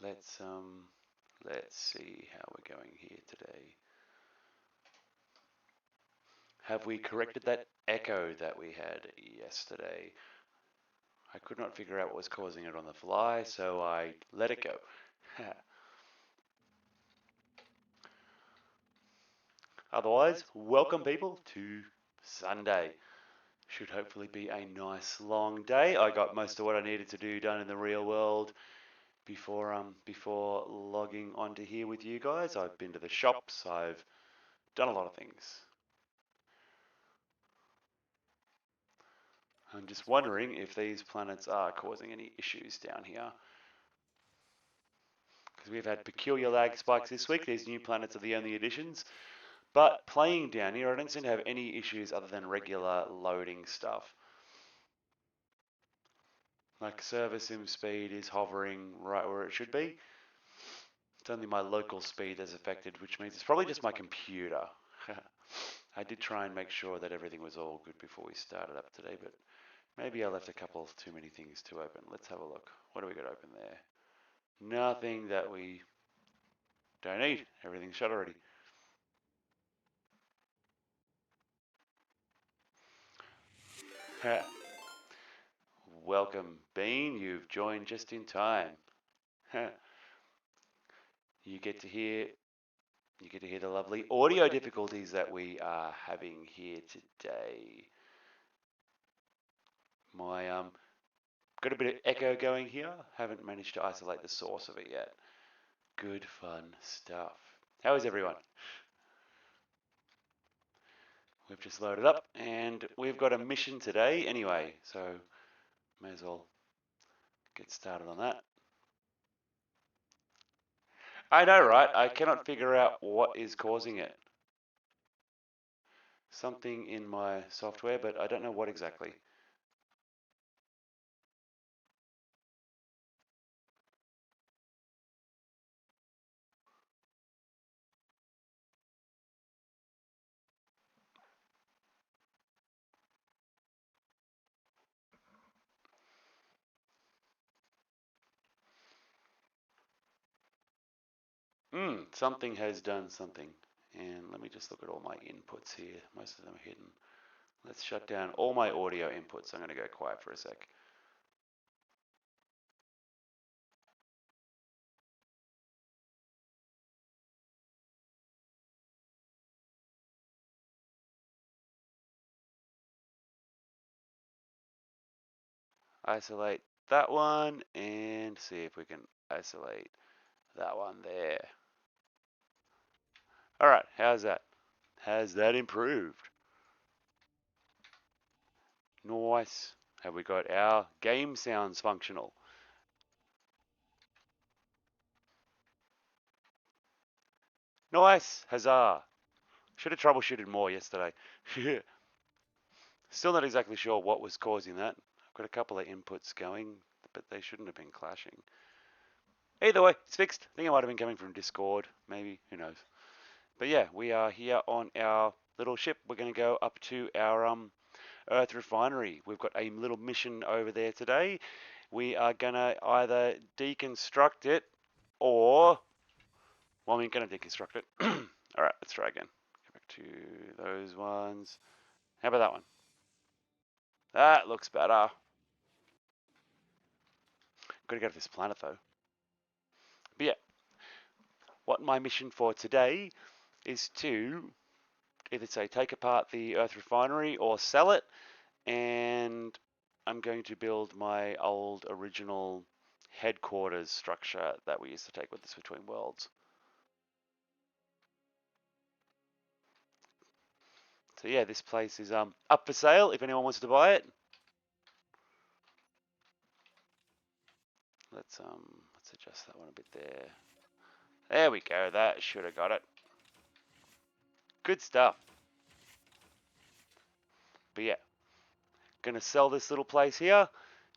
Let's see how we're going here today. Have we corrected that echo that we had yesterday? I could not figure out what was causing it on the fly, so I let it go. Otherwise, welcome people to Sunday. Should hopefully be a nice long day. I got most of what I needed to do done in the real world before logging onto here with you guys. I've been to the shops, I've done a lot of things. I'm just wondering if these planets are causing any issues down here. Because we've had peculiar lag spikes this week. These new planets are the only additions. But playing down here, I don't seem to have any issues other than regular loading stuff. Like server sim speed is hovering right where it should be. It's only my local speed that's affected, which means it's probably just my computer. I did try and make sure that everything was all good before we started up today, but maybe I left a couple of too many things to open. Let's have a look. What do we got open there? Nothing that we don't need. Everything's shut already. Welcome, Bean. You've joined just in time. You get to hear the lovely audio difficulties that we are having here today. My got a bit of echo going here. Haven't managed to isolate the source of it yet. Good fun stuff. How is everyone? We've just loaded up and we've got a mission today anyway, so may as well get started on that. I know, right? I cannot figure out what is causing it. Something in my software, but I don't know what exactly. Something has done something. And let me just look at all my inputs here. Most of them are hidden. Let's shut down all my audio inputs. I'm going to go quiet for a sec. Isolate that one and see if we can isolate that one there. All right, how's that? Has that improved? Nice. Have we got our game sounds functional? Nice. Huzzah. Should have troubleshooted more yesterday. Still not exactly sure what was causing that. I've got a couple of inputs going, but they shouldn't have been clashing. Either way, it's fixed. I think it might have been coming from Discord, maybe. Who knows? But yeah, we are here on our little ship. We're going to go up to our Earth refinery. We've got a little mission over there today. We are going to either deconstruct it or, well, we're going to deconstruct it. All right, let's try again. Go back to those ones. How about that one? That looks better. Got to go to this planet though. But yeah, what my mission for today is to either say take apart the Earth refinery or sell it, and I'm going to build my old original headquarters structure that we used to take with us between worlds. So yeah, this place is up for sale if anyone wants to buy it. Let's adjust that one a bit there. There we go. That should have got it. Good stuff. But yeah, gonna sell this little place here.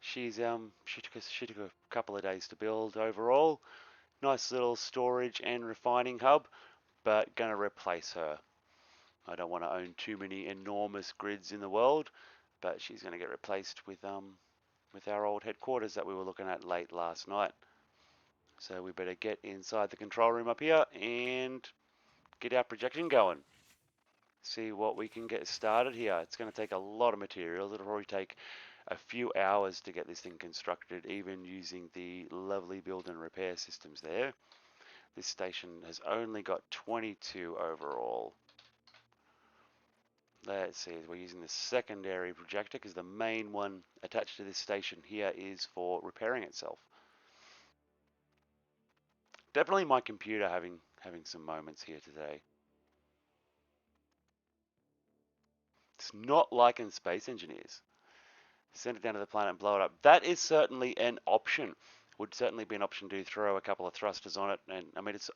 She took a couple of days to build overall. Nice little storage and refining hub, but gonna replace her. I don't want to own too many enormous grids in the world, but she's going to get replaced with our old headquarters that we were looking at late last night. So we better get inside the control room up here and get our projection going. See what we can get started here. It's going to take a lot of materials. It'll probably take a few hours to get this thing constructed, even using the lovely build and repair systems there. This station has only got 22 overall. Let's see, we're using the secondary projector because the main one attached to this station here is for repairing itself. Definitely my computer having some moments here today. It's not like in Space Engineers. Send it down to the planet and blow it up. That is certainly an option. Would certainly be an option to throw a couple of thrusters on it. And I mean, it's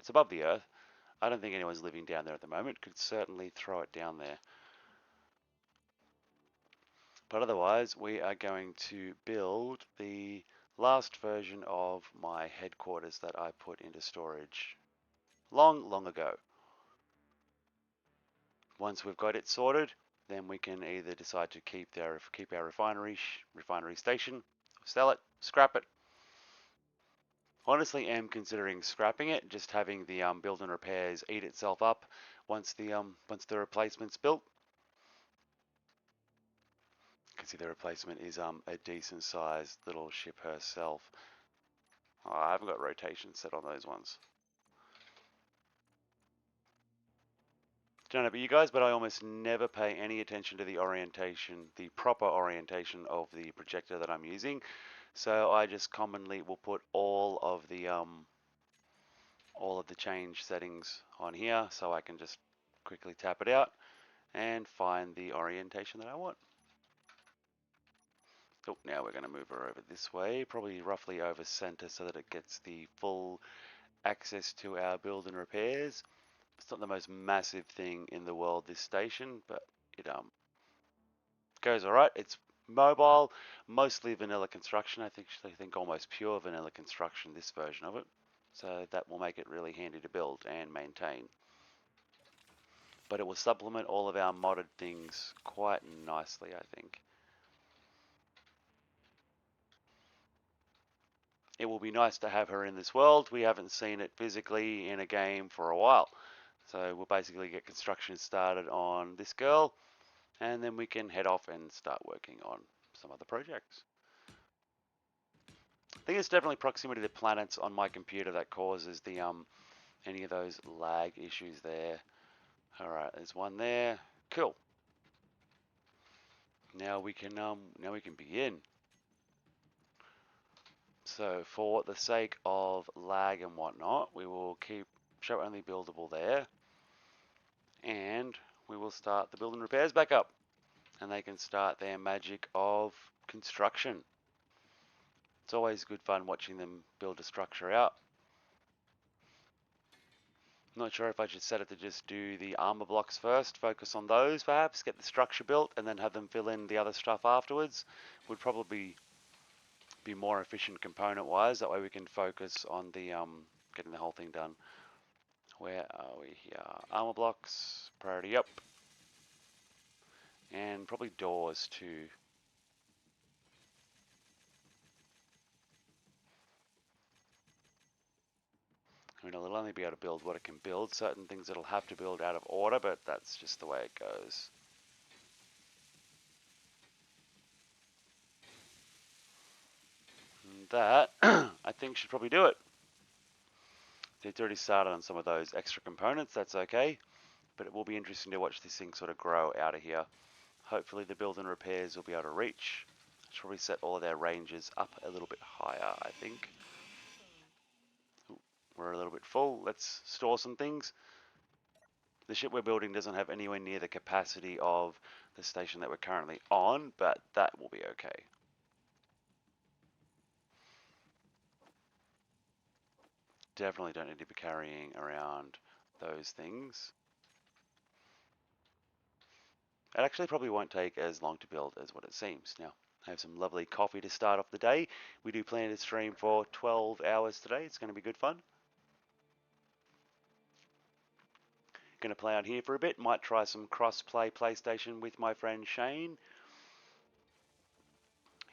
above the Earth. I don't think anyone's living down there at the moment. Could certainly throw it down there. But otherwise, we are going to build the last version of my headquarters that I put into storage long ago. Once we've got it sorted, then we can either decide to keep our refinery station, sell it, scrap it. Honestly, am considering scrapping it, just having the build and repairs eat itself up once the replacement's built. You can see the replacement is a decent sized little ship herself. Oh, I haven't got rotation set on those ones. Don't know about you guys, but I almost never pay any attention to the orientation, the proper orientation of the projector that I'm using. So I just commonly will put all of the change settings on here, so I can just quickly tap it out and find the orientation that I want. Oh, now we're going to move her over this way, probably roughly over center so that it gets the full access to our build and repairs. It's not the most massive thing in the world, this station, but it goes all right. It's mobile, mostly vanilla construction. I think almost pure vanilla construction, this version of it. So that will make it really handy to build and maintain. But it will supplement all of our modded things quite nicely, I think. It will be nice to have her in this world. We haven't seen it physically in a game for a while. So we'll basically get construction started on this girl, and then we can head off and start working on some other projects. I think it's definitely proximity to planets on my computer that causes the any of those lag issues there. All right, there's one there. Cool. Now we can begin. So for the sake of lag and whatnot, we will keep show only buildable there, and we will start the build and repairs back up, and they can start their magic of construction. It's always good fun watching them build a structure out. I'm not sure if I should set it to just do the armor blocks first, focus on those perhaps, get the structure built, and then have them fill in the other stuff afterwards. Would probably be more efficient component wise. That way we can focus on the getting the whole thing done. Where are we here? Armor blocks, priority up. And probably doors too. I mean, it'll only be able to build what it can build. Certain things it'll have to build out of order, but that's just the way it goes. And that, I think, should probably do it. It's already started on some of those extra components, that's okay. But it will be interesting to watch this thing sort of grow out of here. Hopefully the build and repairs will be able to reach. Should probably set all of their ranges up a little bit higher, I think. Ooh, we're a little bit full. Let's store some things. The ship we're building doesn't have anywhere near the capacity of the station that we're currently on, but that will be okay. Definitely don't need to be carrying around those things. It actually probably won't take as long to build as what it seems. Now, I have some lovely coffee to start off the day. We do plan to stream for 12 hours today. It's going to be good fun. Going to play out here for a bit. Might try some cross-play PlayStation with my friend Shane.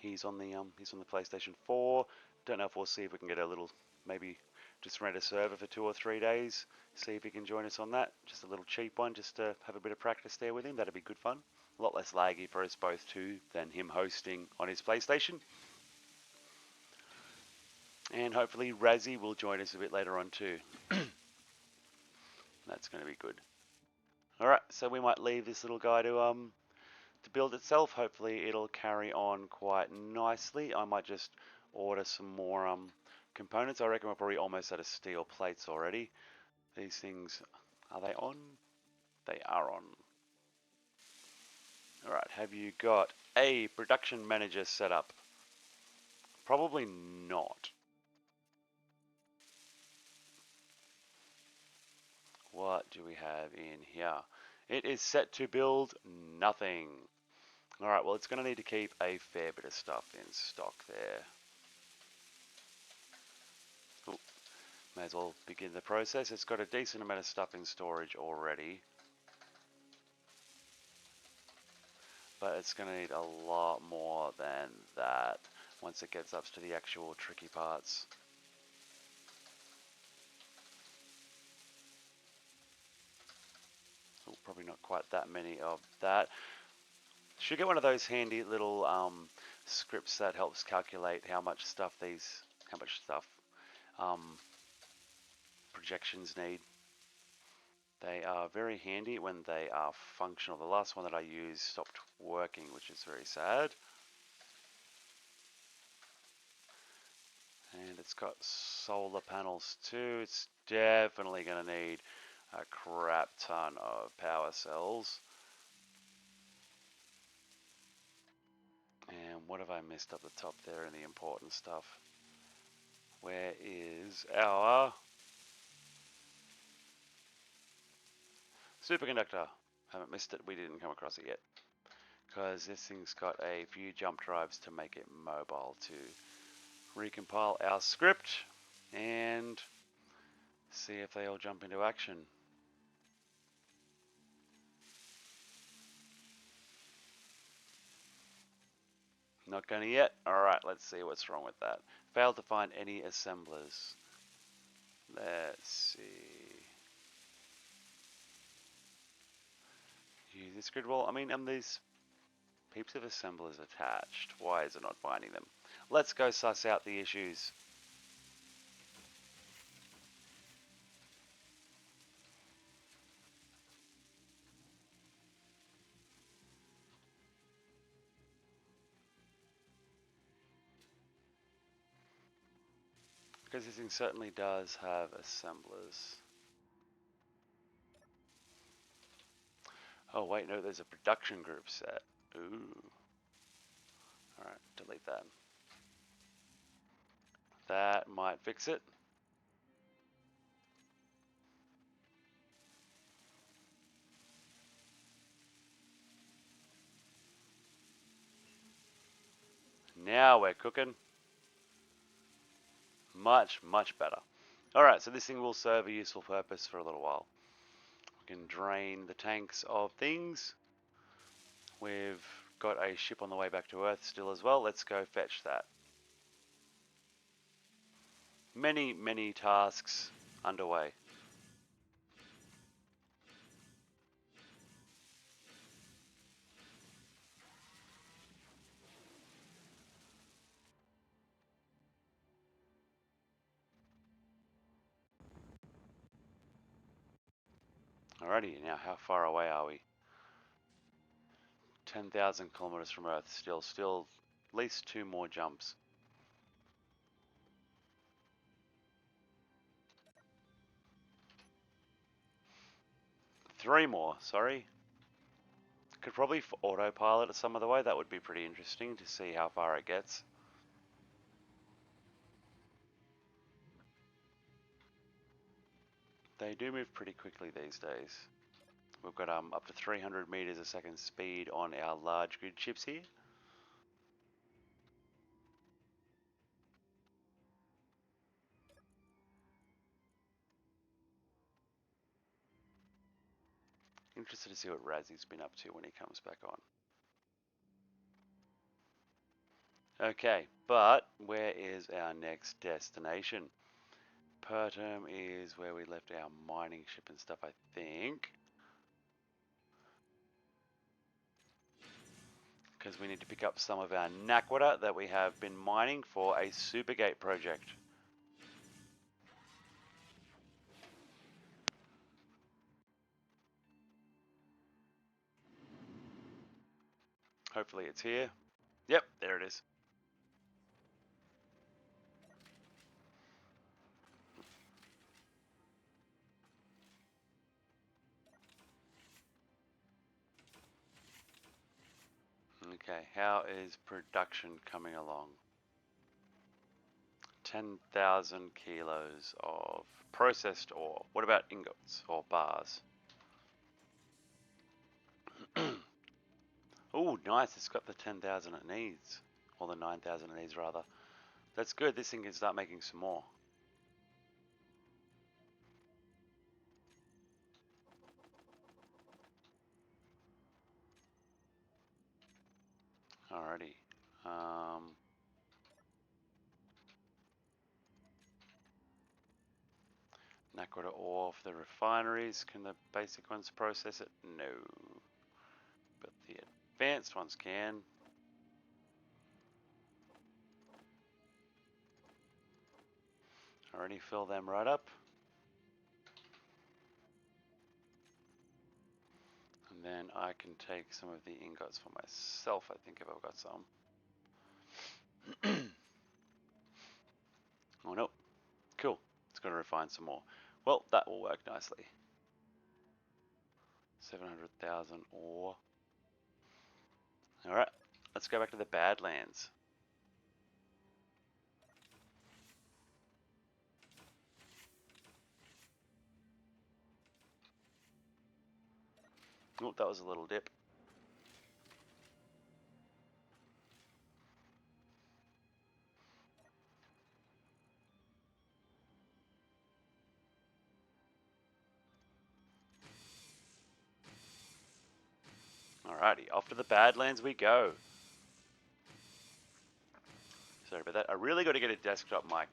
He's on the PlayStation 4. Don't know if we'll see if we can get a little, maybe just rent a server for 2 or 3 days. See if he can join us on that. Just a little cheap one, just to have a bit of practice there with him. That'd be good fun. A lot less laggy for us both too than him hosting on his PlayStation. And hopefully Razzie will join us a bit later on too. That's going to be good. All right, so we might leave this little guy to build itself. Hopefully it'll carry on quite nicely. I might just order some more components. I reckon we're probably almost out of steel plates already. These things, are they on? They are on. All right, have you got a production manager set up? Probably not. What do we have in here? It is set to build nothing. All right, well, it's going to need to keep a fair bit of stuff in stock there. Ooh, may as well begin the process. It's got a decent amount of stuff in storage already, but it's going to need a lot more than that once it gets up to the actual tricky parts. Ooh, probably not quite that many of that. Should get one of those handy little scripts that helps calculate how much stuff projections need. They are very handy when they are functional. The last one that I used stopped working, which is very sad. And it's got solar panels too. It's definitely going to need a crap ton of power cells. And what have I missed up the top there in the important stuff? Where is our superconductor? Haven't missed it. We didn't come across it yet. Because this thing's got a few jump drives to make it mobile to recompile our script and see if they all jump into action. Not gonna yet? Alright, let's see what's wrong with that. Failed to find any assemblers. Let's see. Use this grid wall. I mean, these heaps of assemblers attached. Why is it not finding them? Let's go suss out the issues. Because this thing certainly does have assemblers. Oh wait, no, there's a production group set. Ooh. Alright, delete that. That might fix it. Now we're cooking. Much, much better. Alright, so this thing will serve a useful purpose for a little while. We can drain the tanks of things. We've got a ship on the way back to Earth still as well. Let's go fetch that. Many, many tasks underway. Alrighty, now how far away are we? 10,000 kilometers from Earth still at least 2 more jumps. Three more, sorry. Could probably autopilot it some other way. That would be pretty interesting to see how far it gets. They do move pretty quickly these days. We've got up to 300 meters a second speed on our large grid chips here. Interested to see what Razzie's been up to when he comes back on. Okay, but where is our next destination? Pertum is where we left our mining ship and stuff, I think. Because we need to pick up some of our Nakwata that we have been mining for a Supergate project. Hopefully it's here. Yep, there it is. Okay, how is production coming along? 10,000 kilos of processed ore. What about ingots or bars? Oh, nice. It's got the 10,000 it needs. Or the 9,000 it needs, rather. That's good. This thing can start making some more. Alrighty. Nakwata ore for the refineries. Can the basic ones process it? No. But the advanced ones can. Already fill them right up. And then I can take some of the ingots for myself, I think, if I've got some. Oh, no. Cool. It's going to refine some more. Well, that will work nicely. 700,000 ore. Alright, let's go back to the Badlands. Oh, that was a little dip. Alrighty, off to the Badlands we go. Sorry about that. I really got to get a desktop mic.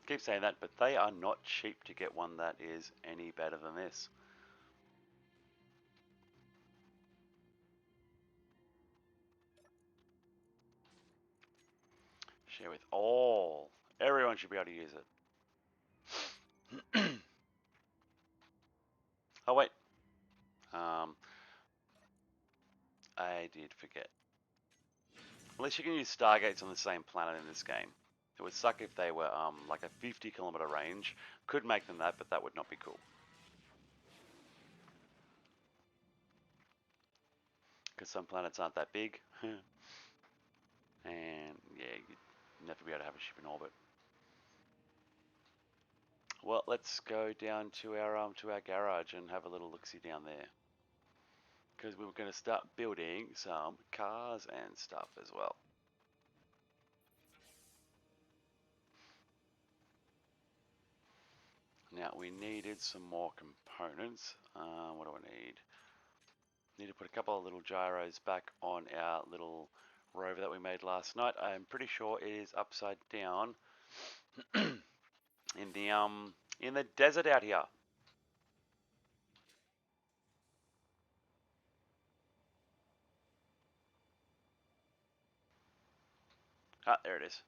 Keep saying that, but they are not cheap to get one that is any better than this. Share with all. Everyone should be able to use it. Oh, wait. I did forget. At least you can use Stargates on the same planet in this game. It would suck if they were like a 50-kilometer range. Could make them that, but that would not be cool. Because some planets aren't that big. And yeah, you'd never be able to have a ship in orbit. Well, let's go down to our garage and have a little look-see down there. Because we were going to start building some cars and stuff as well. Now, we needed some more components. What do I need? Need to put a couple of little gyros back on our little rover that we made last night. I'm pretty sure it is upside down in the desert out here. Ah, there it is.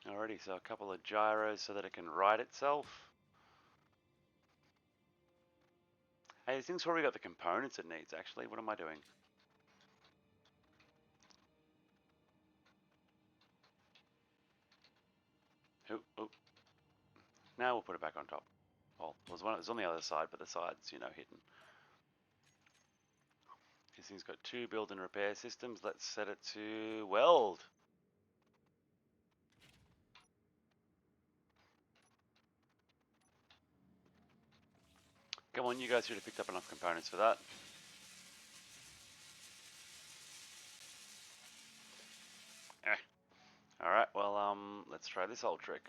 Alrighty, so a couple of gyros so that it can right itself. Hey, this thing's probably got the components it needs, actually. What am I doing? Oh, oh. Now we'll put it back on top. Well, it was on the other side, but the side's, hidden. This thing's got 2 build and repair systems. Let's set it to weld. Come on, you guys should have picked up enough components for that. Alright, well, let's try this old trick.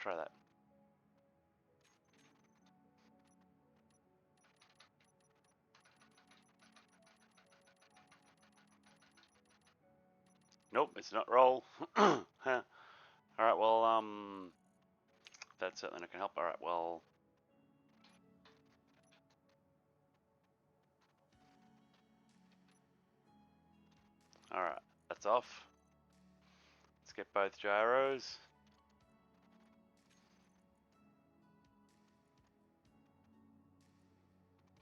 try that. Nope, it's not roll. Huh. Alright, well, that's certainly not gonna help. Alright, well. Alright, that's off. Let's get both gyros.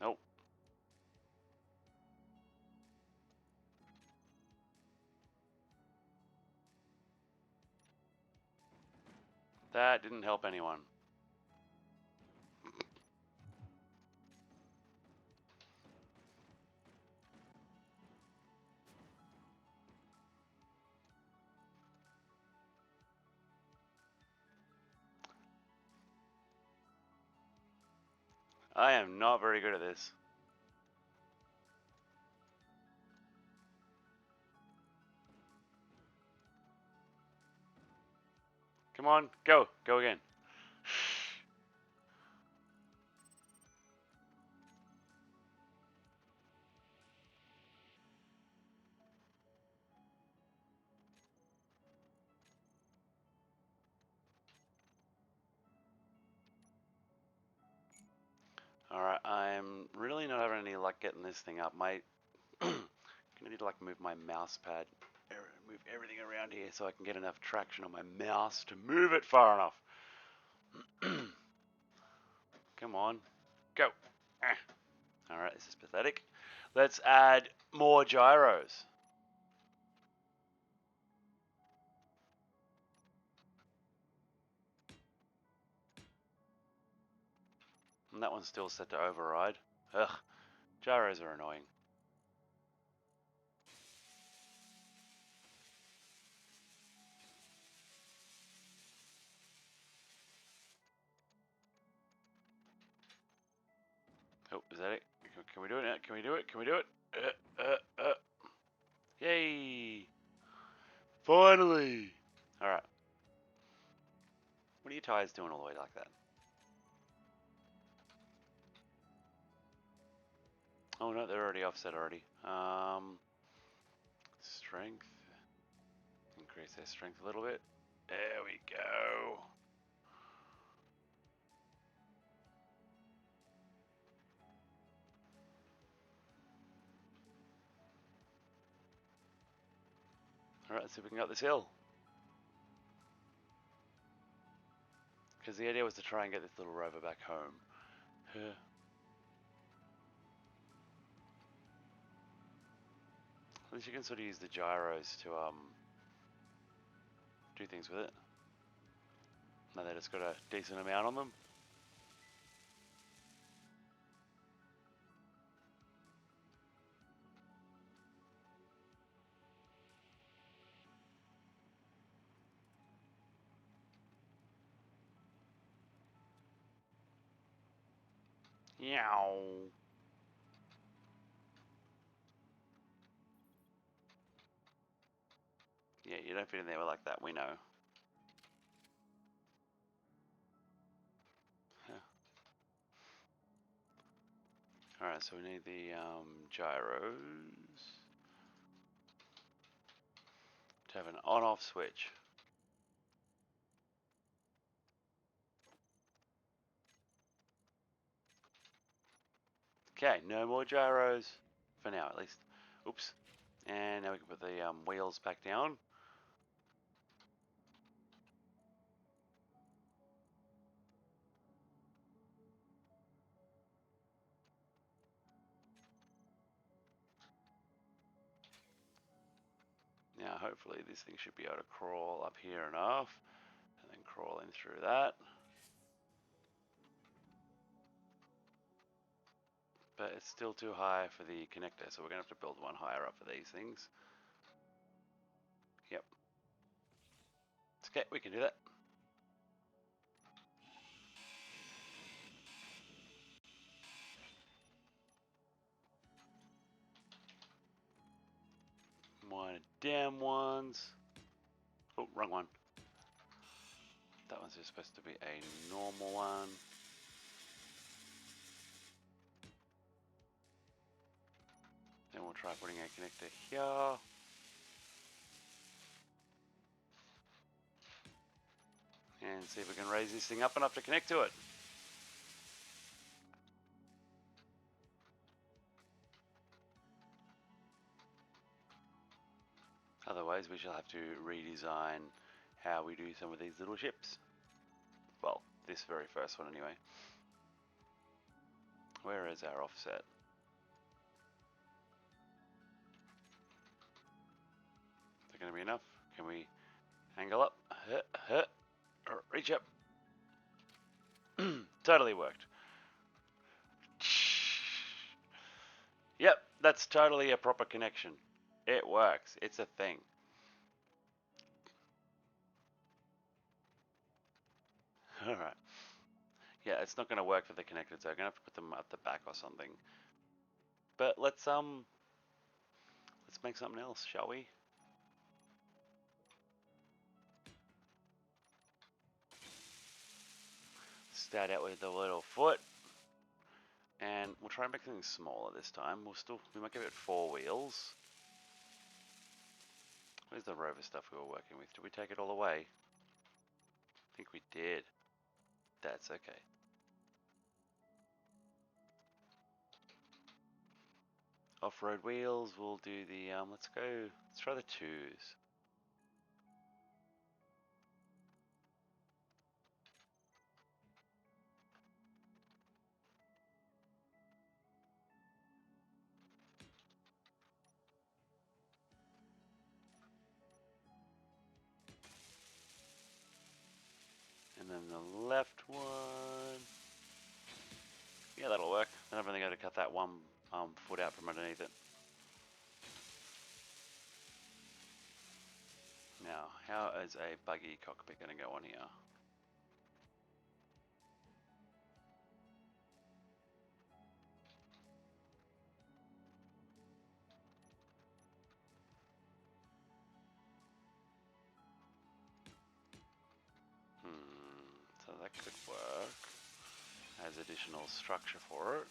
Nope. That didn't help anyone. I am not very good at this. Come on, go. Go again. Alright, I'm really not having any luck getting this thing up. My gonna need to like move my mouse pad, move everything around here so I can get enough traction on my mouse to move it far enough. Come on, go. Alright, this is pathetic. Let's add more gyros. And that one's still set to override. Ugh, gyros are annoying. Oh, is that it? Can we do it now? Can we do it? Can we do it? Yay! Finally! Alright. What are your tires doing all the way like that? Oh no, they're already offset already. Strength. Increase their strength a little bit. There we go. Alright, let's see if we can get up this hill. Because the idea was to try and get this little rover back home. At least you can sort of use the gyros to do things with it. Now they just got a decent amount on them. Yow. Yeah, you don't fit in there like that, we know. Alright, so we need the gyros to have an on-off switch. Okay, no more gyros for now at least. Oops. And now we can put the wheels back down. Now hopefully this thing should be able to crawl up here enough, and then crawl in through that. But it's still too high for the connector, so we're going to have to build one higher up for these things. Yep. It's okay, we can do that. One damn ones. Oh, wrong one. That one's it's just supposed to be a normal one. Then we'll try putting a connector here. And see if we can raise this thing up enough to connect to it. Otherwise, we shall have to redesign how we do some of these little ships. Well, this very first one anyway. Where is our offset? Is that going to be enough? Can we angle up? Reach up. Totally worked. Yep, that's totally a proper connection. It works. It's a thing. Alright. Yeah, it's not going to work for the connected, so I'm going to have to put them at the back or something. But let's make something else, shall we? Start out with the little foot. And we'll try and make something smaller this time. We might give it 4 wheels. Where's the rover stuff we were working with? Did we take it all away? I think we did. That's okay. Off-road wheels, we'll do the, let's try the 2s. And then the left one. Yeah, that'll work. Then I've only got to cut that one foot out from underneath it. Now, how is a buggy cockpit going to go on here? So that could work as additional structure for it.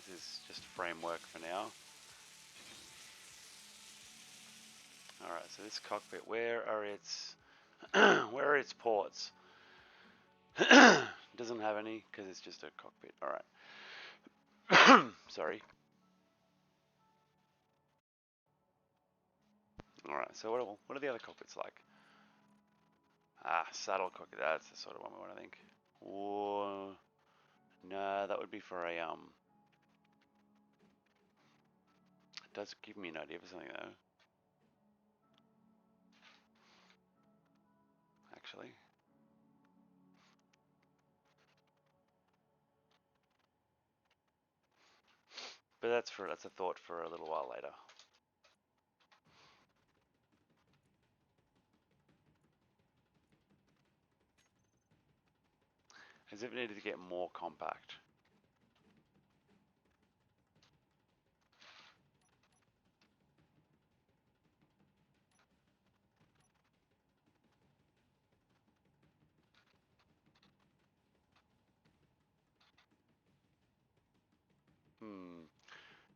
This is just framework for now. Alright, so this cockpit, where are its ports? Doesn't have any because it's just a cockpit. Alright. Sorry. Alright, so what are the other cockpits like? Saddle cockpit, that's the sort of one we want, I think. Or no, that would be for a it does give me an idea for something though. Actually. But that's a thought for a little while later. As if it needed to get more compact.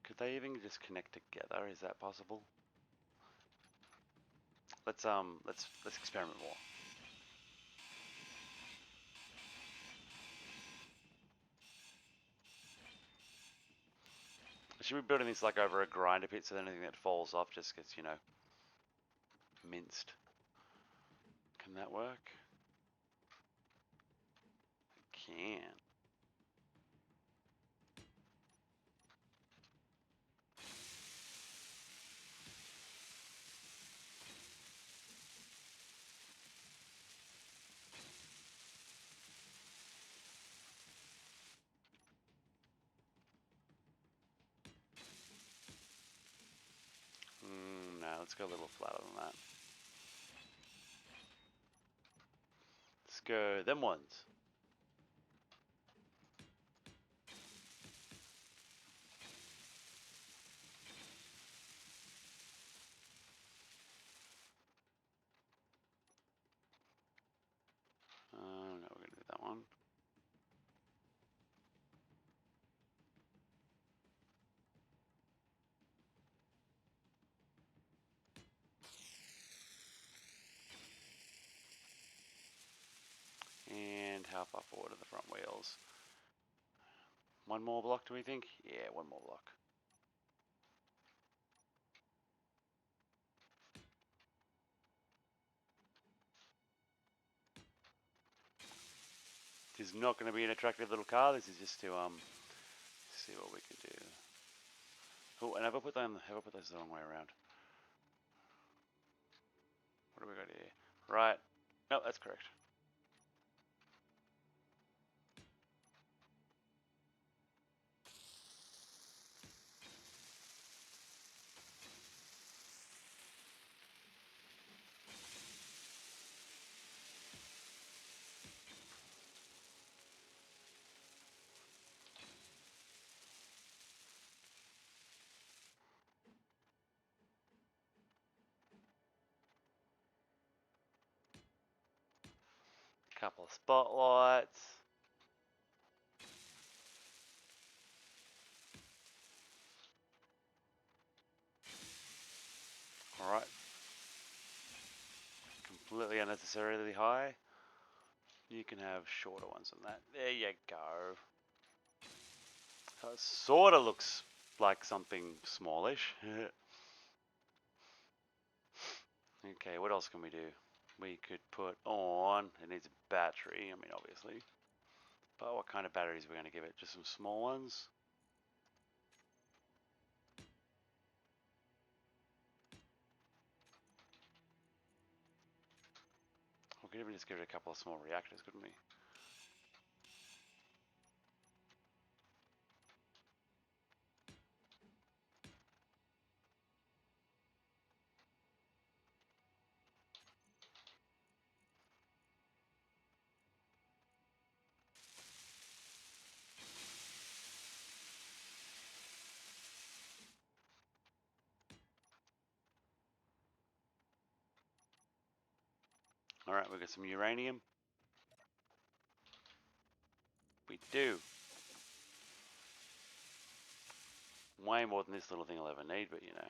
Could they even just connect together? Is that possible? Let's experiment more. I should be building this like over a grinder pit so that anything that falls off just gets, you know, minced. Can that work? It can. No, let's go a little flatter than that. Let's go them ones. car park forward of the front wheels. One more block, do we think? Yeah, one more block. This is not going to be an attractive little car. This is just to see what we can do. Oh, and have I put those the wrong way around? What do we got here? Right. No, that's correct. Couple of spotlights. Alright. Completely unnecessarily high. You can have shorter ones than that. There you go. So it sort of looks like something smallish. Okay, what else can we do? We could put on, it needs a battery, I mean obviously. But what kind of batteries are we going to give it? Just some small ones? We could even just give it a couple of small reactors, couldn't we? Alright, we've got some uranium. We do. Way more than this little thing will ever need, but you know.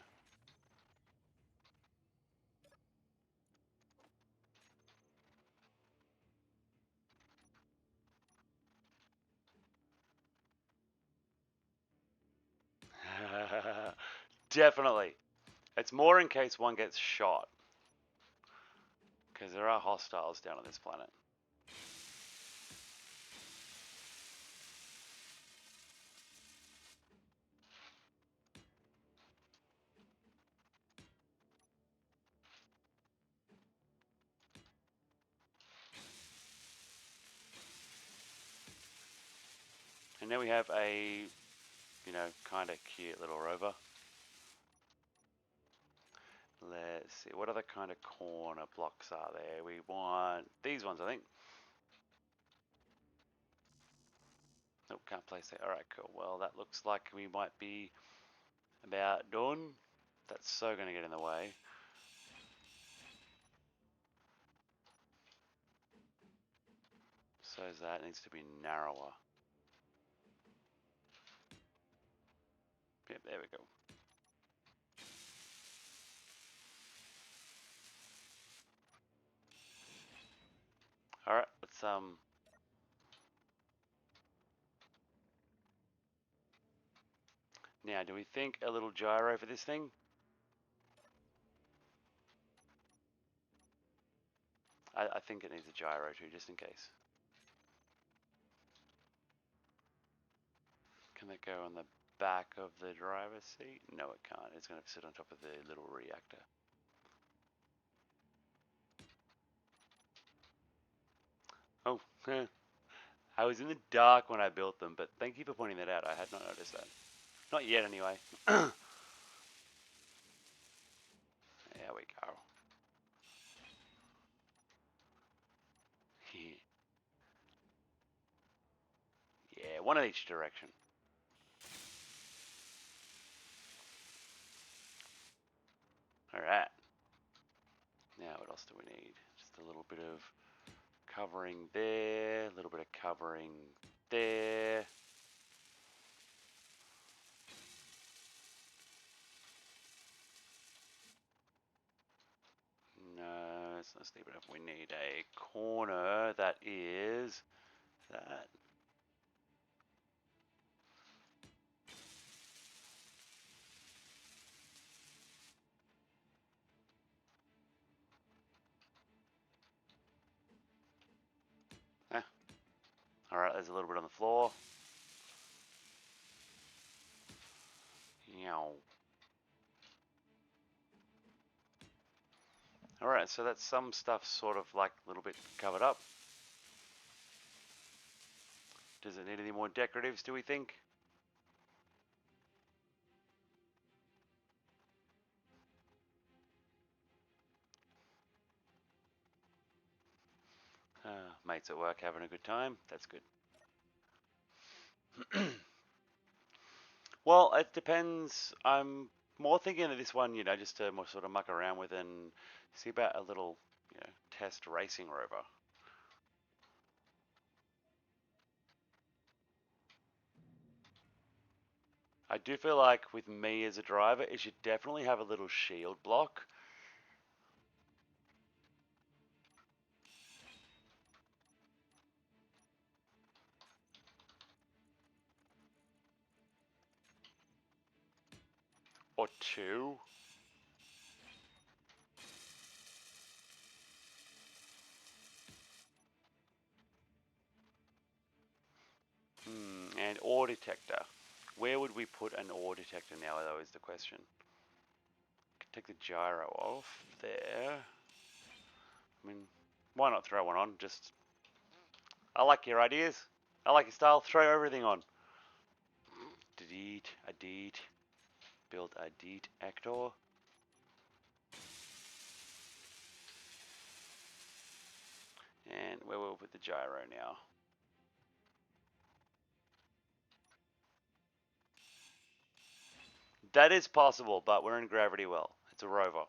Definitely. It's more in case one gets shot. Because there are hostiles down on this planet. And now we have a, you know, kind of cute little rover. Let's see, what other kind of corner blocks are there? We want these ones, I think. Nope, can't place that. Alright, cool. Well, that looks like we might be about done. That's so going to get in the way. So that needs to be narrower. Yep, there we go. Alright, let's now do we think a little gyro for this thing? I think it needs a gyro too, just in case. Can that go on the back of the driver's seat? No, it can't. It's going to sit on top of the little reactor. Oh, I was in the dark when I built them, but thank you for pointing that out. I had not noticed that. Not yet, anyway. There we go. Yeah, one in each direction. Alright. Now what else do we need? Just a little bit of covering there, a little bit of covering there. No, it's not steep enough. We need a corner that is that. Eh. Alright, there's a little bit on the floor. Yow. Alright, so that's some stuff sort of like a little bit covered up. Does it need any more decoratives, do we think? Mates at work having a good time. That's good. Well, it depends. I'm more thinking of this one, just to more sort of muck around with and see about a little, test racing rover. I do feel like with me as a driver, it should definitely have a little shield block. Or two. And ore detector. Where would we put an ore detector now, though, is the question. Take the gyro off there. I mean, why not throw one on? I like your ideas. I like your style. Throw everything on. Delete. Build a detector. And where will we put the gyro now? That is possible, but we're in Gravity Well. It's a rover.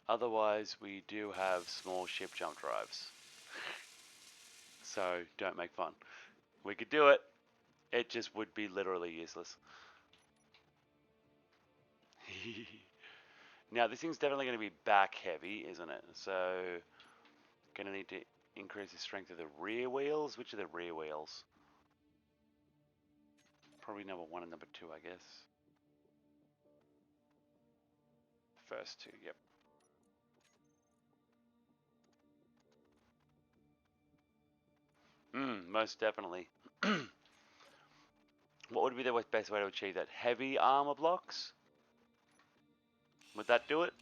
Otherwise, we do have small ship jump drives. So don't make fun. We could do it. It just would be literally useless. Now, this thing's definitely going to be back heavy, isn't it? So, going to need to increase the strength of the rear wheels. Which are the rear wheels? Probably number 1 and number 2, I guess. First 2, yep. Most definitely. What would be the best way to achieve that? Heavy armor blocks? Would that do it?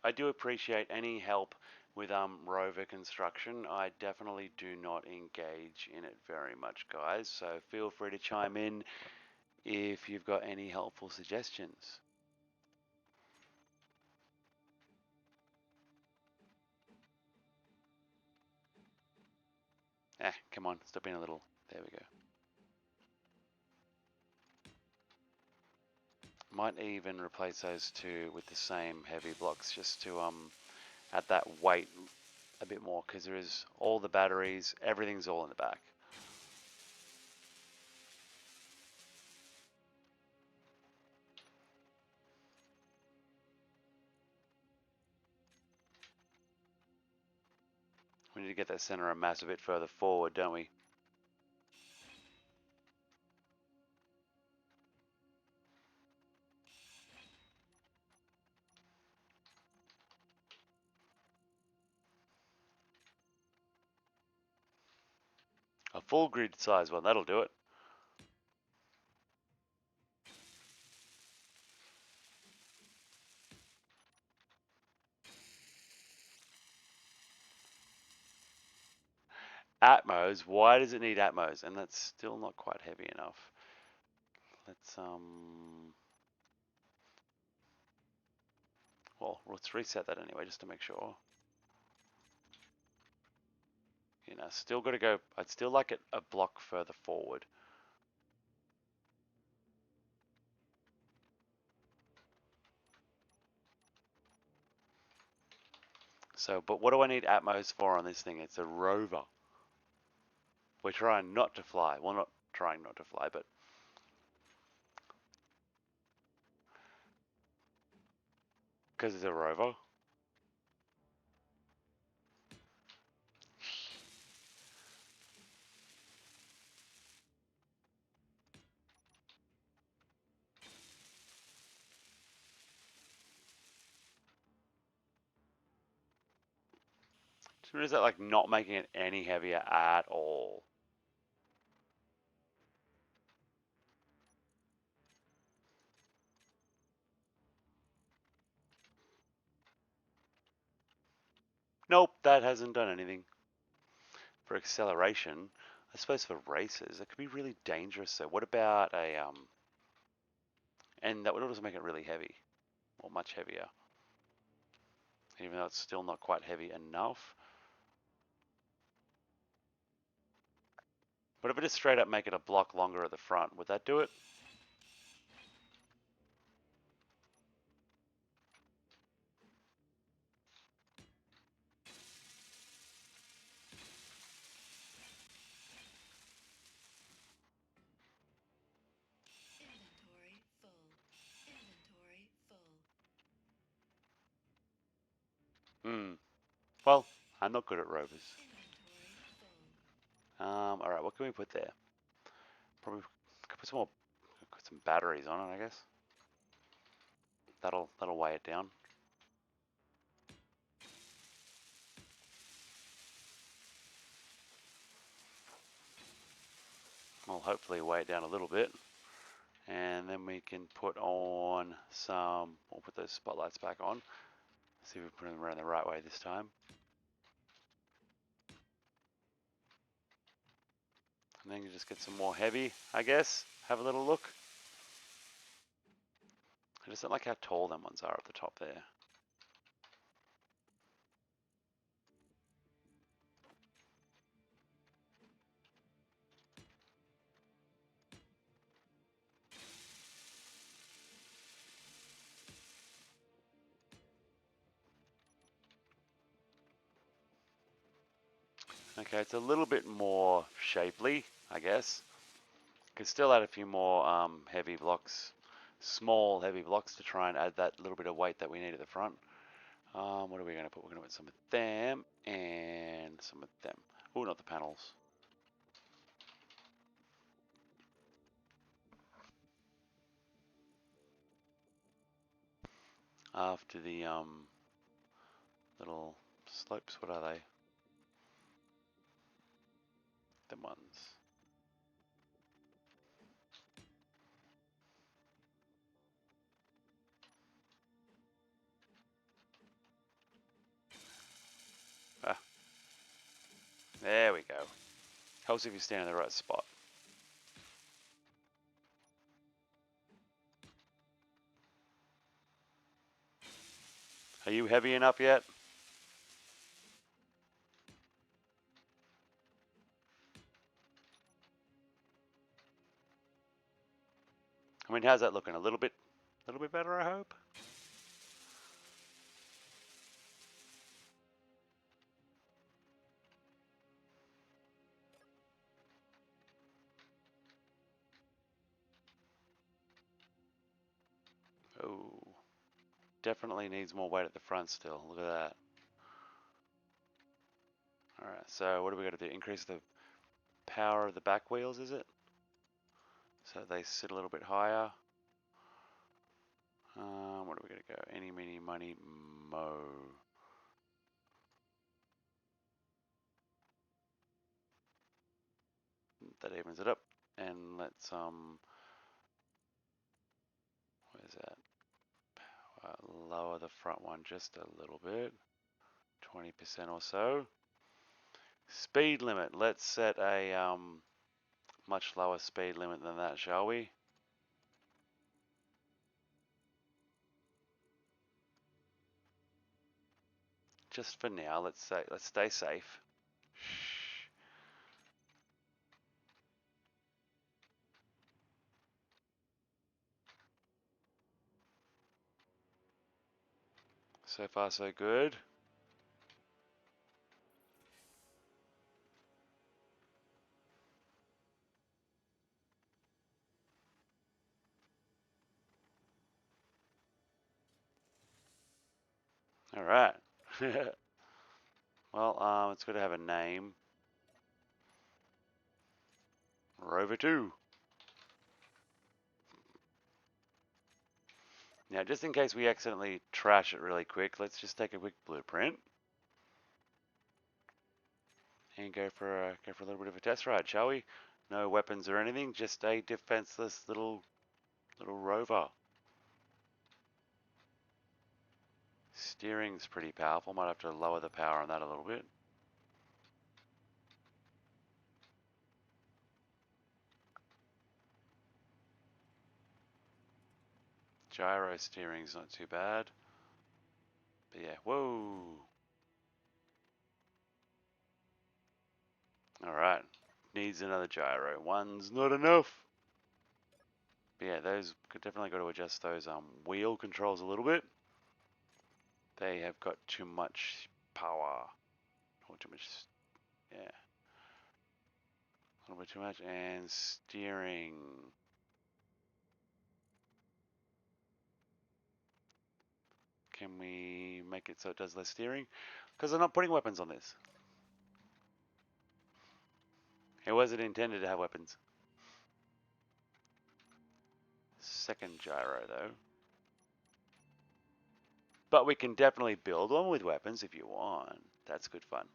I do appreciate any help with rover construction. I definitely do not engage in it very much, guys. So feel free to chime in if you've got any helpful suggestions. Come on, stop being a little. There we go. Might even replace those two with the same heavy blocks just to add that weight a bit more, because there is all the batteries, everything's all in the back. We need to get that center of mass a bit further forward, don't we? A full grid size one, that'll do it. Atmos, why does it need Atmos? And that's still not quite heavy enough. Let's reset that anyway, just to make sure. Still got to go, I'd still like it a block further forward. So, but what do I need Atmos for on this thing? It's a rover. We're trying not to fly. Well, not trying not to fly, but Because it's a rover. So is that like not making it any heavier at all? Nope, that hasn't done anything. For acceleration, I suppose for races, it could be really dangerous. So what about a and that would also make it really heavy, or much heavier, even though it's still not quite heavy enough. But if it just straight up make it a block longer at the front, would that do it? Inventory full. Inventory full. Well, I'm not good at rovers. Inventory full. All right, what can we put there? Probably could put some more, put some batteries on it, I guess. That'll weigh it down. Well, hopefully weigh it down a little bit. And then we can put on some, we'll put those spotlights back on. See if we put them around the right way this time. And then you just get some more heavy, I guess. Have a little look. I just don't like how tall them ones are at the top there. Okay, it's a little bit more shapely, I guess. Could still add a few more heavy blocks, small heavy blocks to try and add that little bit of weight that we need at the front. What are we going to put? We're going to put some of them and some of them. Oh, not the panels. After the little slopes, what are they? Them ones. Ah, there we go. Helps if you stand in the right spot. Are you heavy enough yet? I mean, how's that looking? A little bit better, I hope. Oh, definitely needs more weight at the front still. Look at that. All right, so what do we got to do? Increase the power of the back wheels, is it? So they sit a little bit higher. What are we going to go? Any, meeny, money, mo. That evens it up. And let's, where's that? Lower the front one just a little bit. 20% or so. Speed limit. Let's set a much lower speed limit than that, shall we? Just for now, let's stay safe. Shh. So far, so good. All right. Well, it's got to have a name. Rover 2. Now, just in case we accidentally trash it really quick, let's just take a quick blueprint and go for a little bit of a test ride, shall we? No weapons or anything, just a defenseless little rover. Steering's pretty powerful. Might have to lower the power on that a little bit. Gyro steering's not too bad. But yeah, whoa. Alright. Needs another gyro. One's not enough. But yeah, those definitely got to adjust those wheel controls a little bit. They have got too much power. Or too much, yeah. A little bit too much. And steering. Can we make it so it does less steering? Because I'm not putting weapons on this. It wasn't intended to have weapons. Second gyro though. But we can definitely build one with weapons if you want. That's good fun.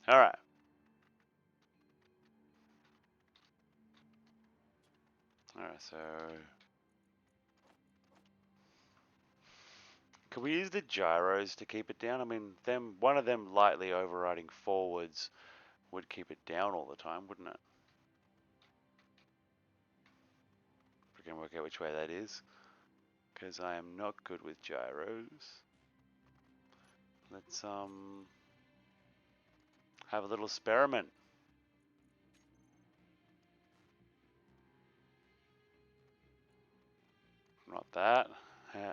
Alright. Alright, so can we use the gyros to keep it down? I mean, one of them lightly overriding forwards would keep it down all the time, wouldn't it? We can work out which way that is, because I am not good with gyros. Let's have a little experiment. Not that. Yeah.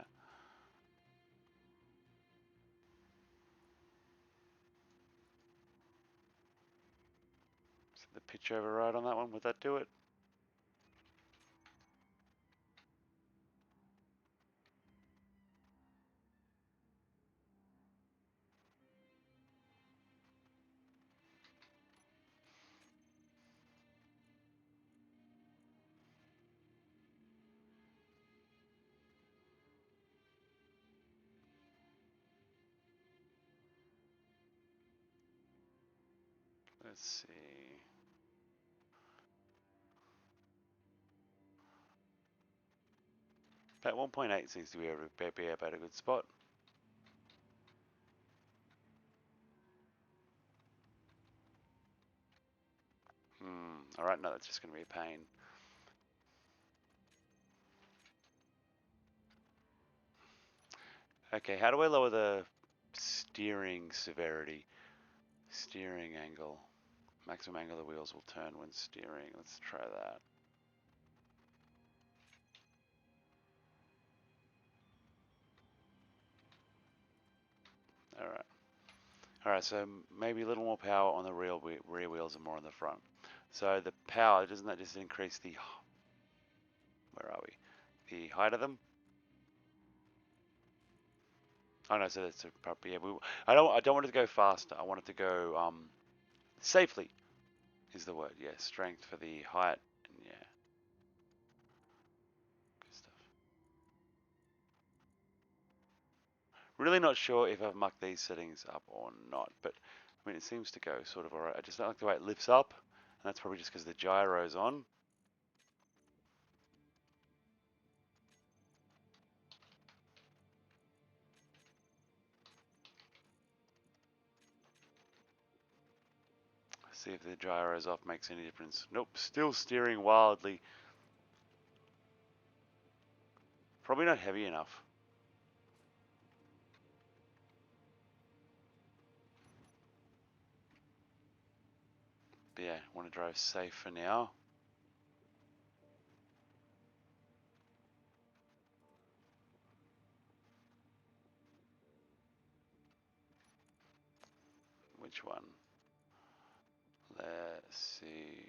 Is the pitch override on that one? Would that do it? Let's see. About 1.8 seems to be about a good spot. Alright, no, that's just going to be a pain. Okay, how do I lower the steering severity? Steering angle. Maximum angle the wheels will turn when steering. Let's try that. Alright. Alright, so maybe a little more power on the rear wheels and more on the front. So the power, doesn't that just increase the... Where are we? The height of them? Oh no, so that's probably... Yeah, I don't want it to go faster. I want it to go safely is the word. Yeah, strength for the height. And yeah. Good stuff. Really not sure if I've mucked these settings up or not, but I mean, it seems to go sort of alright. I just don't like the way it lifts up, and that's probably just because the gyro's on. See if the gyro's off makes any difference. Nope, still steering wildly. Probably not heavy enough. But yeah, want to drive safe for now. Which one? Let's see.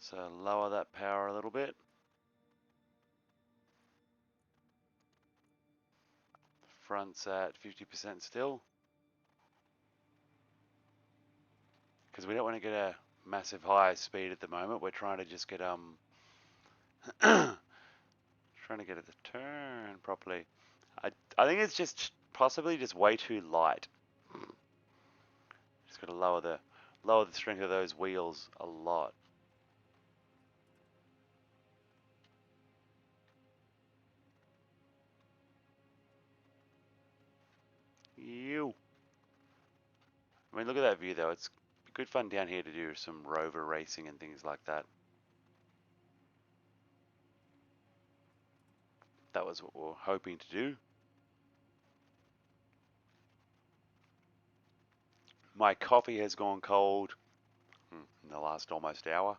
So lower that power a little bit. Front's at 50% still. Because we don't want to get a massive high speed at the moment. We're trying to just get trying to get it to turn properly. I think it's just possibly just way too light. Just got to lower the strength of those wheels a lot. You. I mean, look at that view though. It's good fun down here to do some rover racing and things like that. That was what we were hoping to do. My coffee has gone cold in the last almost hour.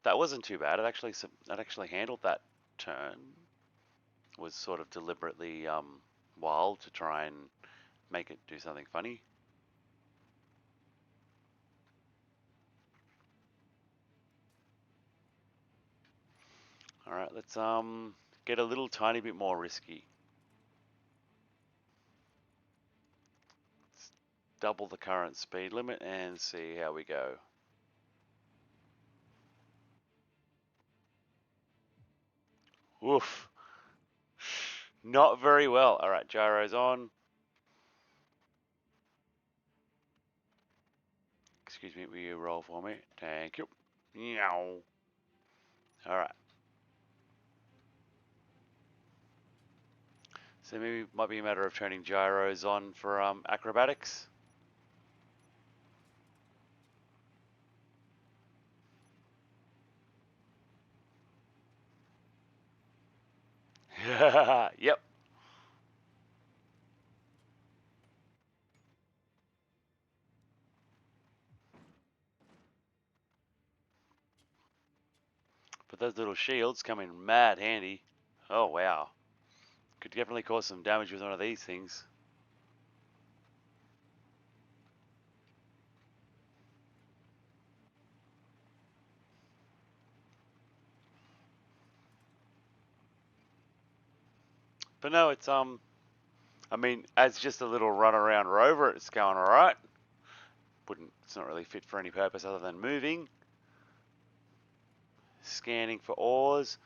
That wasn't too bad. It actually handled that turn. Was sort of deliberately wild to try and make it do something funny. All right, let's get a little tiny bit more risky. Let's double the current speed limit and see how we go. Oof. Not very well. All right, gyro's on. Excuse me, will you roll for me? Thank you. Meow. All right. So maybe it might be a matter of turning gyros on for acrobatics. Yep. But those little shields come in mad handy. Oh wow. Could definitely cause some damage with one of these things. But no, it's I mean, as just a little run around rover, it's going alright. It's not really fit for any purpose other than moving. Scanning for ores,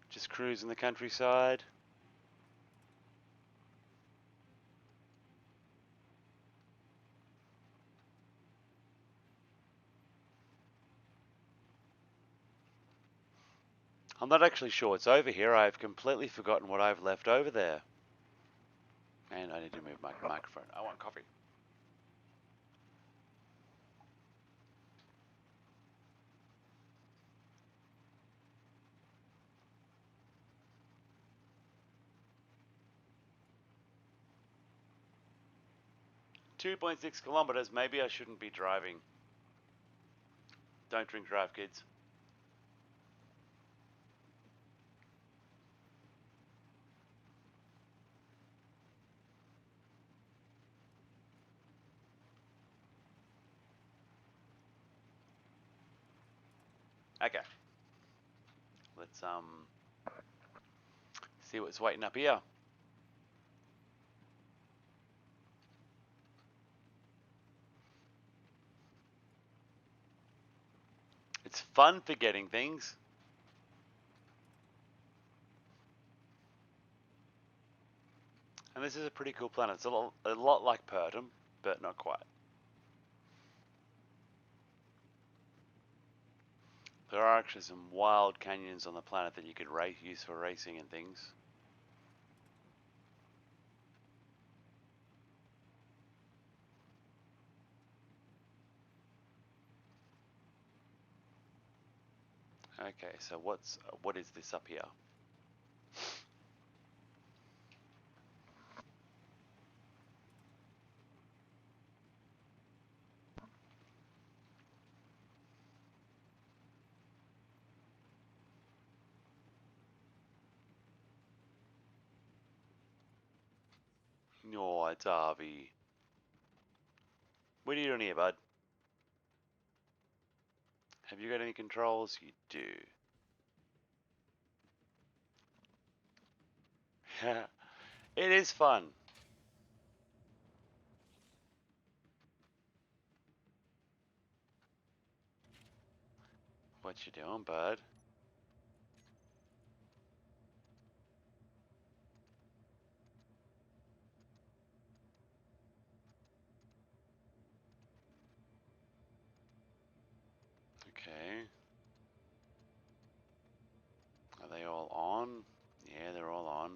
just cruising the countryside. I'm not actually sure what's over here. I've completely forgotten what I've left over there. And I need to move my microphone. I want coffee. 2.6 kilometers. Maybe I shouldn't be driving. Don't drink drive, kids. Okay. Let's see what's waiting up here. It's fun forgetting things. And this is a pretty cool planet. It's a lot like Pertum, but not quite. There are actually some wild canyons on the planet that you could use for racing and things. Okay, so what is this up here? it's Harvey. What are you doing here, bud? Have you got any controls? You do. It is fun. What you doing, bud? Okay. Are they all on? Yeah, they're all on.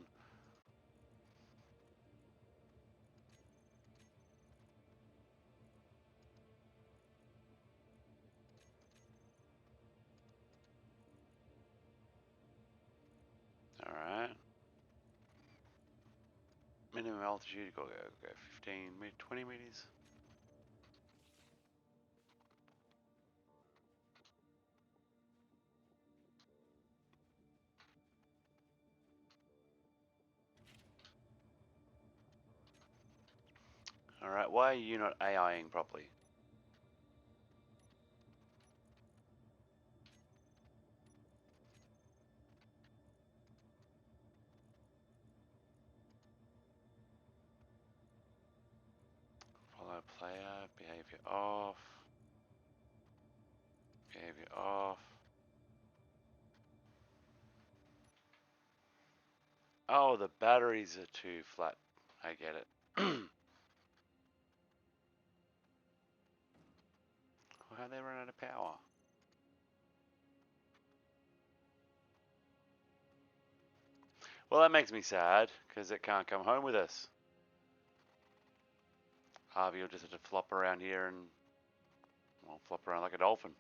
Alright. Minimum altitude, go 15, 20 meters. Alright, why are you not AIing properly? Follow player, behavior off. Behavior off. Oh, the batteries are too flat. I get it. How'd they run out of power? Well, that makes me sad, because it can't come home with us. Harvey will just have to flop around here and, well, flop around like a dolphin.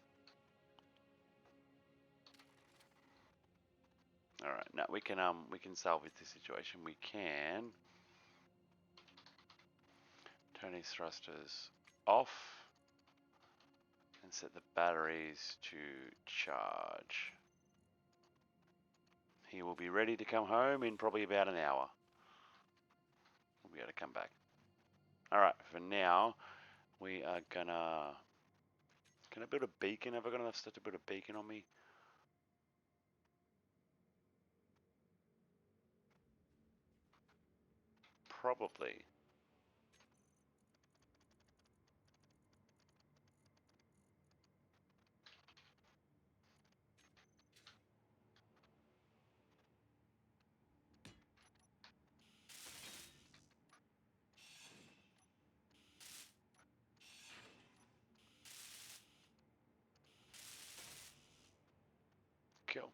Alright, now we can salvage this situation. We can turn these thrusters off and set the batteries to charge. He will be ready to come home in probably about an hour. We'll be able to come back. Alright, for now, we are gonna... Can I build a beacon? Have I got enough stuff to build a beacon on me? Probably. Cool.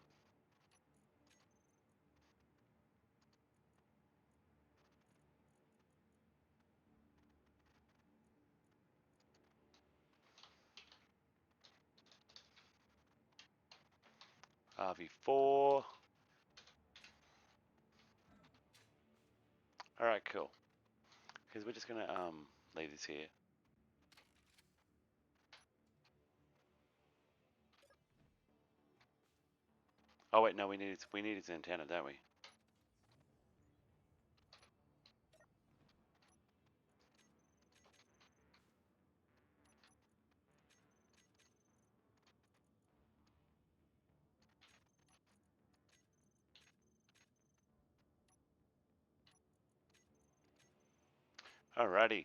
RV4. Alright, cool. Because we're just gonna leave this here. Oh wait, no, we need its antenna, don't we? Alrighty.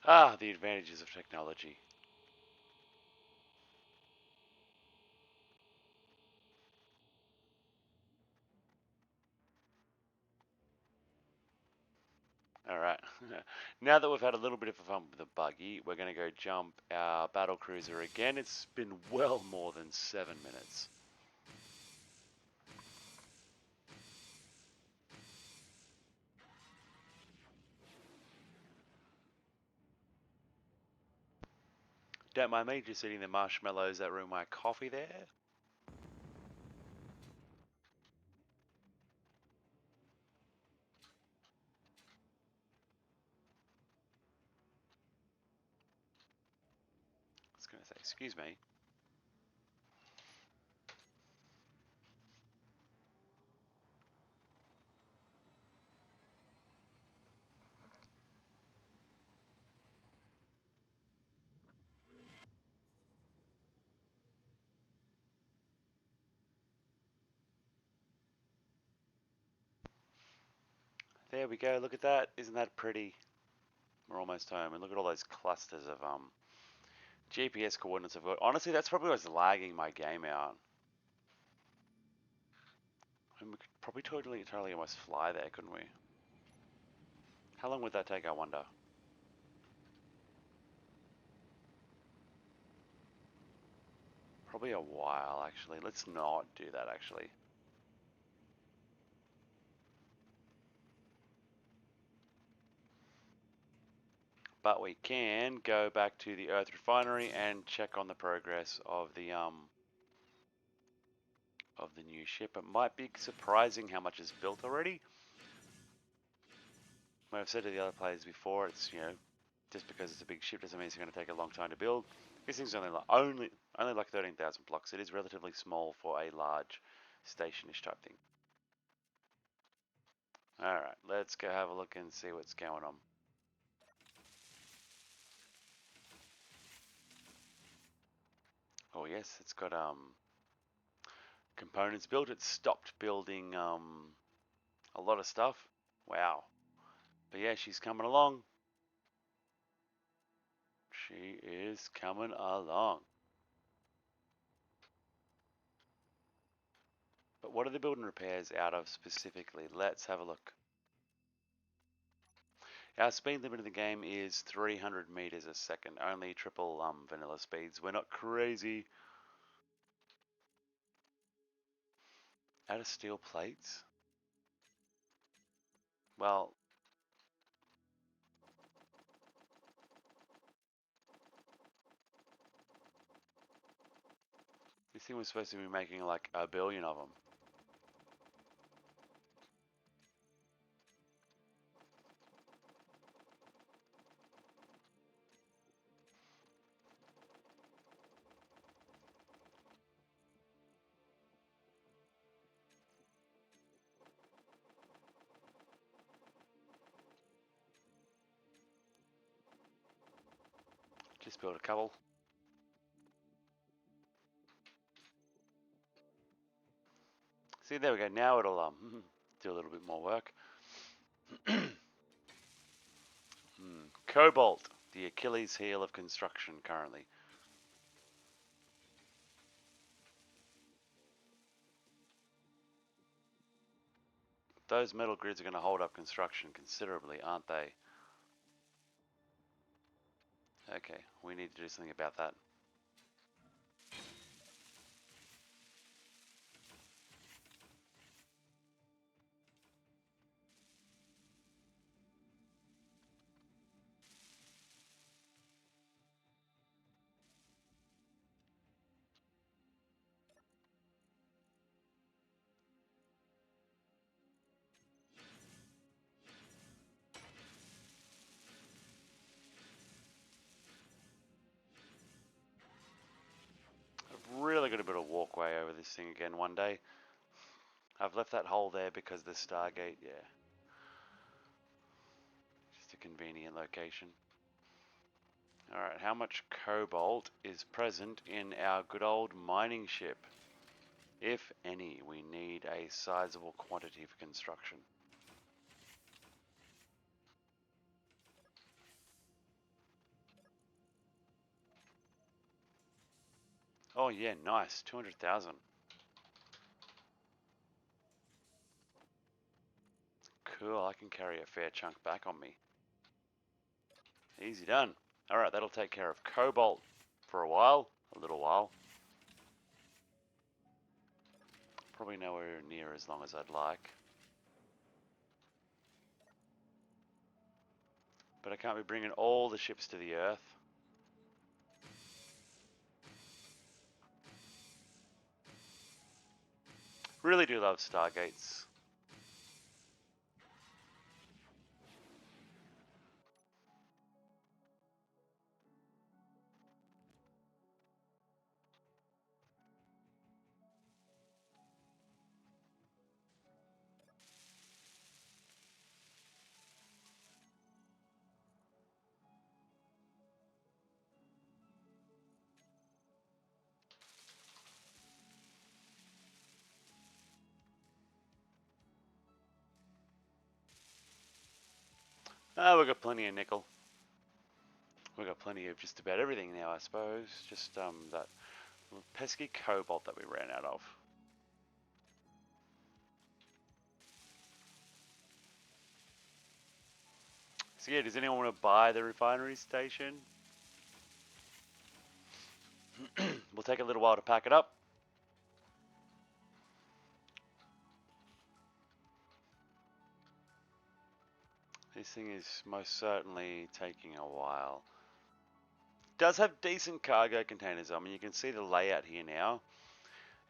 Ah, the advantages of technology. Alright. Now that we've had a little bit of fun with the buggy, we're going to go jump our battle cruiser again. It's been well more than 7 minutes. Don't mind me just eating the marshmallows that ruin my coffee there. I was going to say, excuse me. There we go. Look at that. Isn't that pretty? We're almost home. And look at all those clusters of GPS coordinates I've got. Honestly, that's probably what's lagging my game out. And we could probably totally almost fly there, couldn't we? How long would that take, I wonder? Probably a while, actually. Let's not do that, actually. But we can go back to the Earth Refinery and check on the progress of the new ship. It might be surprising how much is built already. I've said to the other players before, it's, you know, just because it's a big ship doesn't mean it's going to take a long time to build. This thing's only like 13,000 blocks. It is relatively small for a large station-ish type thing. Alright, let's go have a look and see what's going on. Oh yes, it's got components built. It stopped building a lot of stuff. Wow. But yeah, she's coming along. She is coming along. But what are they building repairs out of specifically? Let's have a look. Our speed limit in the game is 300 meters a second. Only triple vanilla speeds. We're not crazy. Out of steel plates? Well, this thing was supposed to be making like 1 billion of them. Just built a couple. See, there we go. Now it'll do a little bit more work. Cobalt, the Achilles heel of construction currently. Those metal grids are going to hold up construction considerably, aren't they? Okay, we need to do something about that. I've really got to build a walkway over this thing again one day. I've left that hole there because the Stargate, yeah. Just a convenient location. Alright, how much cobalt is present in our good old mining ship? If any, we need a sizable quantity for construction. Oh yeah, nice, 200,000. Cool, I can carry a fair chunk back on me. Easy done. Alright, that'll take care of cobalt for a while, a little while. Probably nowhere near as long as I'd like. But I can't be bringing all the ships to the Earth. Really do love Stargates. We've got plenty of nickel. We've got plenty of just about everything now, I suppose. Just that pesky cobalt that we ran out of. So yeah, does anyone want to buy the refinery station? We'll take a little while to pack it up. This thing is most certainly taking a while. Does have decent cargo containers. I mean, you can see the layout here now.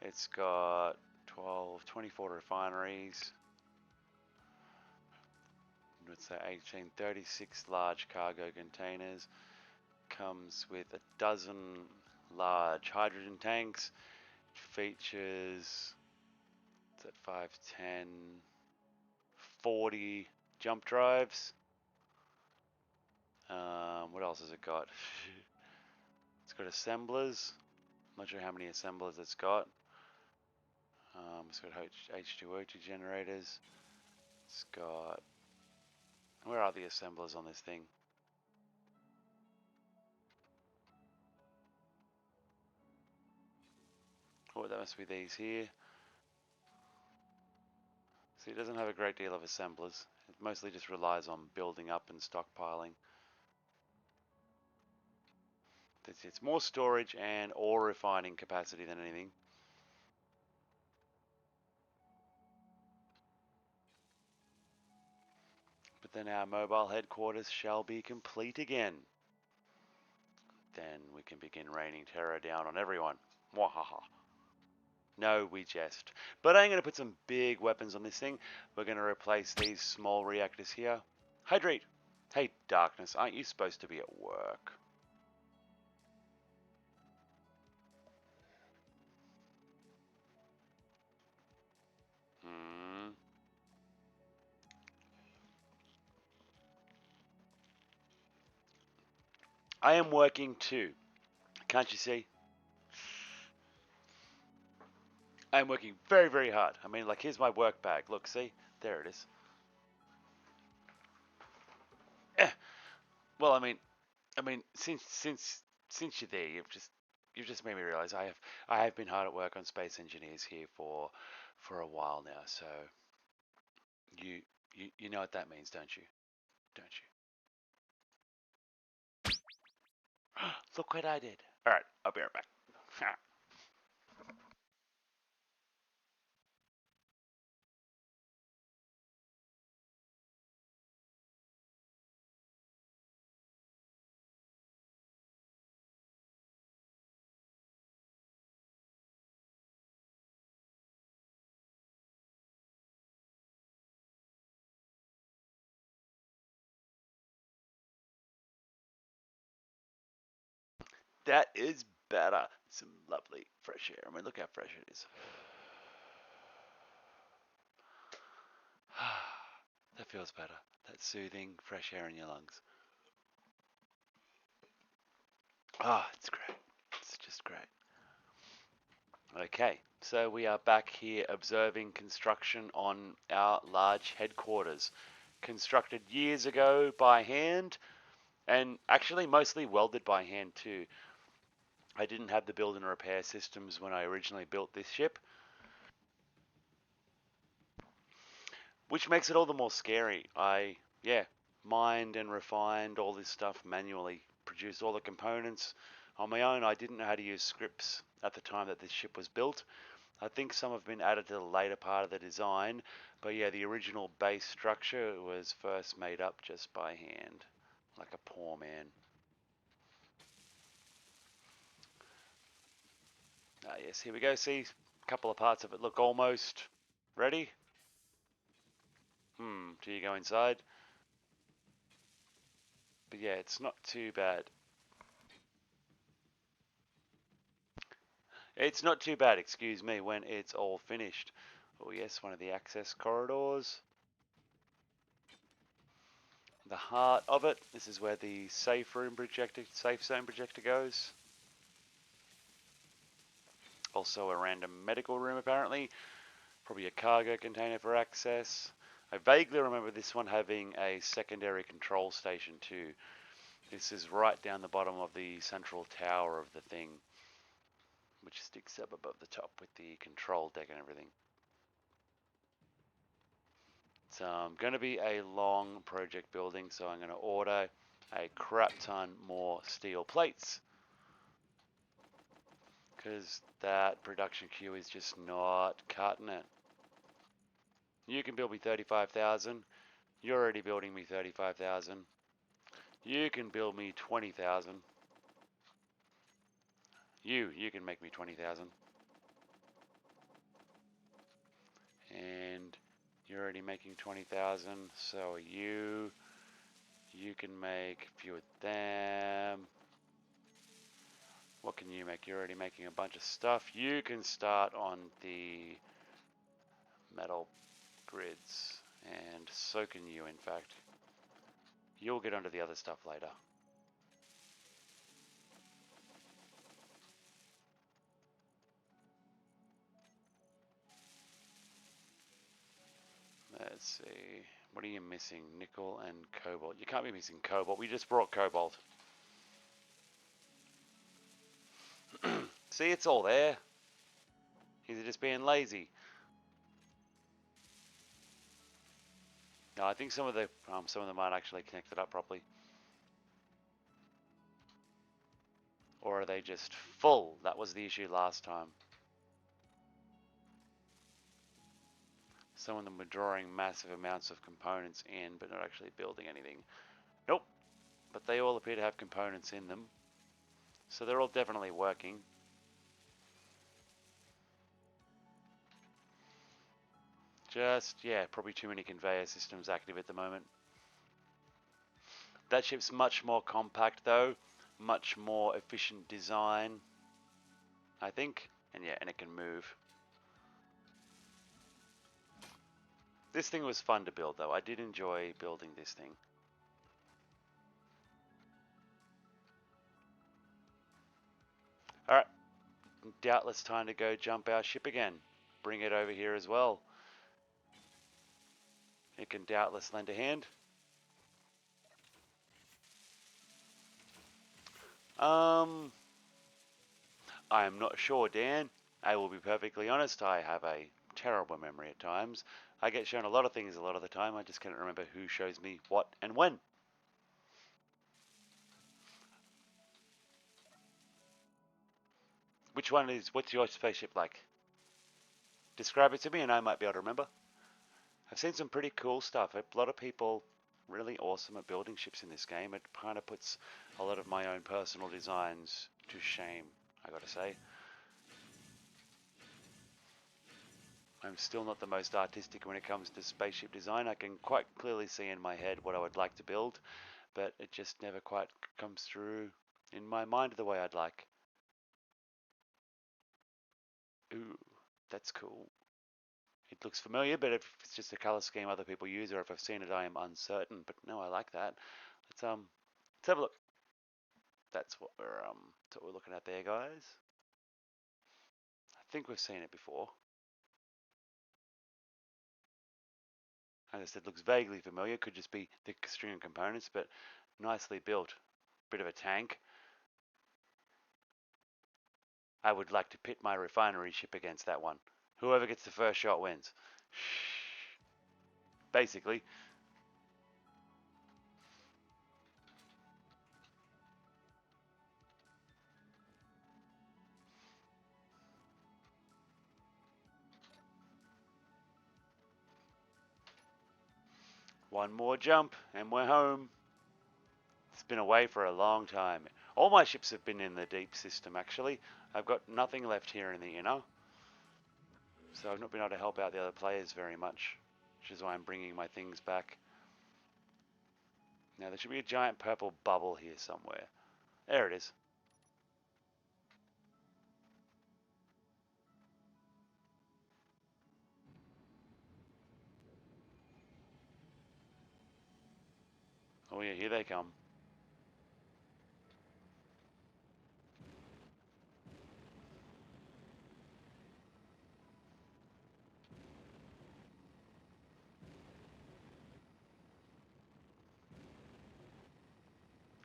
It's got 12, 24 refineries. What's that? 18, 36 large cargo containers. Comes with a dozen large hydrogen tanks. Features, what's that, 5, 10, 40 jump drives. What else has it got? It's got assemblers. Not sure how many assemblers it's got. It's got H2O2 generators. It's got... Where are the assemblers on this thing? Oh, that must be these here. See, it doesn't have a great deal of assemblers. It mostly just relies on building up and stockpiling. It's more storage and ore refining capacity than anything. But then our mobile headquarters shall be complete again. Then we can begin raining terror down on everyone. Mwahaha. No, we jest. But I'm going to put some big weapons on this thing. We're going to replace these small reactors here. Hydrate! Hey, Darkness, aren't you supposed to be at work? Hmm. I am working too. Can't you see? I'm working very, very hard. I mean, like, here's my work bag. Look, see? There it is. Eh. Well, I mean, since you're there, you've just made me realize I have been hard at work on Space Engineers here for a while now. So you you know what that means, don't you? Don't you? Look what I did. All right, I'll be right back. That is better. Some lovely fresh air. I mean, look how fresh it is. That feels better. That soothing fresh air in your lungs. Ah, it's great. It's just great. Okay, so we are back here observing construction on our large headquarters. Constructed years ago by hand, and actually mostly welded by hand too. I didn't have the build and repair systems when I originally built this ship, which makes it all the more scary. Yeah, mined and refined all this stuff manually, produced all the components on my own. I didn't know how to use scripts at the time that this ship was built. I think some have been added to the later part of the design, but yeah, the original base structure was first made up just by hand, like a poor man. Yes, here we go. See, a couple of parts of it look almost ready. Do you go inside? But yeah, it's not too bad. It's not too bad, excuse me, when it's all finished. Oh yes, one of the access corridors. The heart of it. This is where the safe zone projector goes. Also a random medical room apparently. Probably a cargo container for access. I vaguely remember this one having a secondary control station too. This is right down the bottom of the central tower of the thing, which sticks up above the top with the control deck and everything. It's going to be a long project building, so I'm going to order a crap ton more steel plates, because that production queue is just not cutting it. You can build me 35,000. You're already building me 35,000. You can build me 20,000. You can make me 20,000. And you're already making 20,000, so are you. You can make a few of them. What can you make? You're already making a bunch of stuff. You can start on the metal grids, and so can you, in fact. You'll get onto the other stuff later. Let's see. What are you missing? Nickel and cobalt. You can't be missing cobalt. We just brought cobalt. See, it's all there. He's just being lazy. No, I think some of them aren't actually connected up properly. Or are they just full? That was the issue last time. Some of them were drawing massive amounts of components in, but not actually building anything. Nope. But they all appear to have components in them. So they're all definitely working. Just, yeah, probably too many conveyor systems active at the moment. That ship's much more compact though. Much more efficient design, I think. And yeah, and it can move. This thing was fun to build though. I did enjoy building this thing. Alright, doubtless time to go jump our ship again. Bring it over here as well. It can doubtless lend a hand. I'm not sure, Dan. I will be perfectly honest, I have a terrible memory at times. I get shown a lot of things a lot of the time, I just can't remember who shows me what and when. What's your spaceship like? Describe it to me and I might be able to remember. I've seen some pretty cool stuff. A lot of people really awesome at building ships in this game. It kind of puts a lot of my own personal designs to shame, I gotta say. I'm still not the most artistic when it comes to spaceship design. I can quite clearly see in my head what I would like to build, but it just never quite comes through in my mind the way I'd like. Ooh, that's cool. It looks familiar, but if it's just a color scheme other people use, or if I've seen it, I am uncertain. But no, I like that. Let's have a look. That's what we're looking at there, guys. I think we've seen it before. As I said, looks vaguely familiar. Could just be the string of components, but nicely built. Bit of a tank. I would like to pit my refinery ship against that one. Whoever gets the first shot wins. Basically. One more jump and we're home. It's been away for a long time. All my ships have been in the deep system actually. I've got nothing left here in the inner. So I've not been able to help out the other players very much, which is why I'm bringing my things back. Now there should be a giant purple bubble here somewhere. There it is. Oh yeah, here they come.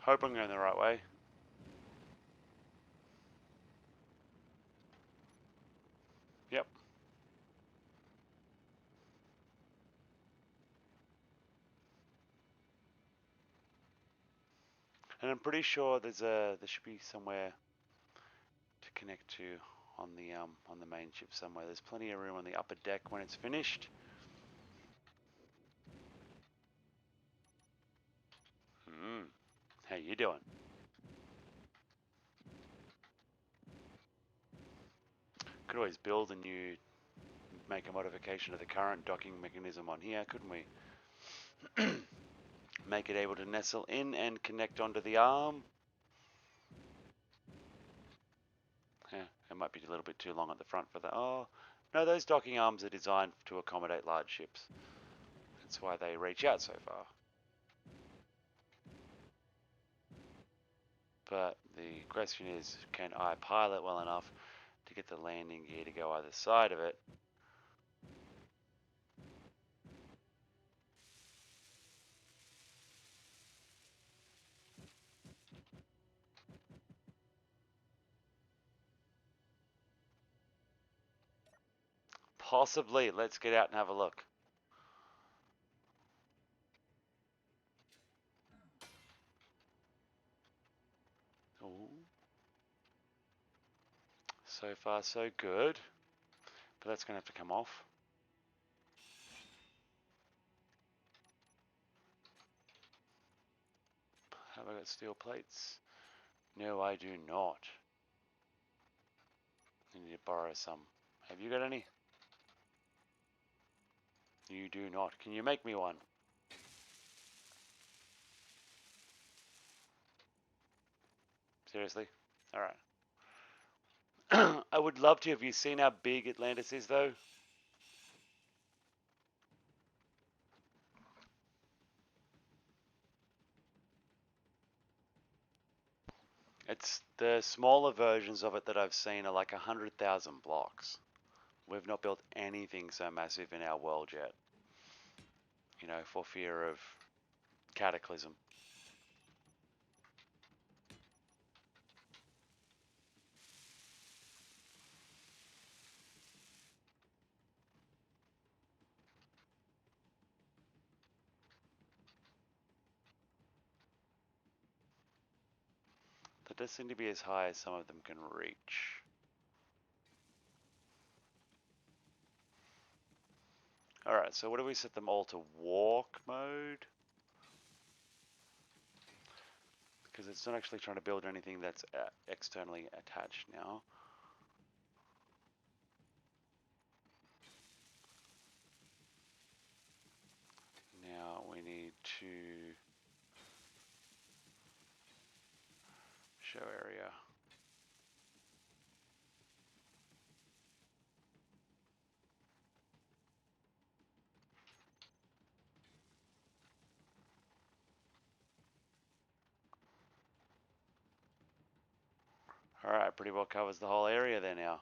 Hope I'm going the right way. Yep. And I'm pretty sure there should be somewhere to connect to on the main ship somewhere. There's plenty of room on the upper deck when it's finished. How you doing? Could always build a new, make a modification of the current docking mechanism on here, couldn't we? Make it able to nestle in and connect onto the arm. Yeah, it might be a little bit too long at the front for that. Oh, no, those docking arms are designed to accommodate large ships. That's why they reach out so far. But the question is, can I pilot well enough to get the landing gear to go either side of it? Possibly. Let's get out and have a look. Ooh. So far, so good. But that's going to have to come off. Have I got steel plates? No, I do not. I need to borrow some. Have you got any? You do not. Can you make me one? Seriously? Alright. I would love to. Have you seen how big Atlantis is, though? It's the smaller versions of it that I've seen are like 100,000 blocks. We've not built anything so massive in our world yet. You know, for fear of cataclysm. That does seem to be as high as some of them can reach. Alright, so what do we set them all to? Walk mode? Because it's not actually trying to build anything that's externally attached now. Now we need to show area. Alright, pretty well covers the whole area there now.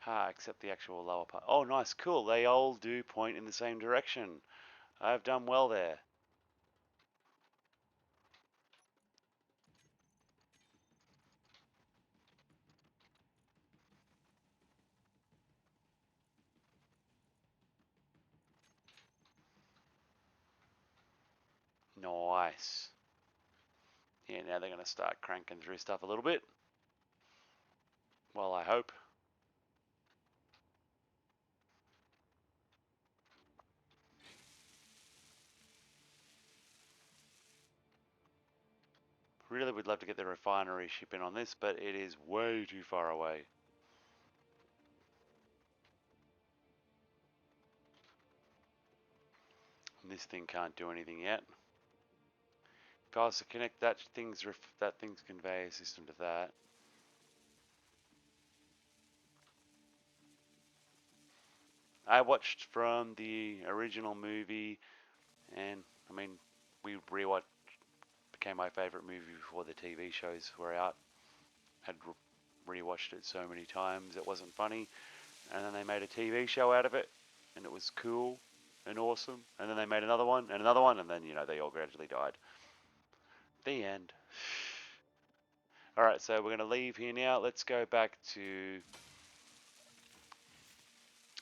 Ha, except the actual lower part. Oh, nice, cool. They all do point in the same direction. I've done well there. Nice. Yeah, now they're going to start cranking through stuff a little bit. Well, I hope. Really would love to get the refinery ship in on this, but it is way too far away. And this thing can't do anything yet. If I was to connect that thing's conveyor system to that, I watched from the original movie, and I mean, we rewatched. Became my favorite movie before the TV shows were out. Had rewatched it so many times it wasn't funny, and then they made a TV show out of it, and it was cool and awesome. And then they made another one, and then you know they all gradually died. The end. Alright, so we're going to leave here now. Let's go back to...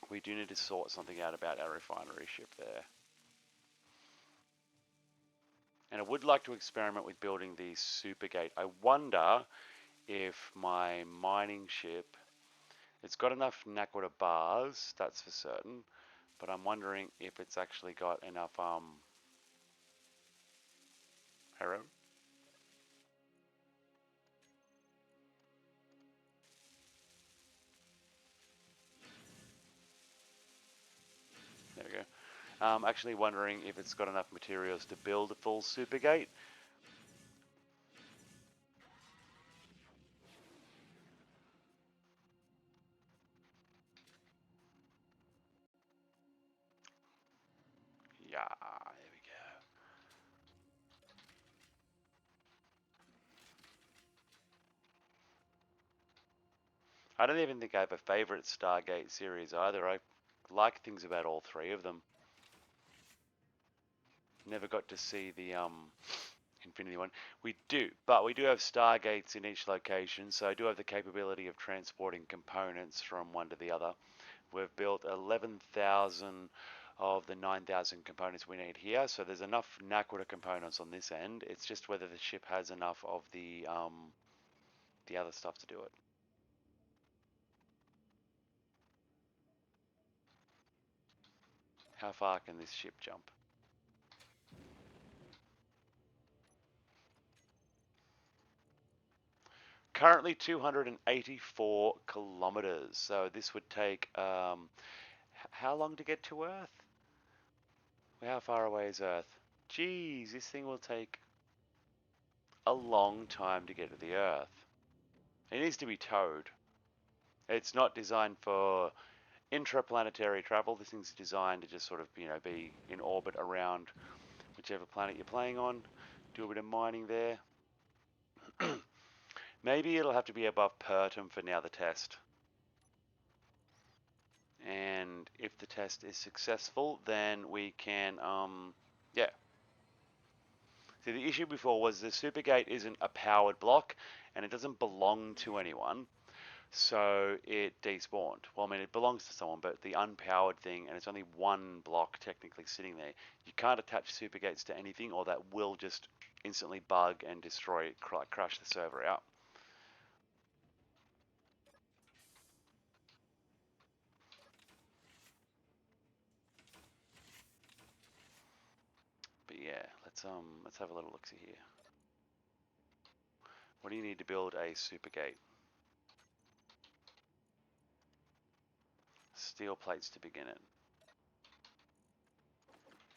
We do need to sort something out about our refinery ship there. And I would like to experiment with building the Supergate. I wonder if my mining ship... It's got enough Nakwita bars, that's for certain. But I'm wondering if it's actually got enough... Arrow? There we go. Actually wondering if it's got enough materials to build a full Supergate. Yeah, there we go. I don't even think I have a favorite Stargate series either. I like things about all three of them. Never got to see the Infinity one. We do, but we do have Stargates in each location, so I do have the capability of transporting components from one to the other. We've built 11,000 of the 9,000 components we need here, so there's enough Nakwita components on this end. It's just whether the ship has enough of the other stuff to do it. How far can this ship jump? Currently 284 kilometers. So this would take how long to get to Earth? How far away is Earth? Geez, this thing will take a long time to get to the Earth. It needs to be towed. It's not designed for intraplanetary travel. This thing's designed to just sort of, be in orbit around whichever planet you're playing on. Do a bit of mining there. Maybe it'll have to be above Pertum for now, the test. And if the test is successful, then we can, yeah. See, the issue before was the Supergate isn't a powered block, and it doesn't belong to anyone, so it despawned. Well, I mean, it belongs to someone, but the unpowered thing, and it's only one block technically sitting there, you can't attach Supergates to anything, or that will just instantly bug and destroy, crash the server out. But yeah, let's have a little look-see here. What do you need to build a Supergate? Steel plates to begin it.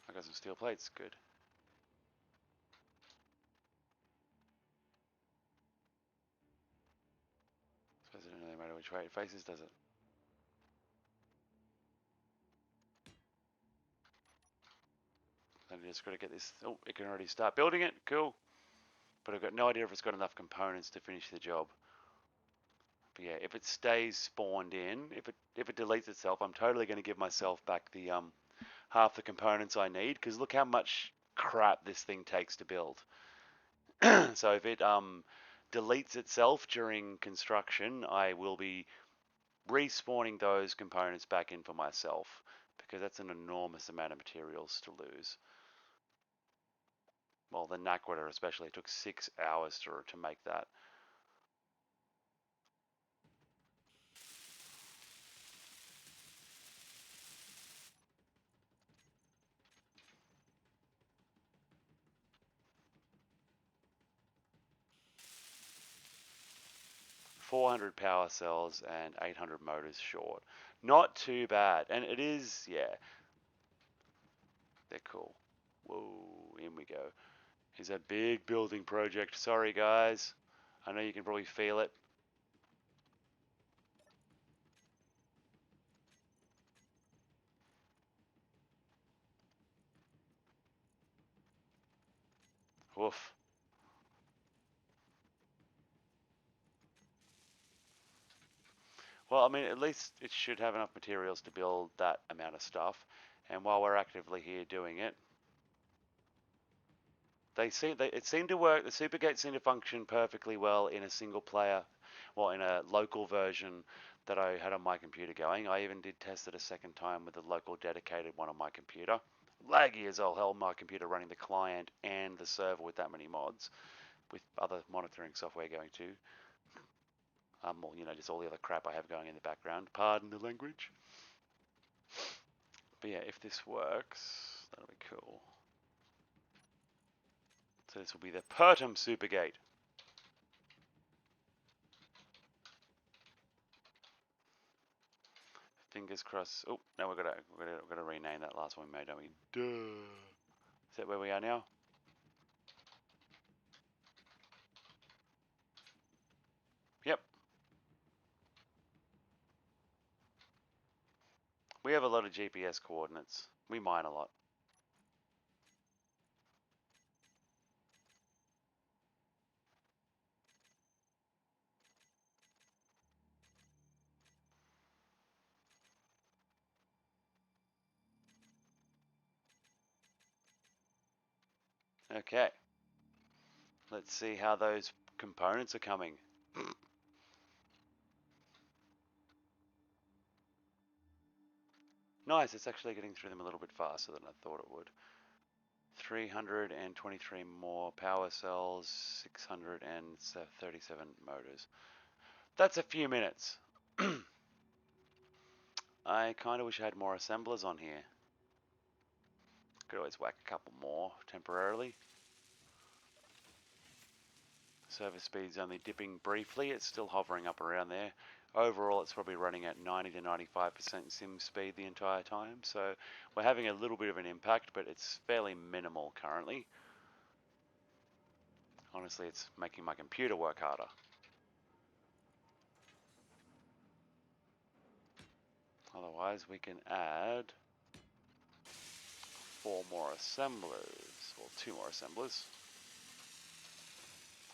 I got some steel plates, good. Suppose it doesn't really matter which way it faces, does it? Then I just got to get this. Oh, it can already start building it. Cool. But I've got no idea if it's got enough components to finish the job. But yeah, if it stays spawned in, if it deletes itself, I'm totally going to give myself back the half the components I need, because look how much crap this thing takes to build. So if it deletes itself during construction, I will be respawning those components back in for myself, because that's an enormous amount of materials to lose. Well, the Nakwita especially, it took 6 hours to make that. 400 power cells and 800 motors short. Not too bad. And it is, yeah, they're cool. Whoa, in we go. Here's a big building project. Sorry, guys. I know you can probably feel it. Woof. Well, I mean, at least it should have enough materials to build that amount of stuff. And while we're actively here doing it, It seemed to work. The Supergate seemed to function perfectly well in a single player, well, in a local version that I had on my computer going. I even did test it a second time with a local dedicated one on my computer. Laggy as all hell, my computer running the client and the server with that many mods, with other monitoring software going too. Well, just all the other crap I have going in the background. Pardon the language. But yeah, if this works, that'll be cool. So this will be the Pertum Supergate. Fingers crossed. Oh, now we've got to rename that last one we made, don't we? Duh. Is that where we are now? Yep. We have a lot of GPS coordinates. We mine a lot. Okay. Let's see how those components are coming. Nice, it's actually getting through them a little bit faster than I thought it would. 323 more power cells, 637 motors. That's a few minutes. I kind of wish I had more assemblers on here. Could always whack a couple more temporarily. Server speed's only dipping briefly. It's still hovering up around there. Overall, it's probably running at 90 to 95% sim speed the entire time. So we're having a little bit of an impact, but it's fairly minimal currently. Honestly, it's making my computer work harder. Otherwise, we can add 4 more assemblers, or 2 more assemblers.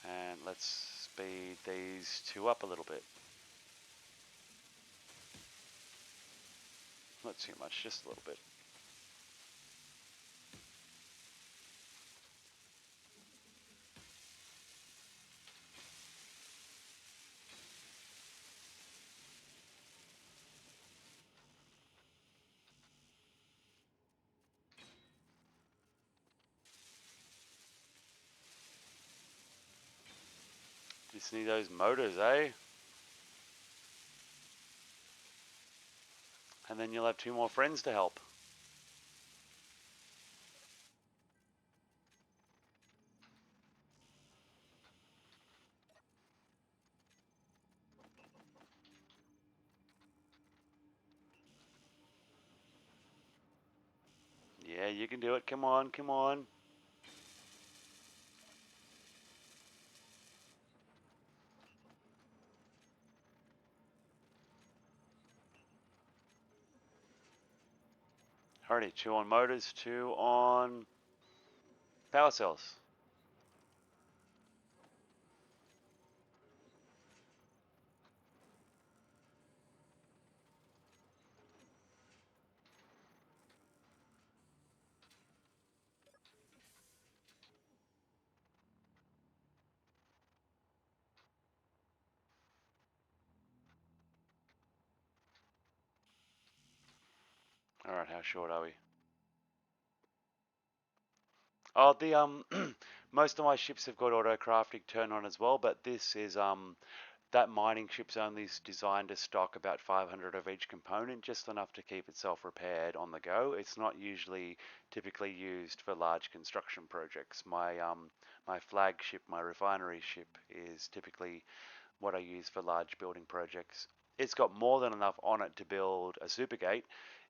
And let's speed these 2 up a little bit. Not too much, just a little bit. Just need those motors, eh? And then you'll have 2 more friends to help. Yeah, you can do it. Come on, come on. Alrighty, 2 on motors, 2 on power cells. Alright, how short are we? Oh, the most of my ships have got auto crafting turned on as well, but this is that mining ship's only designed to stock about 500 of each component, just enough to keep itself repaired on the go. It's not usually typically used for large construction projects. My flagship, my refinery ship, is typically what I use for large building projects. It's got more than enough on it to build a supergate,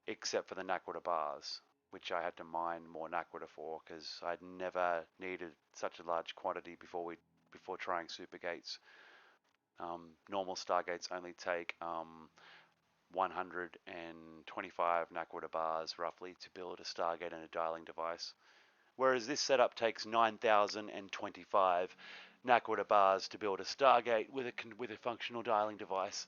except for the Nakwita bars, which I had to mine more Nakwita for because I'd never needed such a large quantity before trying supergates. Normal stargates only take 125 Nakwita bars roughly to build a stargate and a dialing device, whereas this setup takes 9,025 Nakwita bars to build a stargate with a functional dialing device.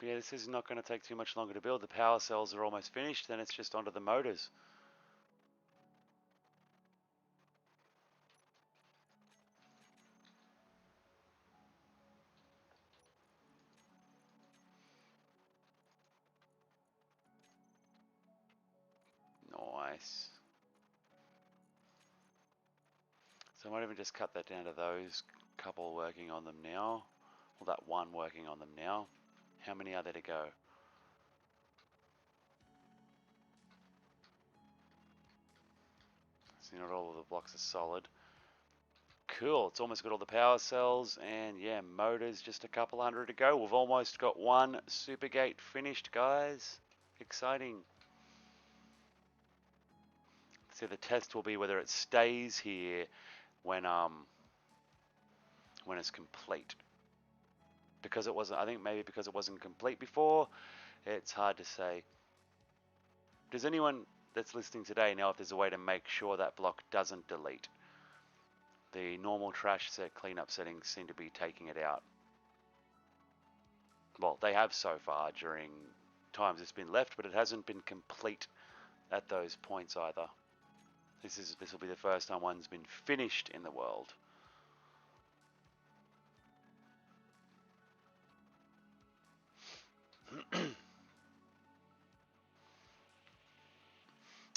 But yeah, this is not going to take too much longer to build. The power cells are almost finished, then it's just onto the motors. Nice. So I might even just cut that down to those couple working on them now. Well, that one working on them now. How many are there to go? See, not all of the blocks are solid. Cool, it's almost got all the power cells and yeah, motors, just a couple hundred to go. We've almost got one Supergate finished, guys. Exciting. So the test will be whether it stays here when it's complete. Because it wasn't, I think maybe because it wasn't complete before, it's hard to say. Does anyone that's listening today know if there's a way to make sure that block doesn't delete? The normal trash set cleanup settings seem to be taking it out. Well, they have so far during times it's been left, but it hasn't been complete at those points either. This will be the first time one's been finished in the world.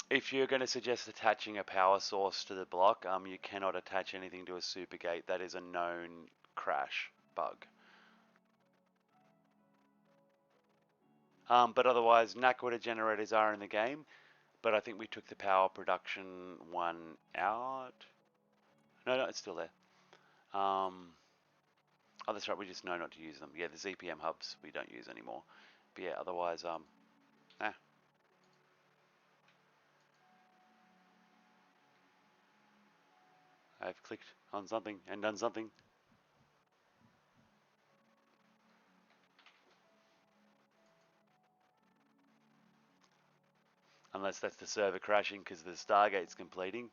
If you're going to suggest attaching a power source to the block, you cannot attach anything to a Supergate. That is a known crash bug. But otherwise, Nakwita generators are in the game, but I think we took the power production one out. No, it's still there. Oh, that's right, we just know not to use them. Yeah, the ZPM hubs we don't use anymore. But yeah, otherwise, I've clicked on something and done something. Unless that's the server crashing because the Stargate's completing.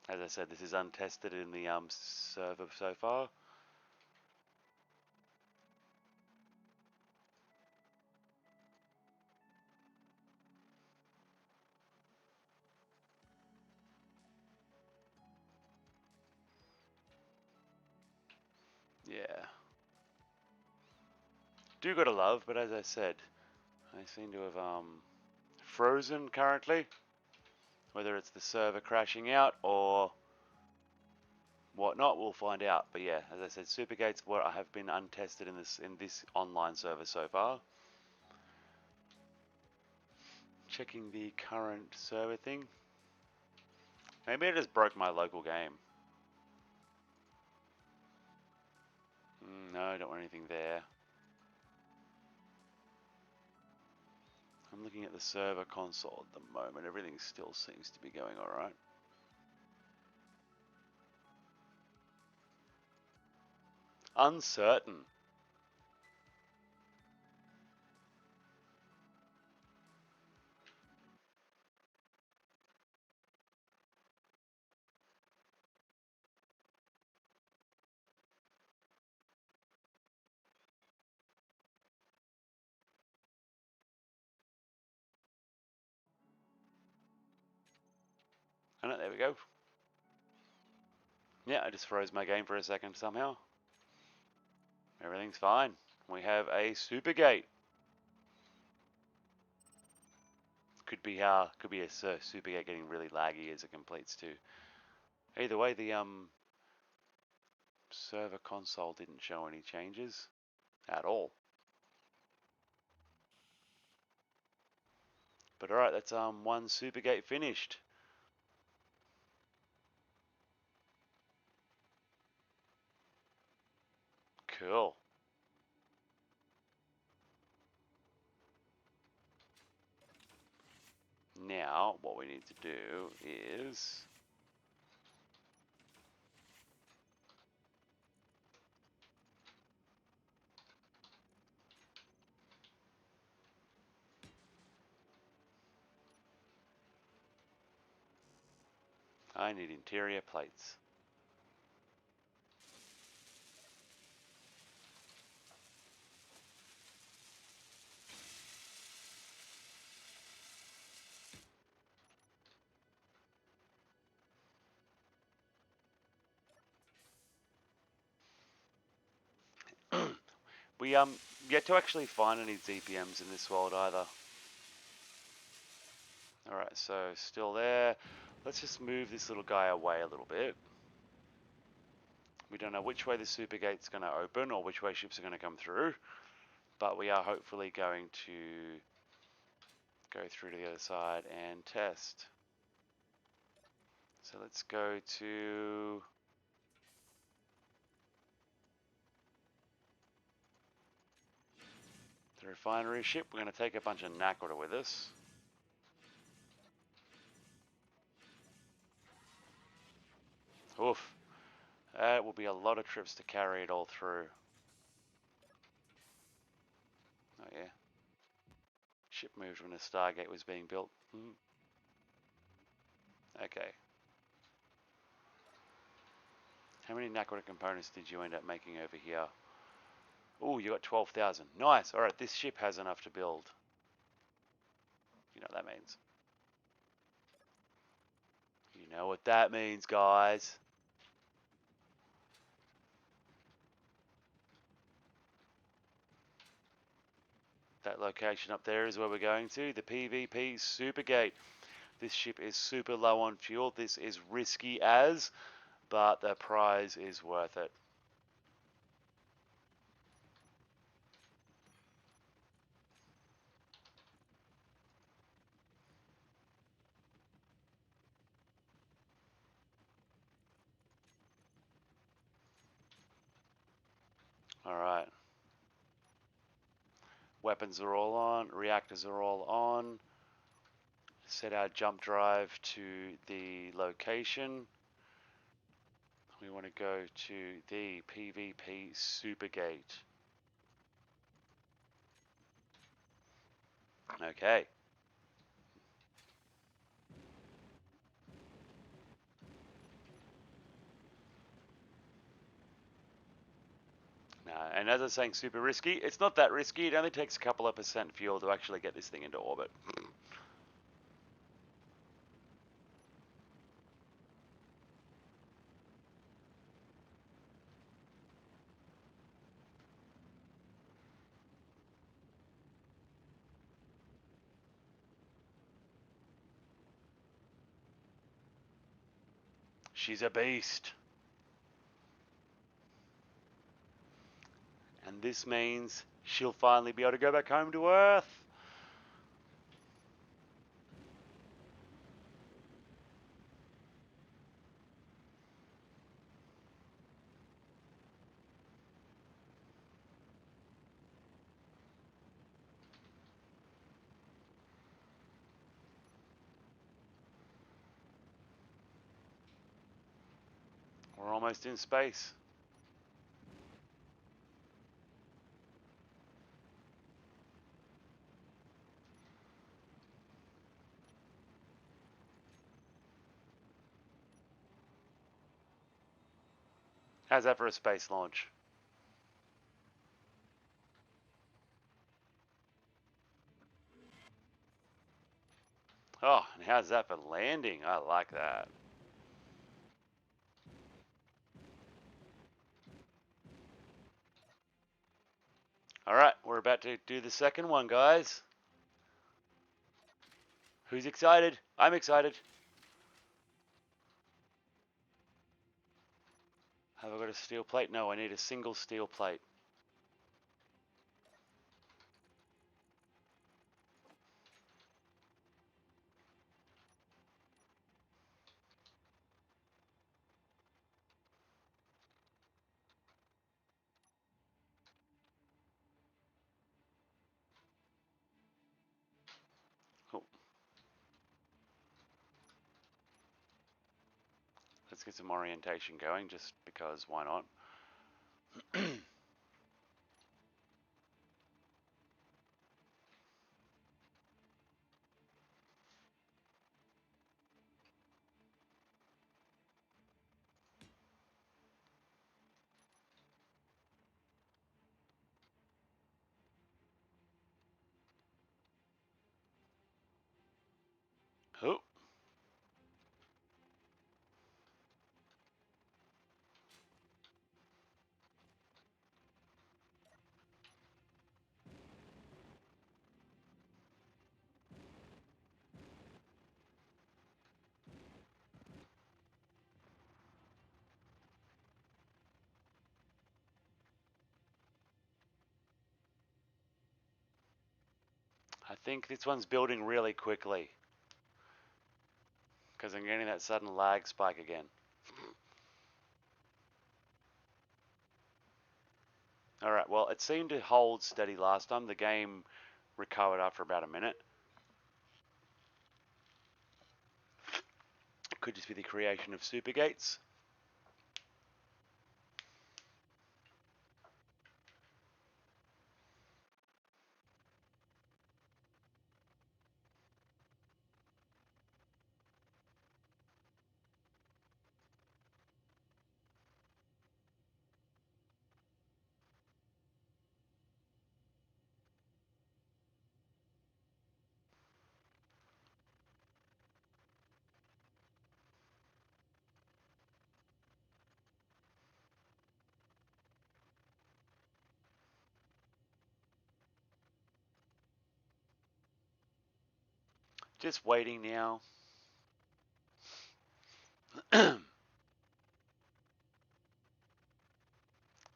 As I said, this is untested in the server so far. Yeah. Do gotta love, but as I said, I seem to have frozen currently. Whether it's the server crashing out or whatnot, we'll find out. But yeah, as I said, Supergate's what I have been untested in this online server so far. Checking the current server thing. Maybe I just broke my local game. No, I don't want anything there. I'm looking at the server console at the moment. Everything still seems to be going alright. Uncertain. And there we go. Yeah, I just froze my game for a second somehow. Everything's fine. We have a Supergate. Could be a Supergate getting really laggy as it completes too. Either way, the server console didn't show any changes at all. But alright, that's one Supergate finished. Cool. Now, what we need to do is I need interior plates. We yet to actually find any DPMs in this world either. Alright, so still there. Let's just move this little guy away a little bit. We don't know which way the super gate's going to open or which way ships are going to come through, but we are hopefully going to go through to the other side and test. So let's go to the refinery ship. We're going to take a bunch of Nakoda with us. Oof. That will be a lot of trips to carry it all through. Oh yeah. Ship moved when the Stargate was being built. Okay. How many Nakoda components did you end up making over here? Oh, you got 12,000. Nice. Alright, this ship has enough to build. You know what that means. You know what that means, guys. That location up there is where we're going to, the PvP Supergate. This ship is super low on fuel. This is risky as, but the prize is worth it. Alright. Weapons are all on. Reactors are all on. Set our jump drive to the location. We want to go to the PvP Supergate. Okay. And as I was saying, super risky. It's not that risky. It only takes a couple of % fuel to actually get this thing into orbit. She's a beast. And this means she'll finally be able to go back home to Earth. We're almost in space. How's that for a space launch? Oh, and how's that for landing? I like that. Alright, we're about to do the second one, guys. Who's excited? I'm excited. Have I got a steel plate? No, I need a single steel plate. Oh, let's get some orientation going, just because why not? Oh, think this one's building really quickly because I'm getting that sudden lag spike again. Alright, well, it seemed to hold steady last time. The game recovered after about a minute. It could just be the creation of super gates. Just waiting now.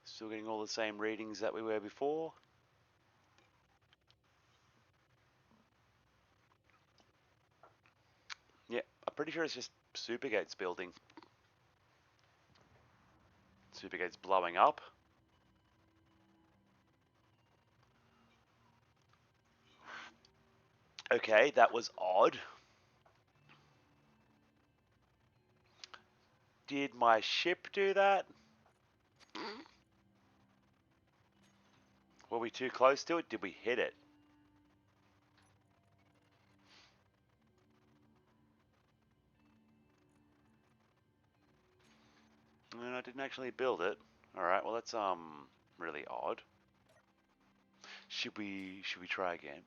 Still getting all the same readings that we were before. Yeah, I'm pretty sure it's just Supergate's building. Supergate's blowing up. Okay, that was odd. Did my ship do that? Were we too close to it? Did we hit it? And I didn't actually build it. Alright, well that's really odd. Should we try again?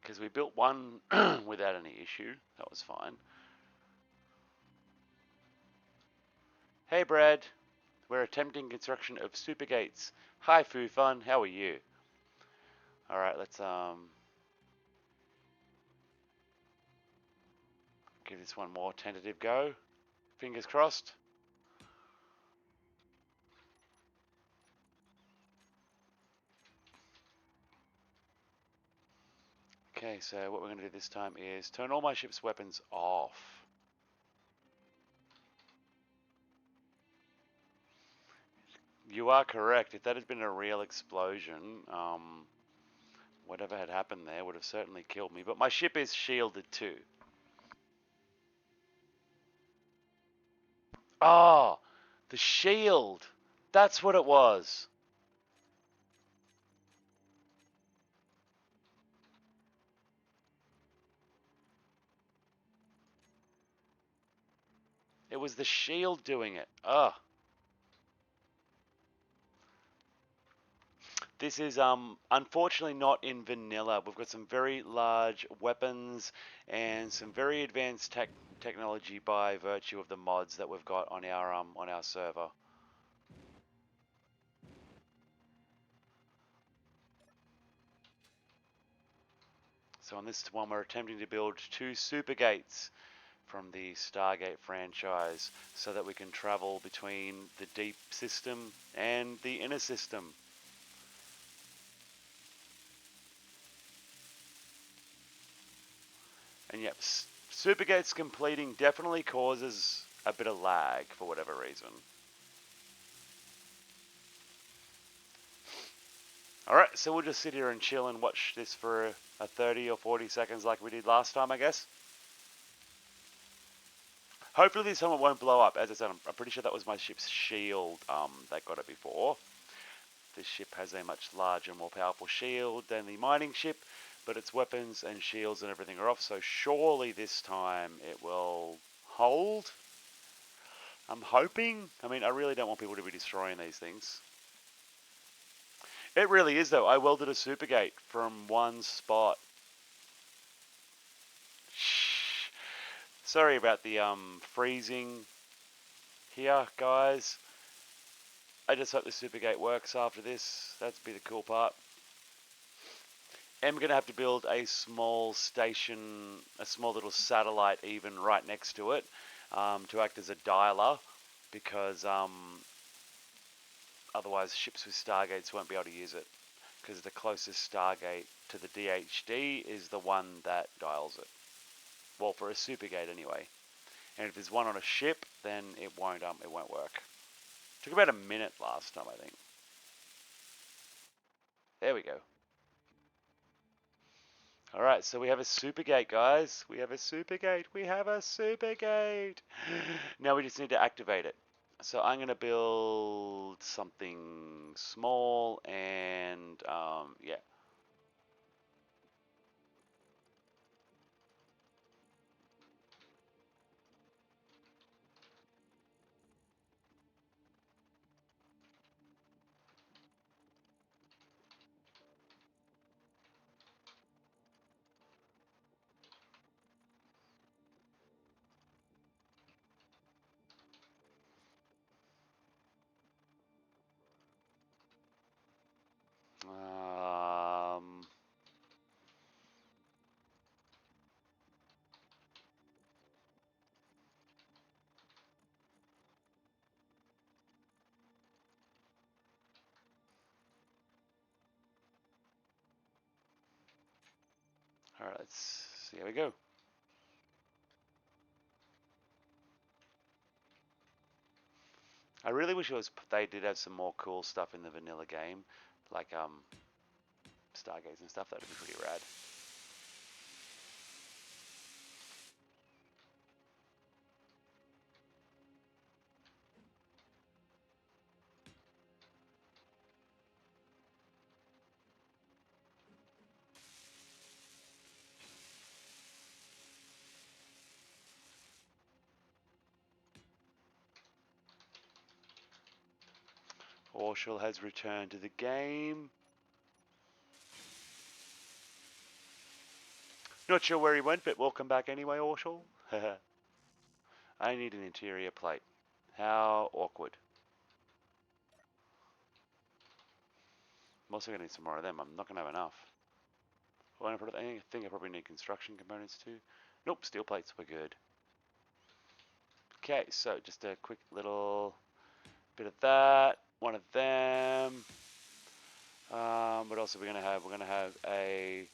Because we built one without any issue. That was fine. Hey Brad, we're attempting construction of Supergates. Hi Foo Fun, how are you? Alright, let's give this one more tentative go. Fingers crossed. Okay, so what we're going to do this time is turn all my ship's weapons off. You are correct. If that had been a real explosion, whatever had happened there would have certainly killed me. But my ship is shielded too. Oh, the shield. That's what it was. It was the shield doing it. Ugh. This is unfortunately not in vanilla. We've got some very large weapons and some very advanced technology by virtue of the mods that we've got on our server. So on this one, we're attempting to build 2 super gates from the Stargate franchise so that we can travel between the deep system and the inner system. And yep, Supergates completing definitely causes a bit of lag for whatever reason. Alright, so we'll just sit here and chill and watch this for a 30 or 40 seconds like we did last time, I guess. Hopefully this time it won't blow up. As I said, I'm pretty sure that was my ship's shield that got it before. This ship has a much larger, more powerful shield than the mining ship, but its weapons and shields and everything are off, so surely this time it will hold. I'm hoping. I mean, I really don't want people to be destroying these things. It really is, though. I welded a supergate from one spot. Shh. Sorry about the freezing here, guys. I just hope the supergate works after this. That'd be the cool part. am going to have to build a small station, a small little satellite even right next to it, to act as a dialer, because otherwise ships with stargates won't be able to use it, because the closest stargate to the DHD is the one that dials it. Well, for a supergate anyway. And if there's one on a ship, then it won't work. Took about a minute last time, I think. There we go. All right, so we have a supergate, guys. We have a supergate. We have a supergate. Now we just need to activate it. So I'm going to build something small and, yeah. All right, let's see how we go. I really wish they did have some more cool stuff in the vanilla game, like stargates and stuff. That'd be pretty rad. Orshel has returned to the game. Not sure where he went, but welcome back anyway, Orshel. I need an interior plate. How awkward. I'm also going to need some more of them. I'm not going to have enough. Well, I think I probably need construction components too. Nope, steel plates, we're good. Okay, so just a quick little bit of that. One of them. What else are we going to have? We're going to have a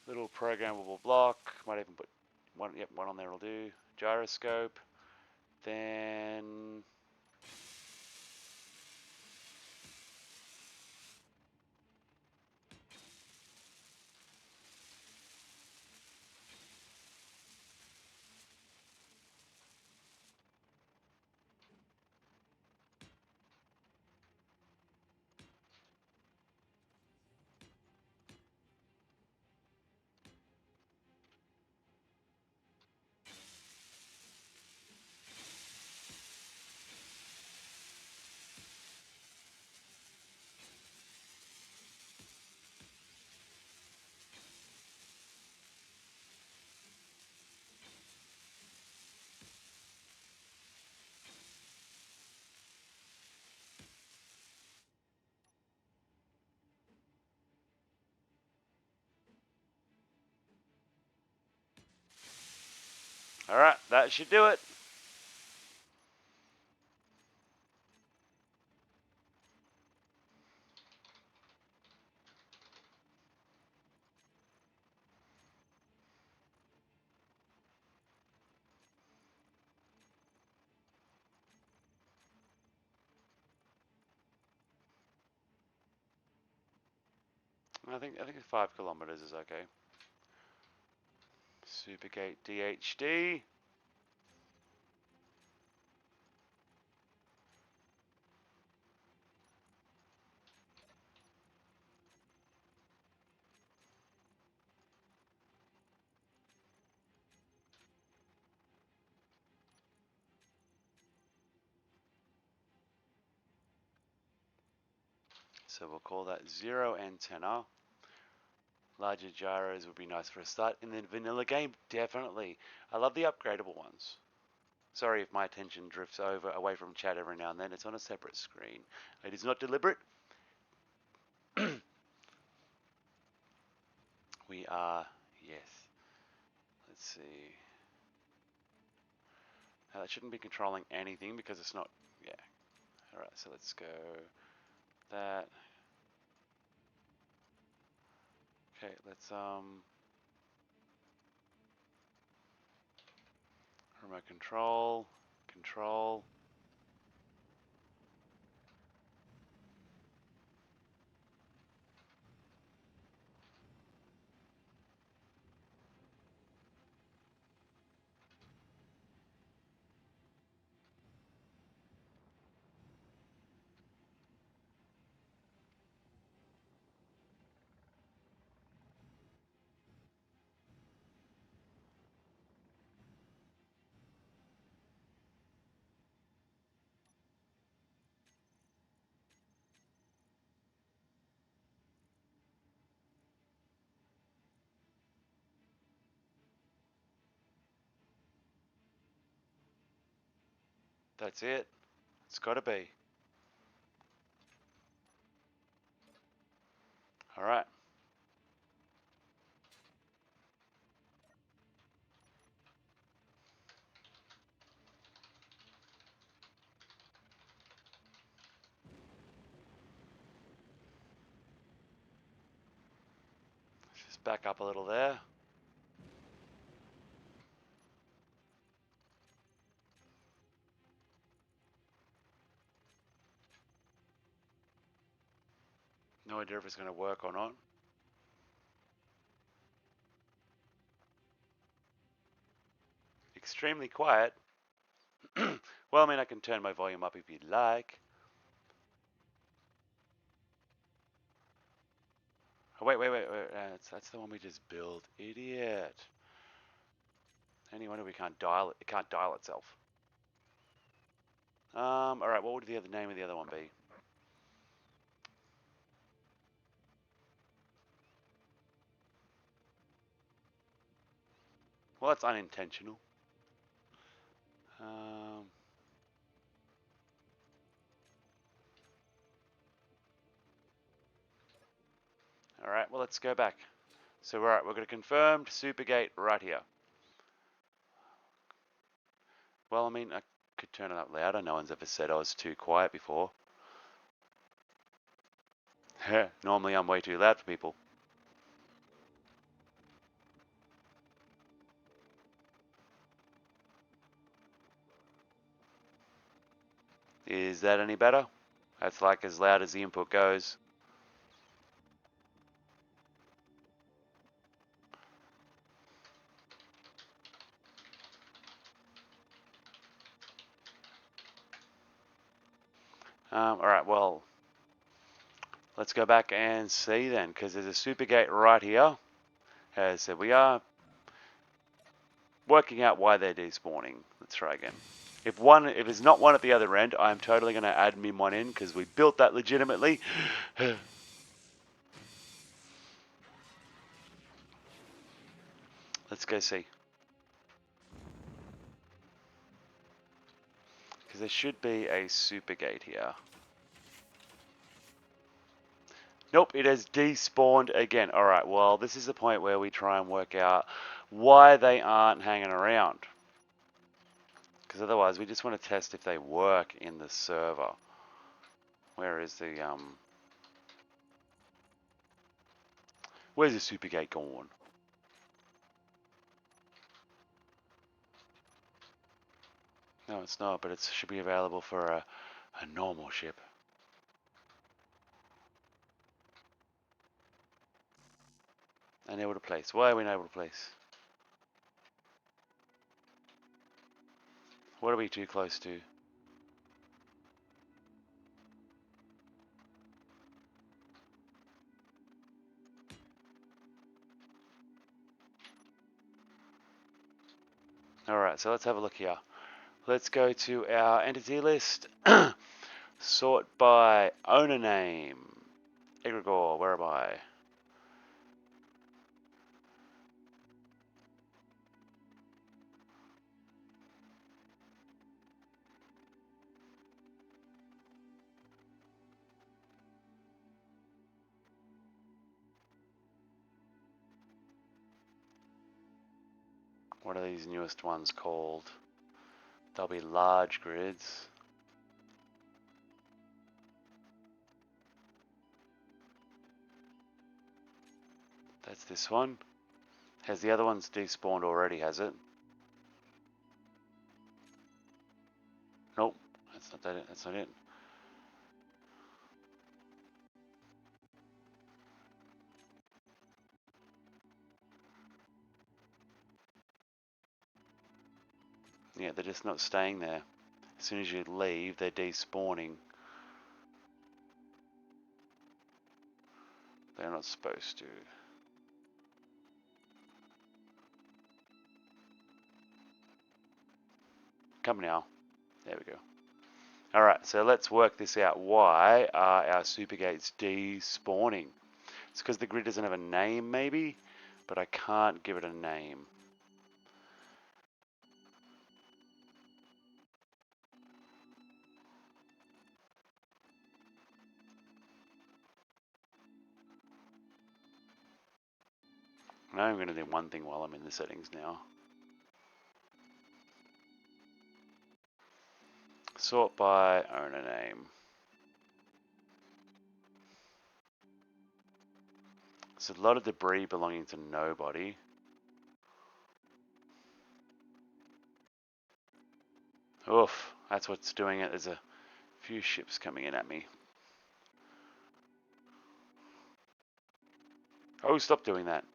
little programmable block. Might even put one, yep, one on there will do. Gyroscope. Then alright, that should do it. I think 5 kilometers is okay. Supergate DHD. So we'll call that 0 antenna. Larger gyros would be nice for a start. In the vanilla game, definitely. I love the upgradable ones. Sorry if my attention drifts away from chat every now and then. It's on a separate screen. It is not deliberate. are, yes. Let's see. Now that shouldn't be controlling anything because it's not, yeah. Alright, so let's go that. Okay, let's remote control, control. That's it. It's gotta be. Alright. Just back up a little there. No idea if it's gonna work or not. Extremely quiet. Well, I mean, I can turn my volume up if you'd like. Oh, wait. That's the one we just built. Idiot. Any wonder we can't dial it. It can't dial itself. Alright, what would the other name of the other one be? Well, that's unintentional. Alright, well, let's go back. So, alright, we're going to confirm Supergate right here. Well, I mean, I could turn it up louder. No one's ever said I was too quiet before. Normally, I'm way too loud for people. Is that any better? That's like as loud as the input goes. Alright, well, let's go back and see then, because there's a Supergate right here. As I said, we are working out why they're despawning. Let's try again. If there's not one at the other end, I'm totally going to admin one in because we built that legitimately. Let's go see. Because there should be a Supergate here. Nope, it has despawned again. Alright, well, this is the point where we try and work out why they aren't hanging around. Because otherwise, we just want to test if they work in the server. Where is the, where's the Supergate gone? No, it's not, but it should be available for a normal ship. Unable to place. Why are we unable to place? What are we too close to? Alright, so let's have a look here. Let's go to our entity list. Sort by owner name. Egregore, where am I? What are these newest ones called? They'll be large grids. That's this one. Has the other ones despawned already, has it? Nope, that's not that. That's not it. Yeah, they're just not staying there. As soon as you leave, they're despawning. They're not supposed to. Come now. There we go. Alright, so let's work this out. Why are our super gates despawning? It's because the grid doesn't have a name, maybe? But I can't give it a name. Now I'm going to do one thing while I'm in the settings now. Sort by owner name. There's a lot of debris belonging to nobody. Oof, that's what's doing it. There's a few ships coming in at me. Oh, stop doing that.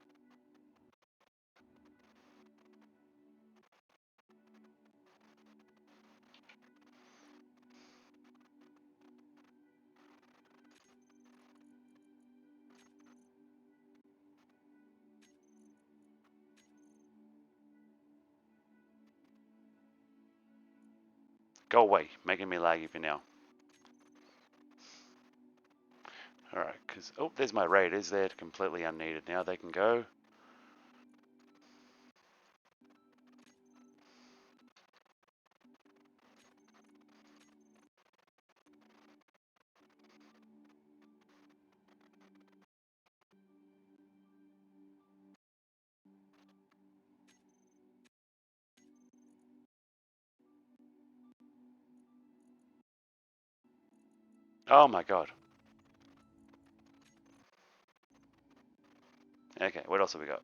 Go away, making me laggy for now. Alright, because, oh, there's my raiders. They're completely unneeded now. They can go. Oh my god. Okay, what else have we got?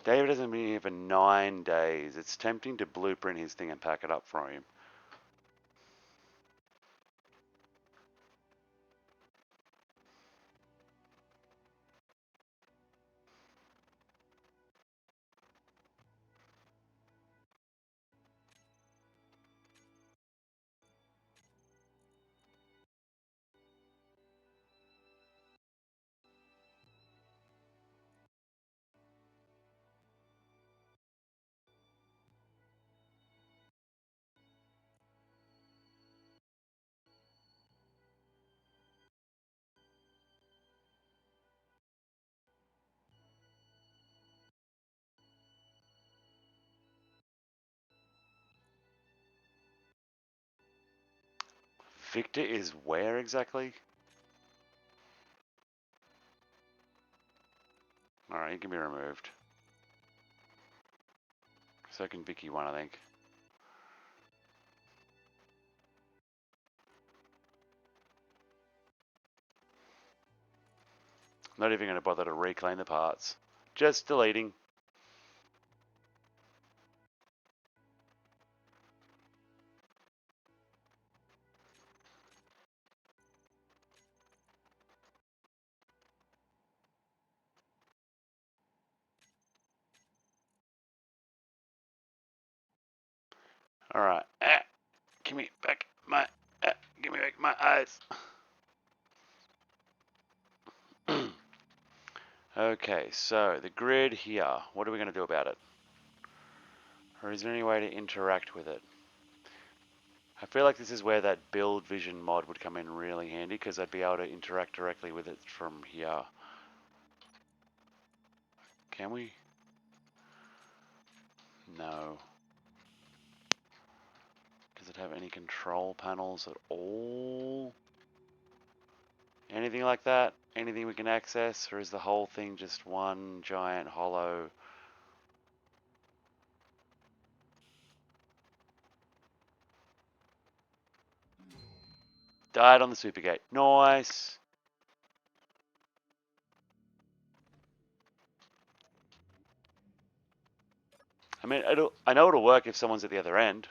David hasn't been here for 9 days. It's tempting to blueprint his thing and pack it up for him. Victor is where exactly? Alright, he can be removed. So can Vicky one, I think. Not even going to bother to reclaim the parts. Just deleting. Alright. Give me back my... give me back my eyes. Okay, so the grid here. What are we going to do about it? Or is there any way to interact with it? I feel like this is where that build vision mod would come in really handy, because I'd be able to interact directly with it from here. Can we? No. Does it have any control panels at all? Anything like that? Anything we can access? Or is the whole thing just one giant hollow? Died on the Supergate. Nice. I mean, I know it'll work if someone's at the other end.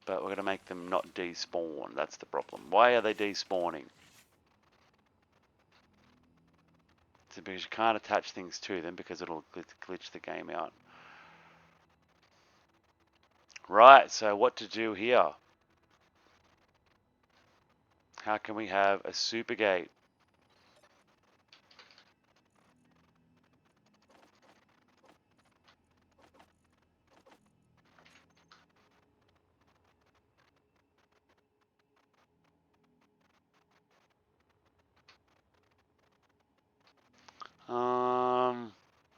But we're going to make them not despawn. That's the problem. Why are they despawning? It's because you can't attach things to them because it'll glitch the game out. Right, so what to do here? How can we have a Supergate?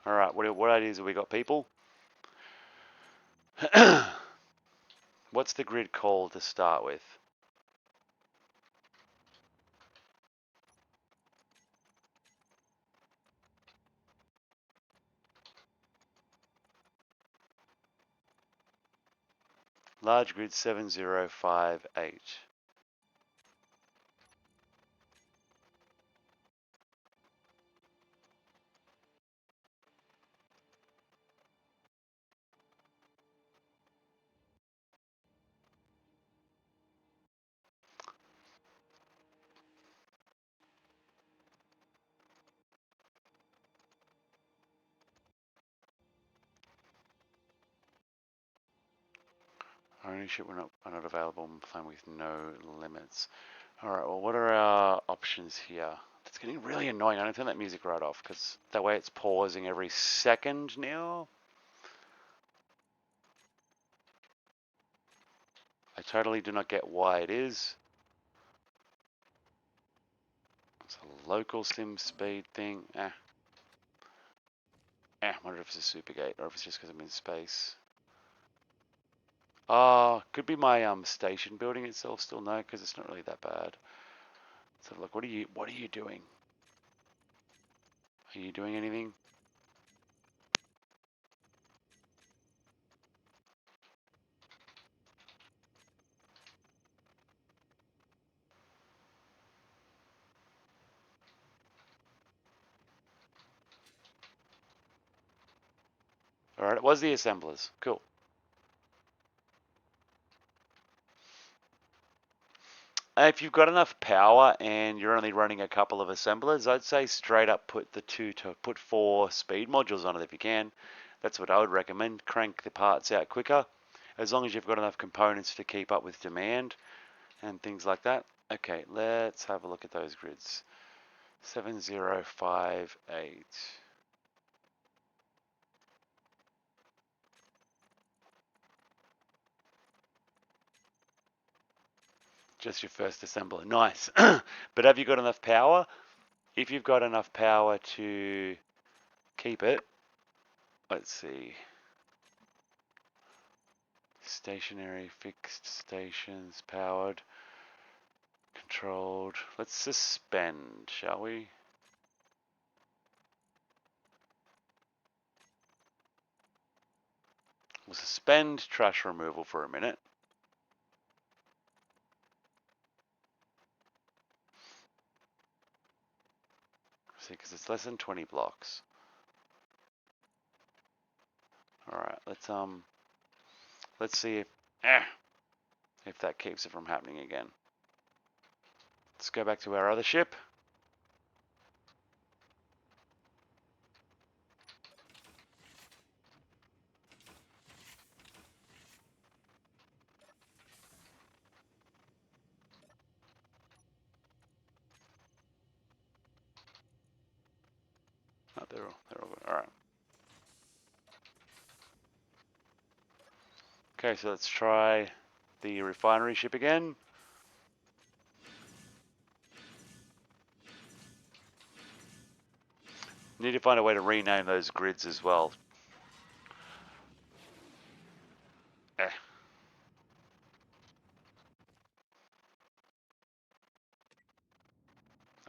All right. What ideas have we got, people? What's the grid called to start with? Large grid 7058. Ownership are not available on plan with no limits. Alright, well, what are our options here? It's getting really annoying. I don't turn that music right off because that way it's pausing every second now. I totally do not get why it is. It's a local sim speed thing. I wonder if it's a Supergate or if it's just because I'm in space. Could be my station building itself still. No, because it's not really that bad. So look, what are you doing? Are you doing anything? Alright, it was the assemblers. Cool. If you've got enough power and you're only running a couple of assemblers, I'd say straight up put put 4 speed modules on it if you can. That's what I would recommend. Crank the parts out quicker, as long as you've got enough components to keep up with demand and things like that. Okay, let's have a look at those grids. 7058. Just your first assembler. Nice. But have you got enough power? If you've got enough power to keep it, let's see. Stationary, fixed stations, powered, controlled. Let's suspend, shall we? We'll suspend trash removal for a minute. See, because it's less than 20 blocks. All right, let's see if that keeps it from happening again. Let's go back to our other ship. Oh, they're all good. All right. Okay, so let's try the refinery ship again. Need to find a way to rename those grids as well.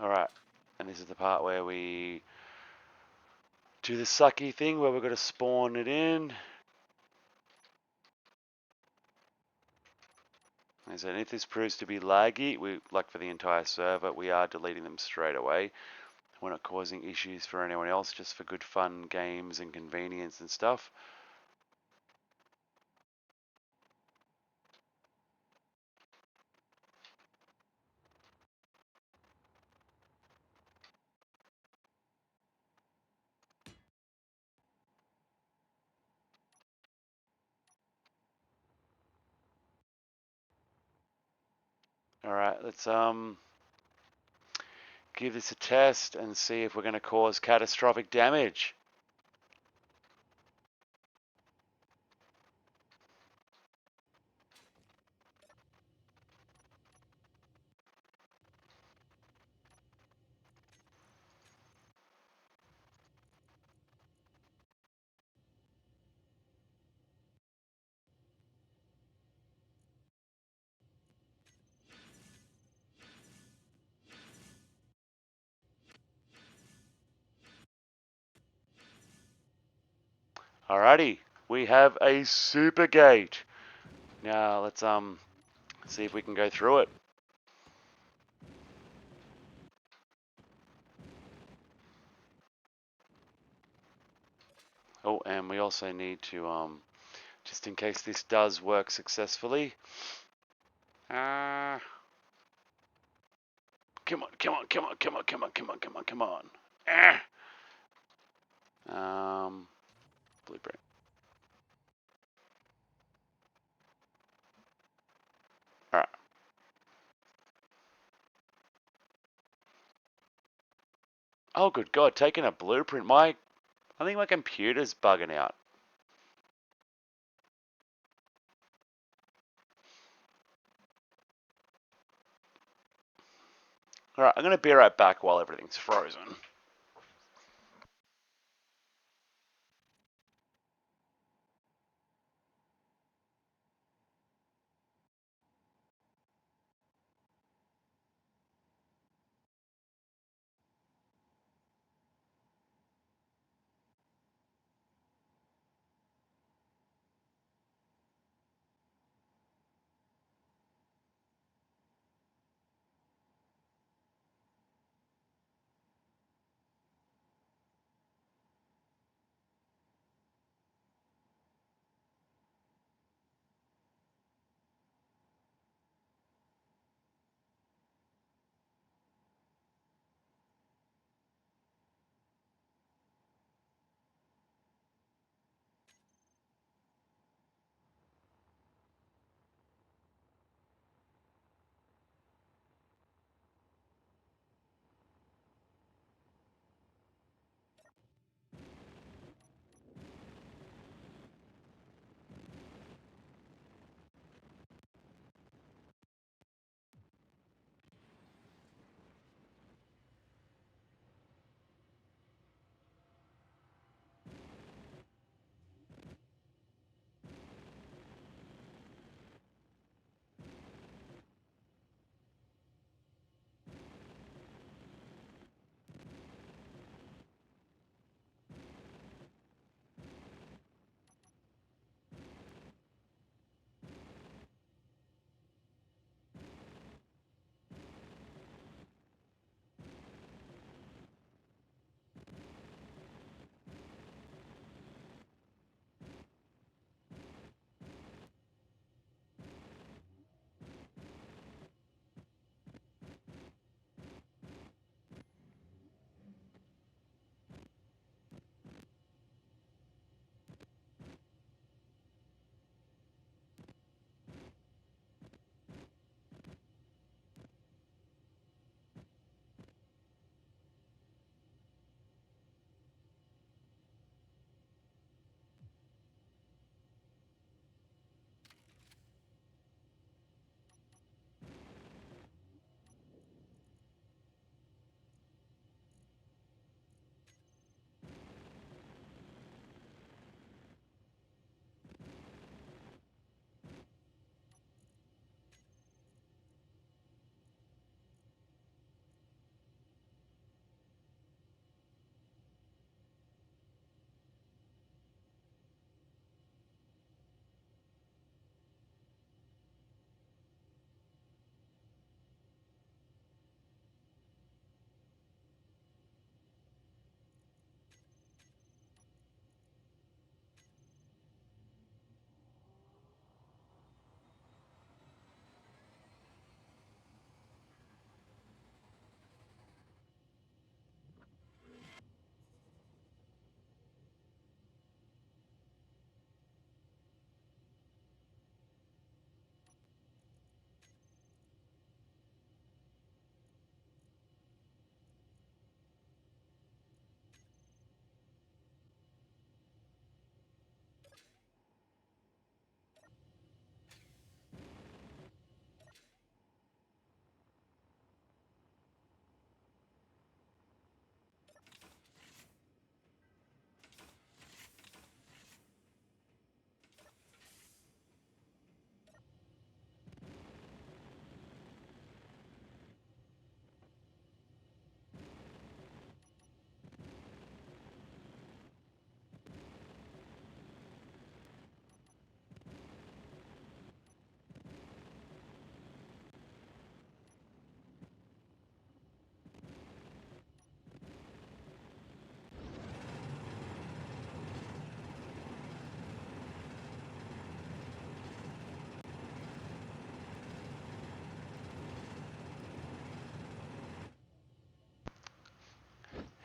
Alright, and this is the part where we do the sucky thing where we've got to spawn it in. And if this proves to be laggy, like for the entire server, we are deleting them straight away. We're not causing issues for anyone else, just for good fun games and convenience and stuff. Alright, let's give this a test and see if we're going to cause catastrophic damage. Alrighty, we have a super gate. Now let's see if we can go through it. Oh, and we also need to just in case this does work successfully. Come on, come on, come on, come on, come on, come on, come on, come on. Blueprint. Alright. Oh, good God, taking a blueprint. I think my computer's bugging out. Alright, I'm going to be right back while everything's frozen.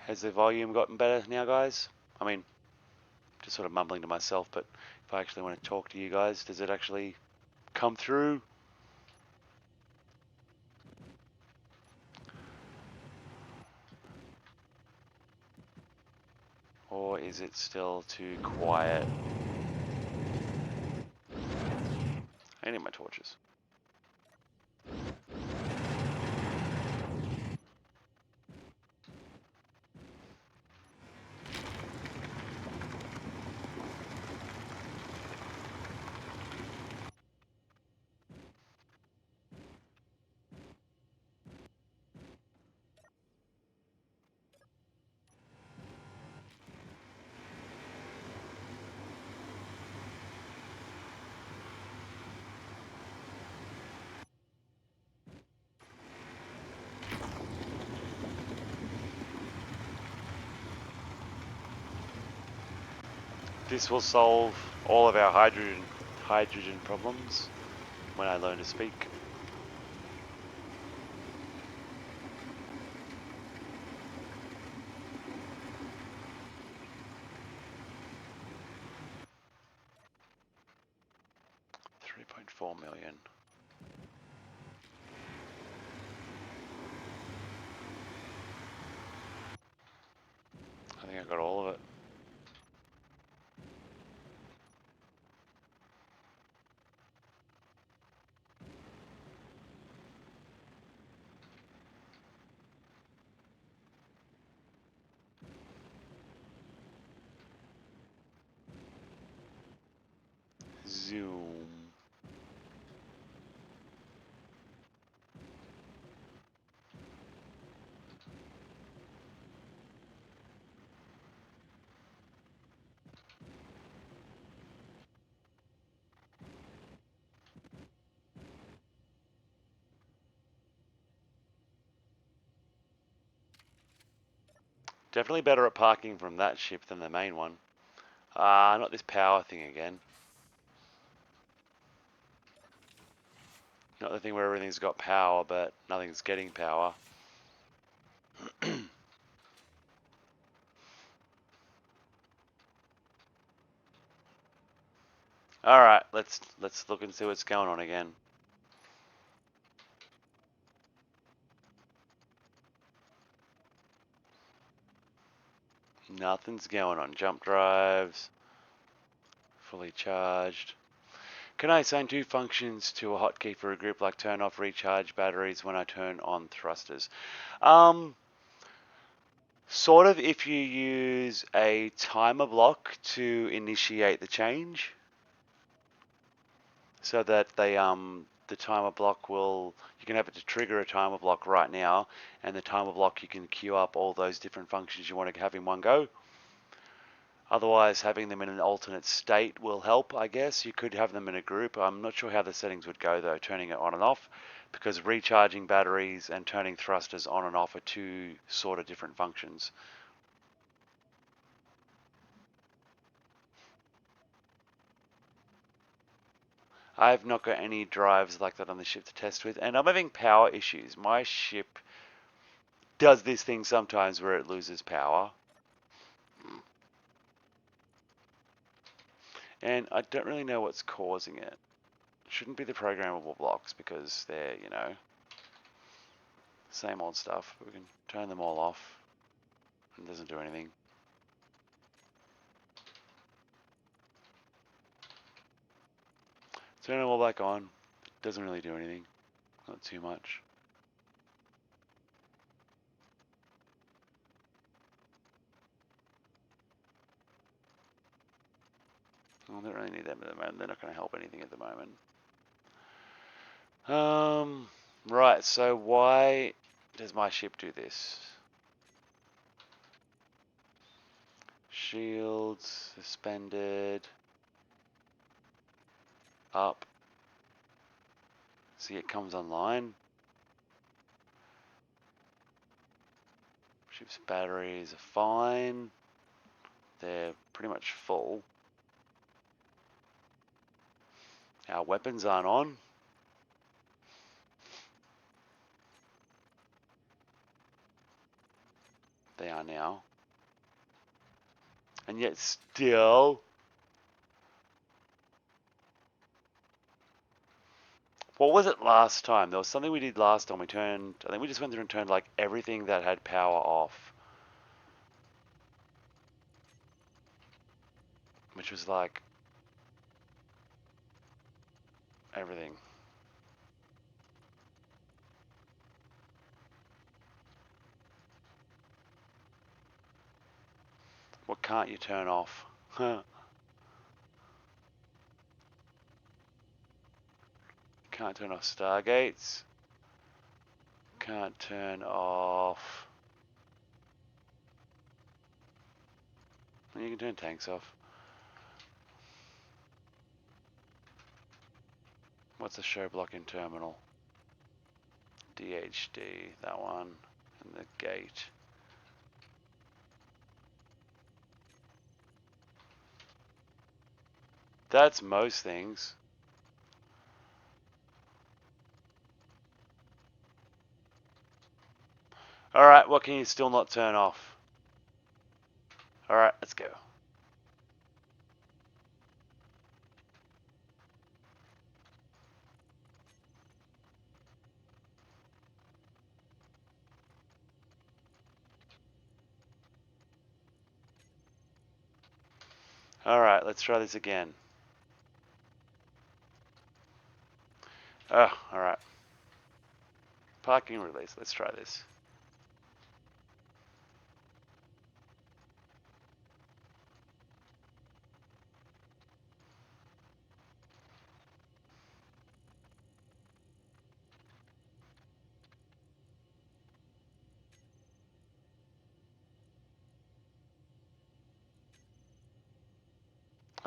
Has the volume gotten better now, guys? I mean, just sort of mumbling to myself, but if I actually want to talk to you guys, does it actually come through? Or is it still too quiet? I need my torches. This will solve all of our hydrogen problems when I learn to speak. $3.4 million. I think I got all of it. Zoom. Definitely better at parking from that ship than the main one. Not this power thing again. Not the thing where everything's got power, but nothing's getting power. Alright, let's look and see what's going on again. Nothing's going on. Jump drives. Fully charged. Can I assign 2 functions to a hotkey for a group, like turn off recharge batteries when I turn on thrusters? Sort of if you use a timer block to initiate the change, so that the timer block will, you can have it to trigger a timer block right now, and the timer block you can queue up all those different functions you want to have in one go. Otherwise, having them in an alternate state will help, I guess. You could have them in a group. I'm not sure how the settings would go, though, turning it on and off, because recharging batteries and turning thrusters on and off are 2 sort of different functions. I've not got any drives like that on the ship to test with, and I'm having power issues. My ship does this thing sometimes where it loses power. And I don't really know what's causing it. Shouldn't be the programmable blocks, because they're, you know, same old stuff. We can turn them all off. It doesn't do anything. Turn them all back on. It doesn't really do anything. Not too much. Well, I don't really need them at the moment. They're not going to help anything at the moment. Right, so why does my ship do this? Shields suspended. Up. See, it comes online. Ship's batteries are fine. They're pretty much full. Our weapons aren't on. they are now. And yet still... What was it last time? There was something we did last time. I think we just went through and turned like everything that had power off. Which was like everything. What can't you turn off? Can't turn off stargates. Can't turn off... You can turn tanks off. What's the show block in terminal? DHD, that one. And the gate. That's most things. Alright, what can you still not turn off? Alright, let's go. Alright, let's try this again. Oh, alright. Parking release, let's try this.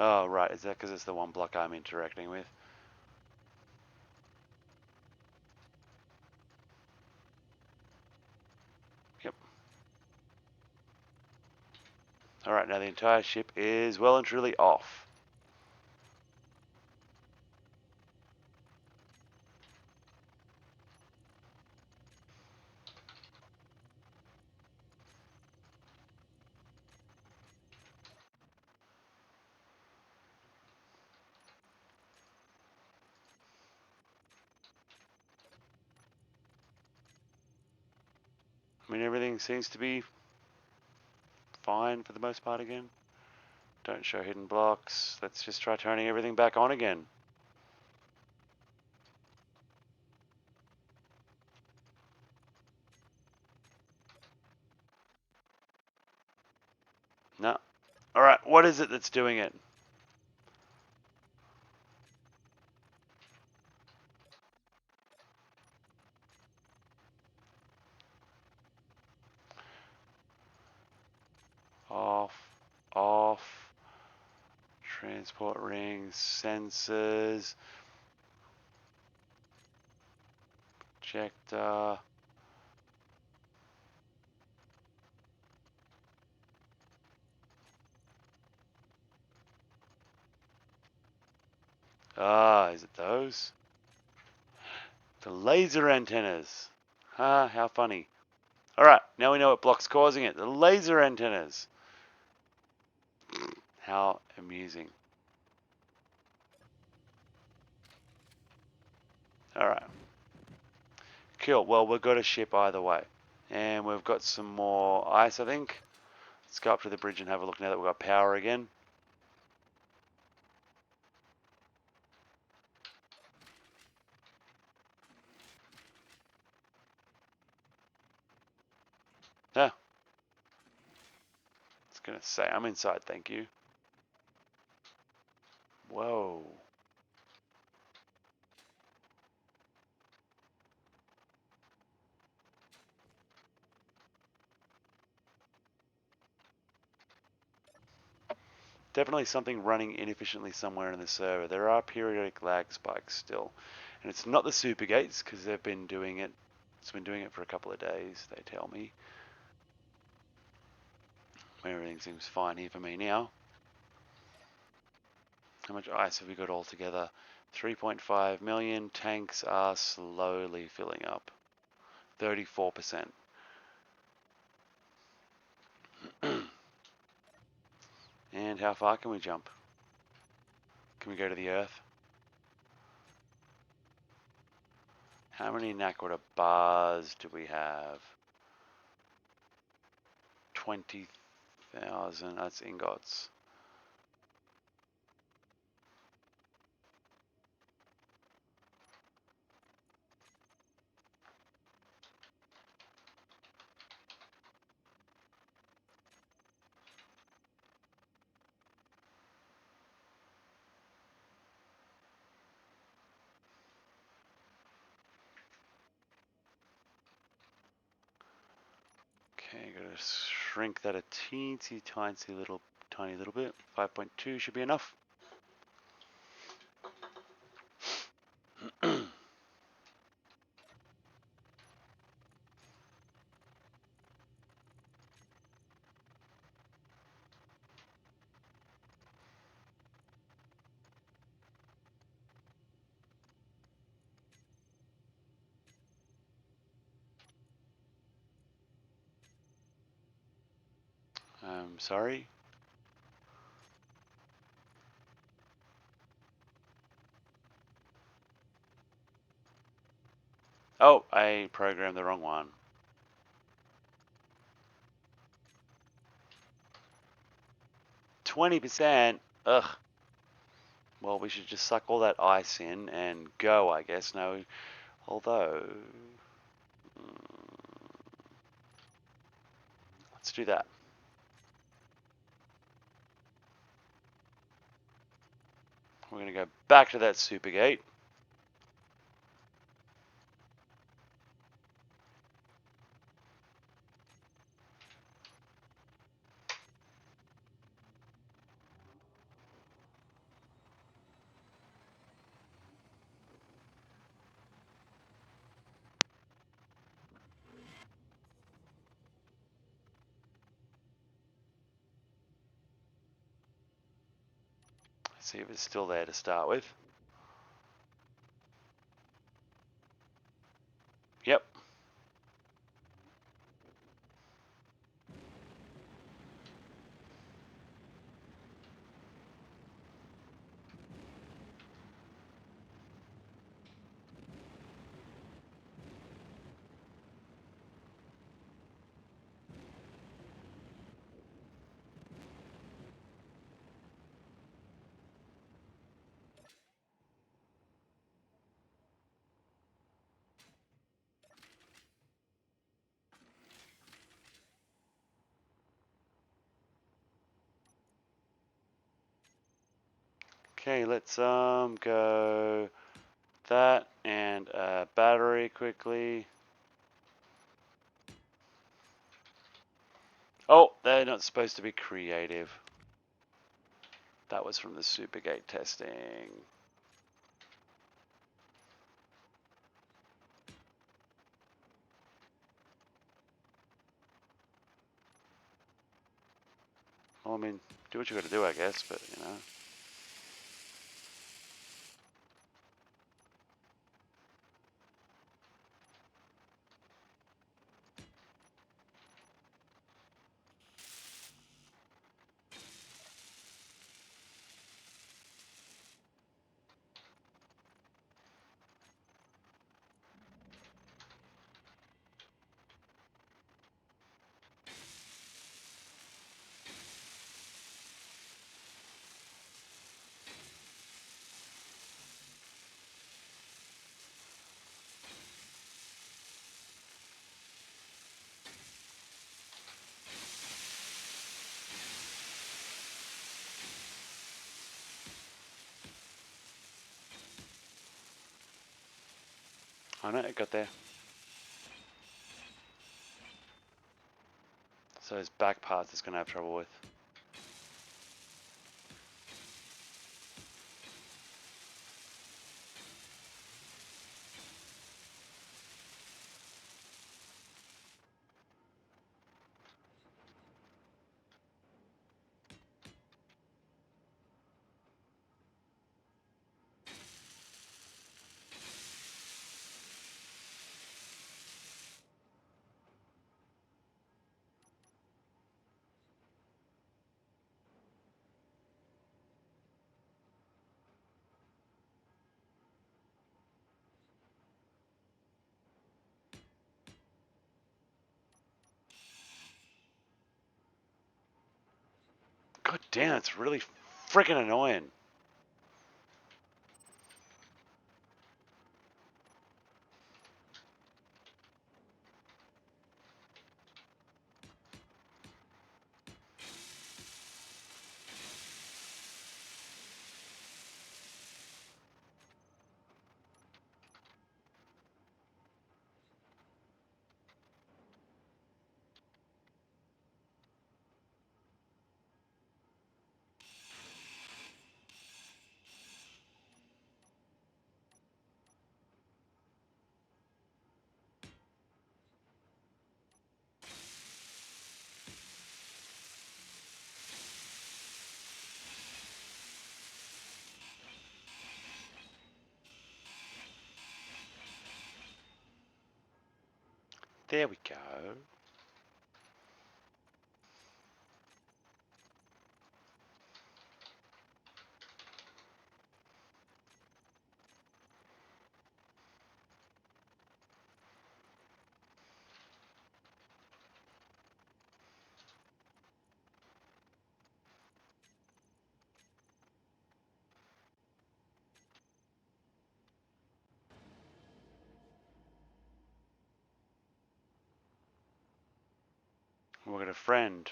Oh, right, is that because it's the one block I'm interacting with? Yep. Alright, now the entire ship is well and truly off. I mean, everything seems to be fine for the most part again. Don't show hidden blocks. Let's just try turning everything back on again. No. Alright, what is it that's doing it? Off, off, transport rings, sensors, projector. Ah, is it those? The laser antennas. Ah, how funny. Alright, now we know what block's causing it. The laser antennas. How amusing. Alright. Cool, well, we've got a ship either way. And we've got some more ice, I think. Let's go up to the bridge and have a look now that we've got power again. Ah, I was going to say, I'm inside, thank you. Whoa. Definitely something running inefficiently somewhere in the server. There are periodic lag spikes still. And it's not the super gates because they've been doing it. It's been doing it for a couple of days, they tell me. Everything seems fine here for me now. How much ice have we got altogether? 3.5 million. Tanks are slowly filling up. 34%. And how far can we jump? Can we go to the Earth? How many Nakoda bars do we have? 20,000. That's ingots. Okay, gotta shrink that a teensy tiny little bit. 5.2 should be enough. Sorry. Oh, I programmed the wrong one. 20%? Ugh. Well, we should just suck all that ice in and go, I guess. No, although... let's do that. We're going to go back to that super gate. See if it's still there to start with. Yep. Okay, let's go that and battery quickly. Oh, they're not supposed to be creative. That was from the Supergate testing. Well, I mean, do what you got to do, I guess, but you know. I know it got there. So his back parts is going to have trouble with. God damn, it's really freaking annoying. There we go. We've got a friend.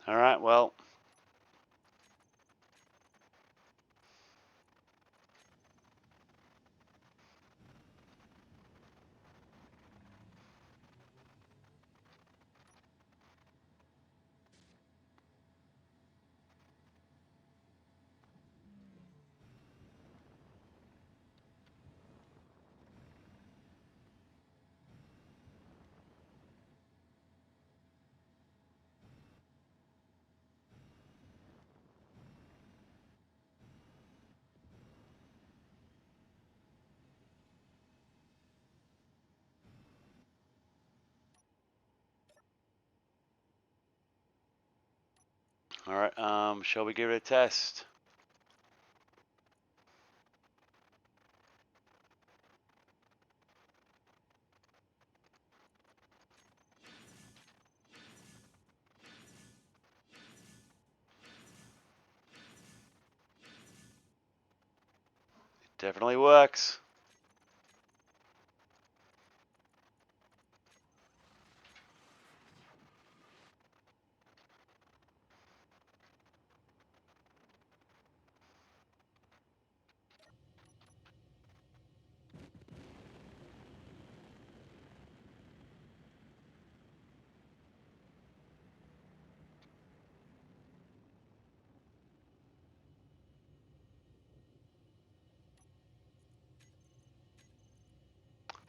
Alright, well. Alright, shall we give it a test? It definitely works.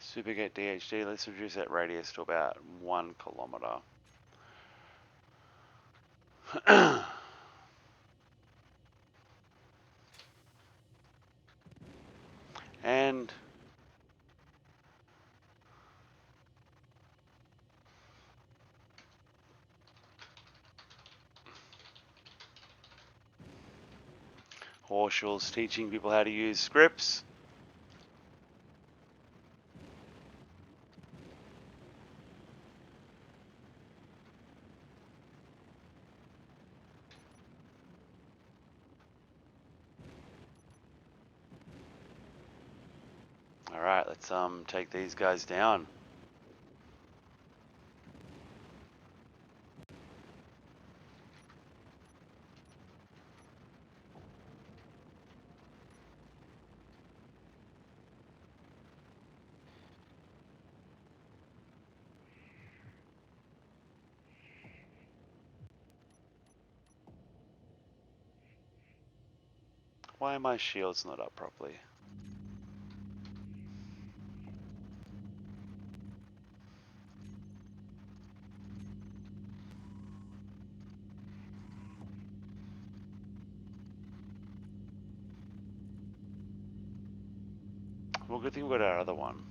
Supergate DHD, let's reduce that radius to about 1 kilometer. And Horschel's teaching people how to use scripts. Alright, let's take these guys down. Why are my shields not up properly? Well, good thing we got our other one.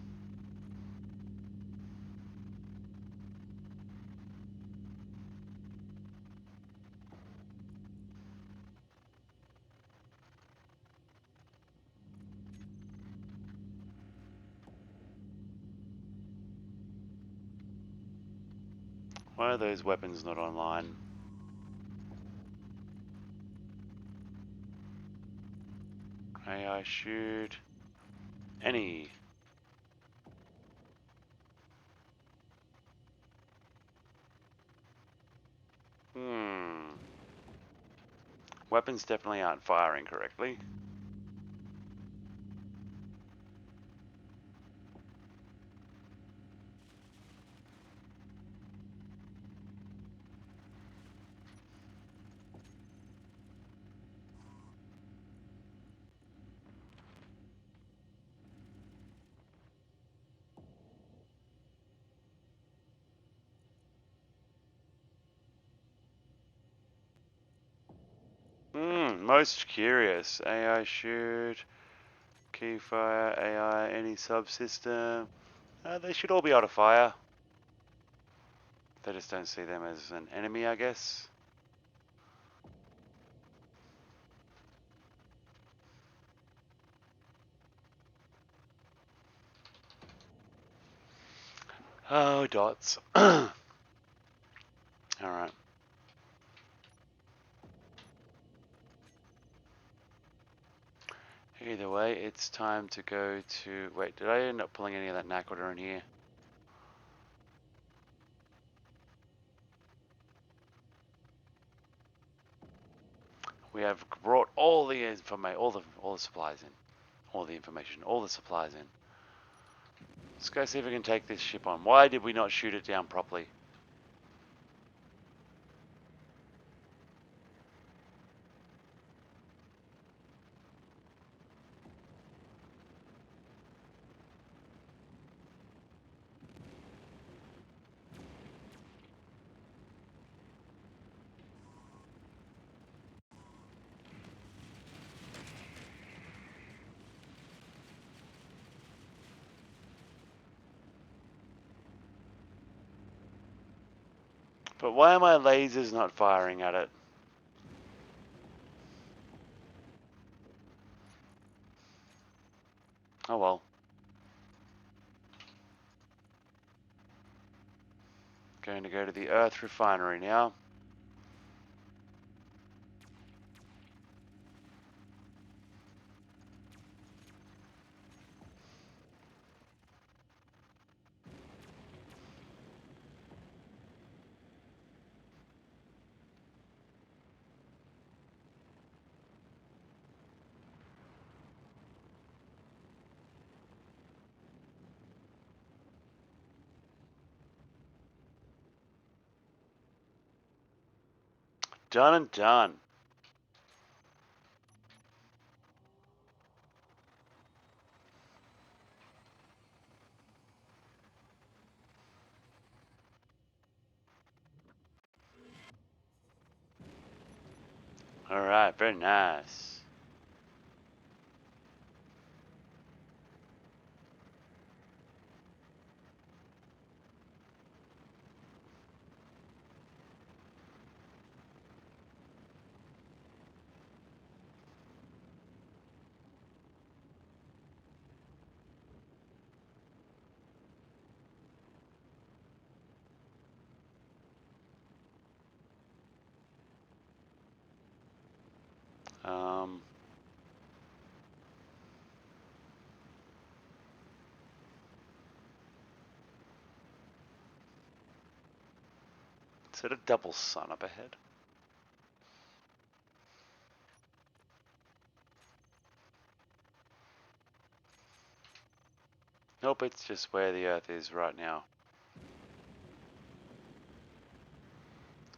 Why are those weapons not online? AI shoot. Any. Weapons definitely aren't firing correctly. Most curious. AI shoot. Keyfire, AI, any subsystem. They should all be able to fire. They just don't see them as an enemy, I guess. Oh, dots. Alright. Either way, it's time to go to... Wait, did I end up pulling any of that Nakoda in here? We have brought all the information, all the supplies in. All the information, all the supplies in. Let's go see if we can take this ship on. Why did we not shoot it down properly? But why are my lasers not firing at it? Oh well. Going to go to the Earth refinery now. Done and done. Alright, very nice. Um, is it a double sun up ahead? Nope, it's just where the Earth is right now.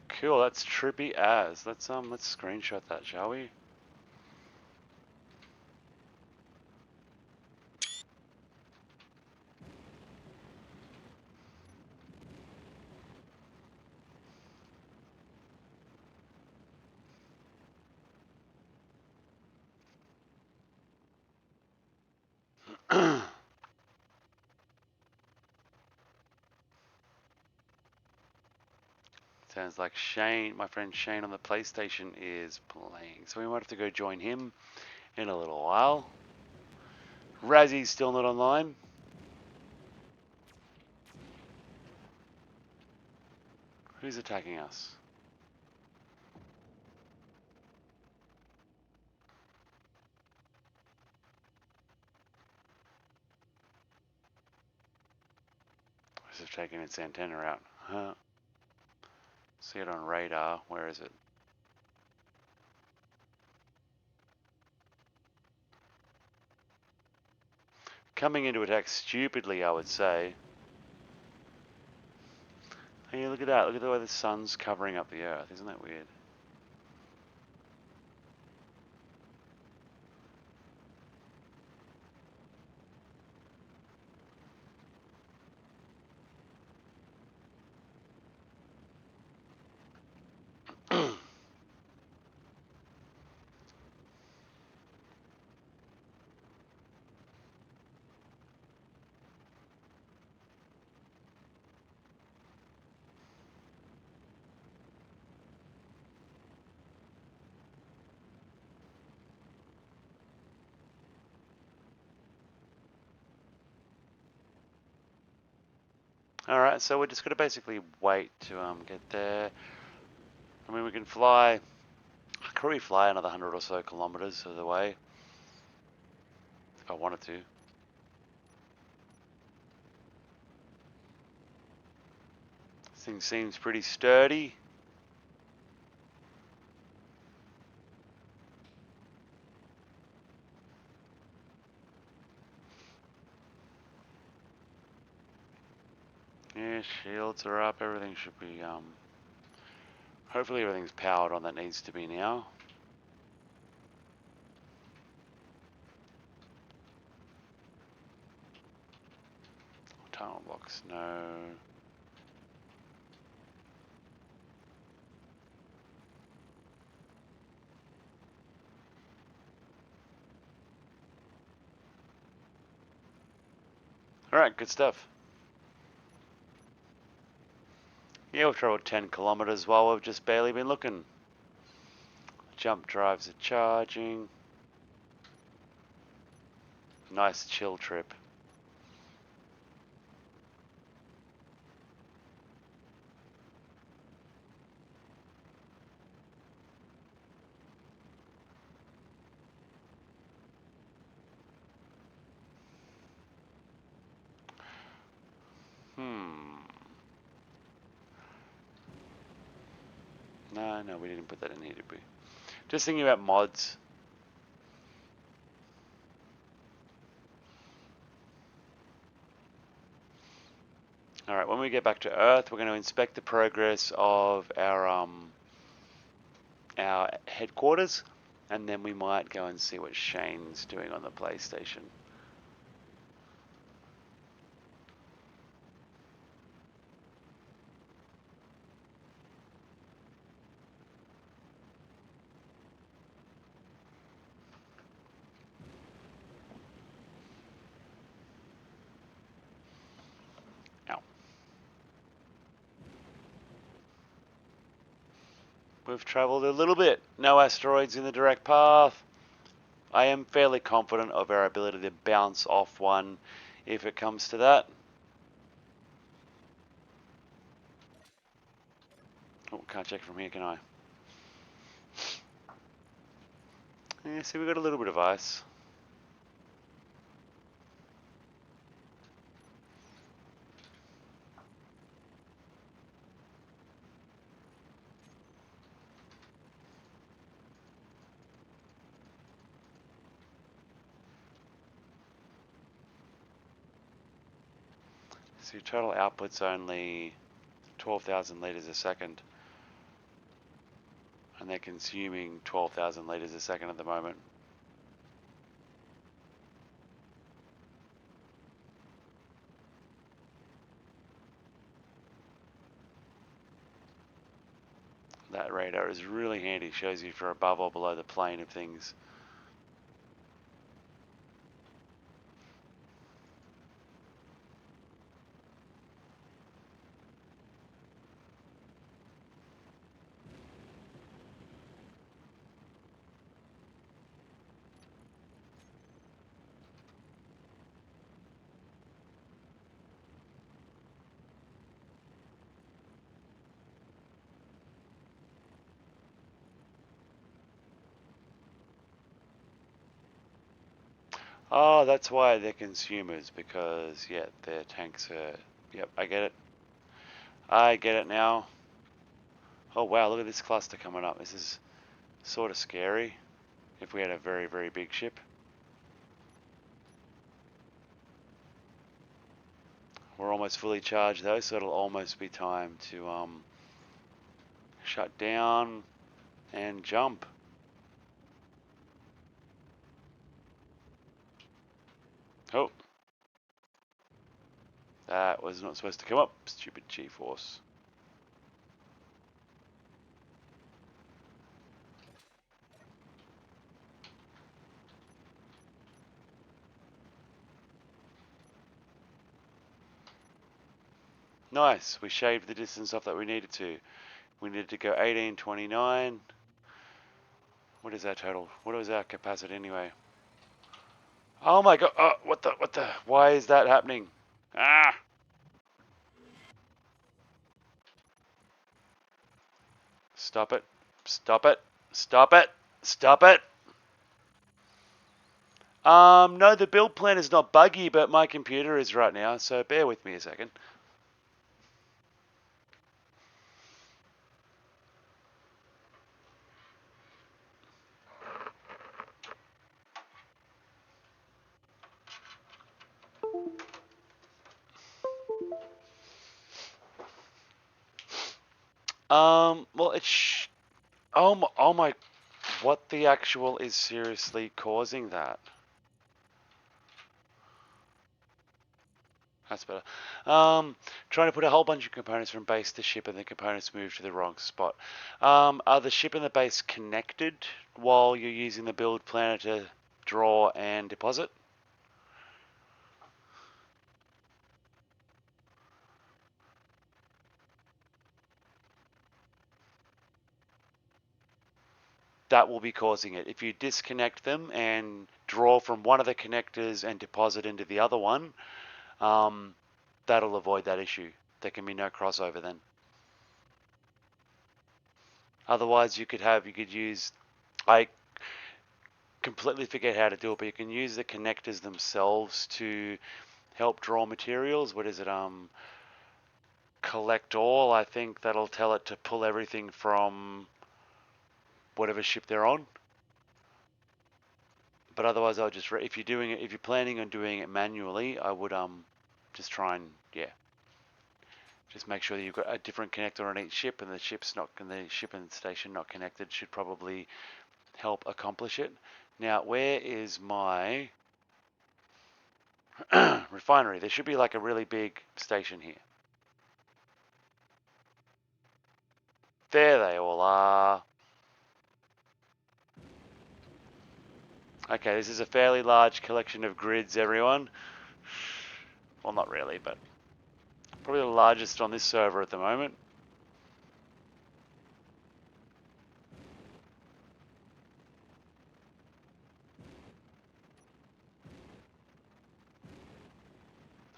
Cool, that's trippy as. Let's screenshot that, shall we? Sounds like Shane, my friend Shane on the PlayStation is playing. So we might have to go join him in a little while. Razzie's still not online. Who's attacking us? Must have taken its antenna out. Huh. See it on radar. Where is it? Coming into attack stupidly, I would say. Hey, look at that. Look at the way the sun's covering up the Earth. Isn't that weird? Alright, so we're just going to basically wait to get there. I mean, we can fly. I could probably fly another 100 or so kilometers of the way. If I wanted to. This thing seems pretty sturdy. Yeah, shields are up. Everything should be, hopefully everything's powered on that needs to be now. Tunnel blocks, no. Alright, good stuff. Yeah, we've traveled 10 kilometers while we've just barely been looking. Jump drives are charging. Nice chill trip. No, we didn't put that in here, did we? Just thinking about mods. Alright, when we get back to Earth, we're going to inspect the progress of our headquarters, and then we might go and see what Shane's doing on the PlayStation. Ow. We've traveled a little bit. No asteroids in the direct path. I am fairly confident of our ability to bounce off one if it comes to that. Oh, can't check from here, can I? Yeah, see, we've got a little bit of ice. So your total output's only 12,000 litres a second. And they're consuming 12,000 litres a second at the moment. That radar is really handy, shows you if you're above or below the plane of things. Oh, that's why they're consumers, because, yeah, their tanks are... Yep, I get it. I get it now. Oh, wow, look at this cluster coming up. This is sort of scary if we had a very, very big ship. We're almost fully charged, though, so it'll almost be time to shut down and jump. Oh, that was not supposed to come up. Stupid G-force. Nice. We shaved the distance off that we needed to. We needed to go 1829. What is our total? What is our capacity anyway? Oh my god. Oh, what the? Why is that happening? Ah! Stop it. Stop it. Stop it. Stop it. No, the build plan is not buggy, but my computer is right now, so bear with me a second. Well, it's... oh my... What the actual is seriously causing that? That's better. Trying to put a whole bunch of components from base to ship and the components move to the wrong spot. Are the ship and the base connected while you're using the build planner to draw and deposit? That will be causing it. If you disconnect them and draw from one of the connectors and deposit into the other one, that'll avoid that issue. There can be no crossover then. Otherwise, you could use, I completely forget how to do it, but you can use the connectors themselves to help draw materials. What is it? Collect all. I think that'll tell it to pull everything from whatever ship they're on. But otherwise, I'll just if you're planning on doing it manually, I would just try and just make sure that you've got a different connector on each ship, and the ship and station not connected should probably help accomplish it. Now, where is my refinery? There should be like a really big station here. There they all are. Okay, this is a fairly large collection of grids, everyone. Well, not really, but probably the largest on this server at the moment.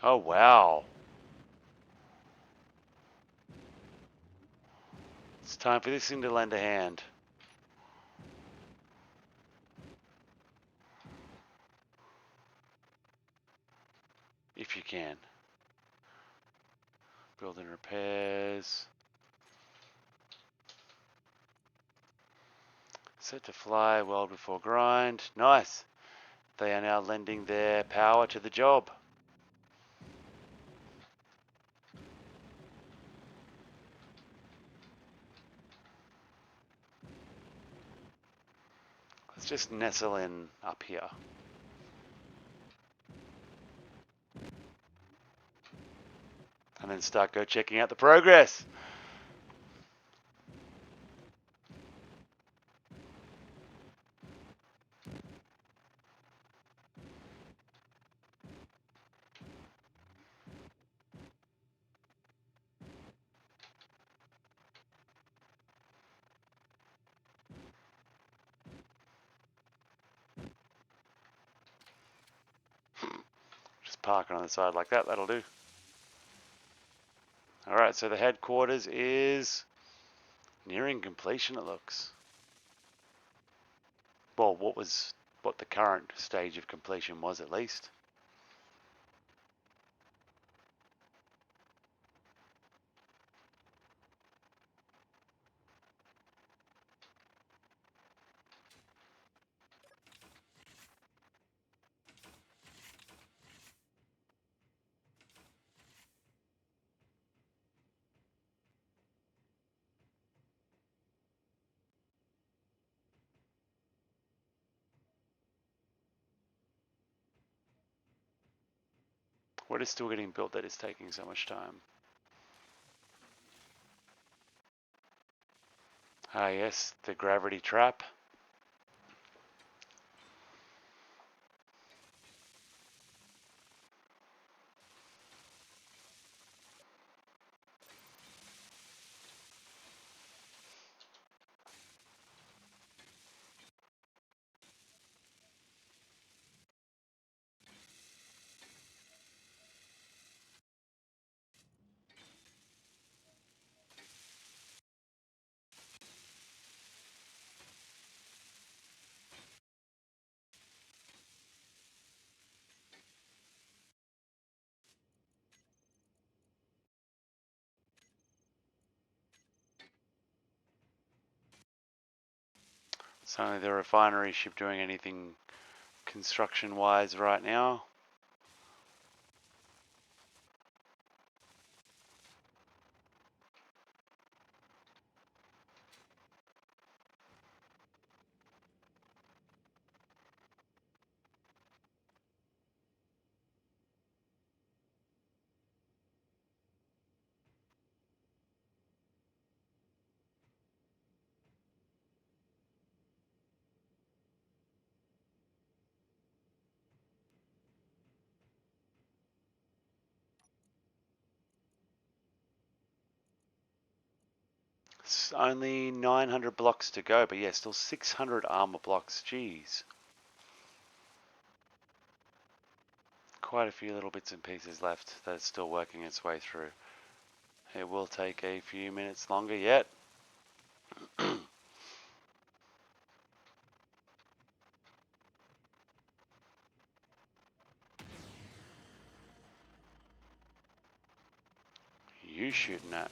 Oh, wow. It's time for this thing to lend a hand. If you can. Building repairs. Set to fly, weld before grind. Nice. They are now lending their power to the job. Let's just nestle in up here. And then start checking out the progress. Just park it on the side like that, that'll do. Alright, so the headquarters is nearing completion, it looks. Well, what was what the current stage of completion was at least. What is still getting built that is taking so much time? Ah yes, the gravity trap. It's only the refinery ship doing anything construction wise right now. It's only 900 blocks to go, but yeah, still 600 armor blocks. Jeez. Quite a few little bits and pieces left that's still working its way through. It will take a few minutes longer yet. You shooting at?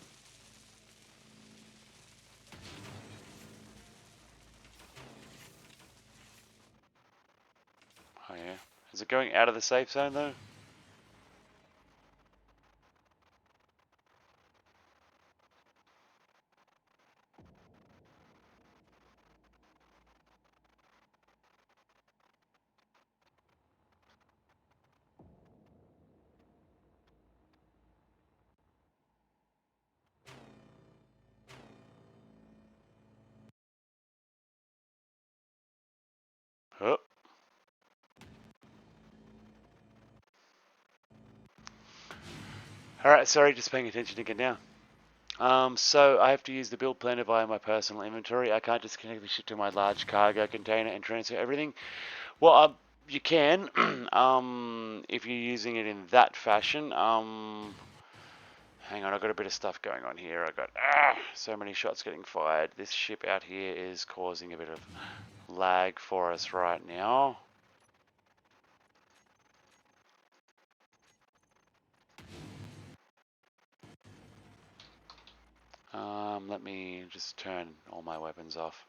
Oh yeah. Is it going out of the safe zone though? Oh. Alright, sorry, just paying attention again now. So I have to use the build planner via my personal inventory. I can't just connect the ship to my large cargo container and transfer everything. Well, you can, if you're using it in that fashion. Hang on, I've got a bit of stuff going on here. I've got so many shots getting fired. This ship out here is causing a bit of lag for us right now. Let me just turn all my weapons off.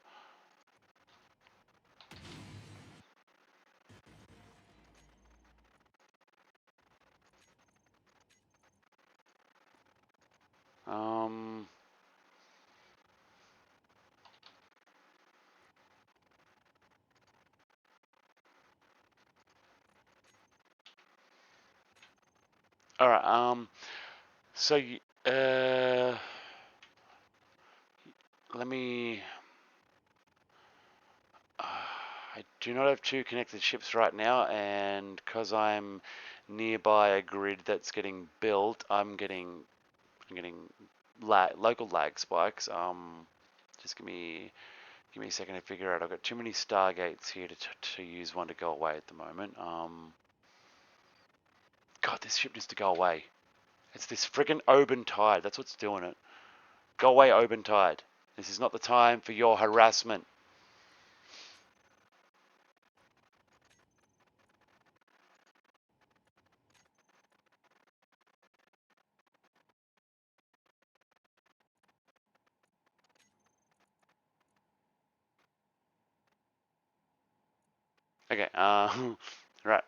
Um, all right. So let me. I do not have two connected ships right now, and because I'm nearby a grid that's getting built, I'm getting local lag spikes. Just give me a second to figure out. I've got too many stargates here to use one to go away at the moment. God, this ship needs to go away. It's this friggin' Oban Tide. That's what's doing it. Go away, Oban Tide. This is not the time for your harassment. Okay, right.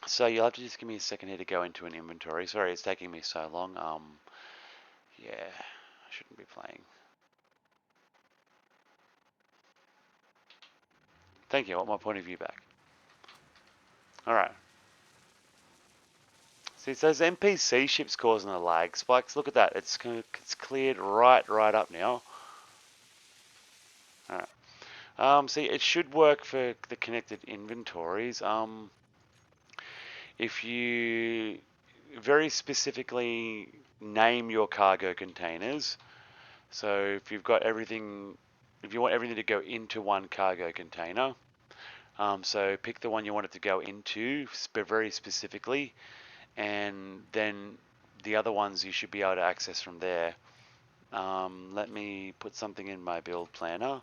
So you'll have to just give me a second here to go into an inventory. Sorry, it's taking me so long. Yeah, I shouldn't be playing. Thank you. I want my point of view back. All right. See, so those NPC ships causing the lag spikes. Look at that. It's cleared right up now. All right. See, it should work for the connected inventories. If you very specifically name your cargo containers. So if you've got everything, if you want everything to go into one cargo container, so pick the one you want it to go into very specifically, and then the other ones you should be able to access from there. Let me put something in my build planner.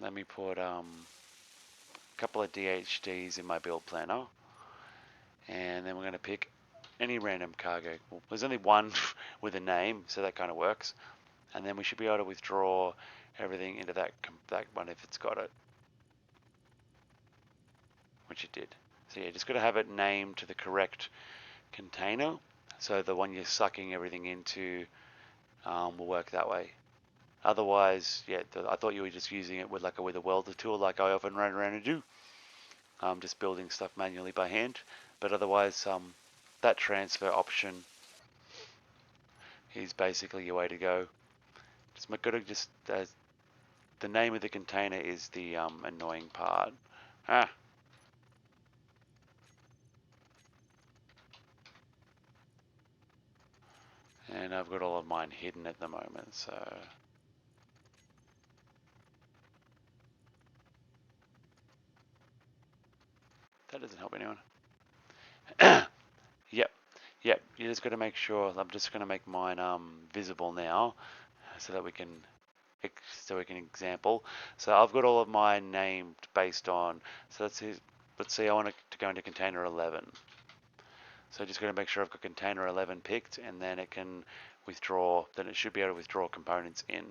Let me put a couple of DHDs in my build planner, and then we're going to pick any random cargo. Well, there's only one with a name, so that kind of works. And then we should be able to withdraw everything into that one if it's got it, which it did. So yeah, just got to have it named to the correct container, so the one you're sucking everything into will work that way. Otherwise, yeah, I thought you were just using it with a welder tool, like I often run around and do, just building stuff manually by hand. But otherwise, that transfer option is basically your way to go. Just got to just the name of the container is the annoying part. Ah, and I've got all of mine hidden at the moment, so that doesn't help anyone. Yep, yep. You just got to make sure. I'm just going to make mine visible now, so that we can example. So I've got all of mine named based on. So let's see. I want it to go into container 11. So just going to make sure I've got container 11 picked, and then it can withdraw. Then it should be able to withdraw components in.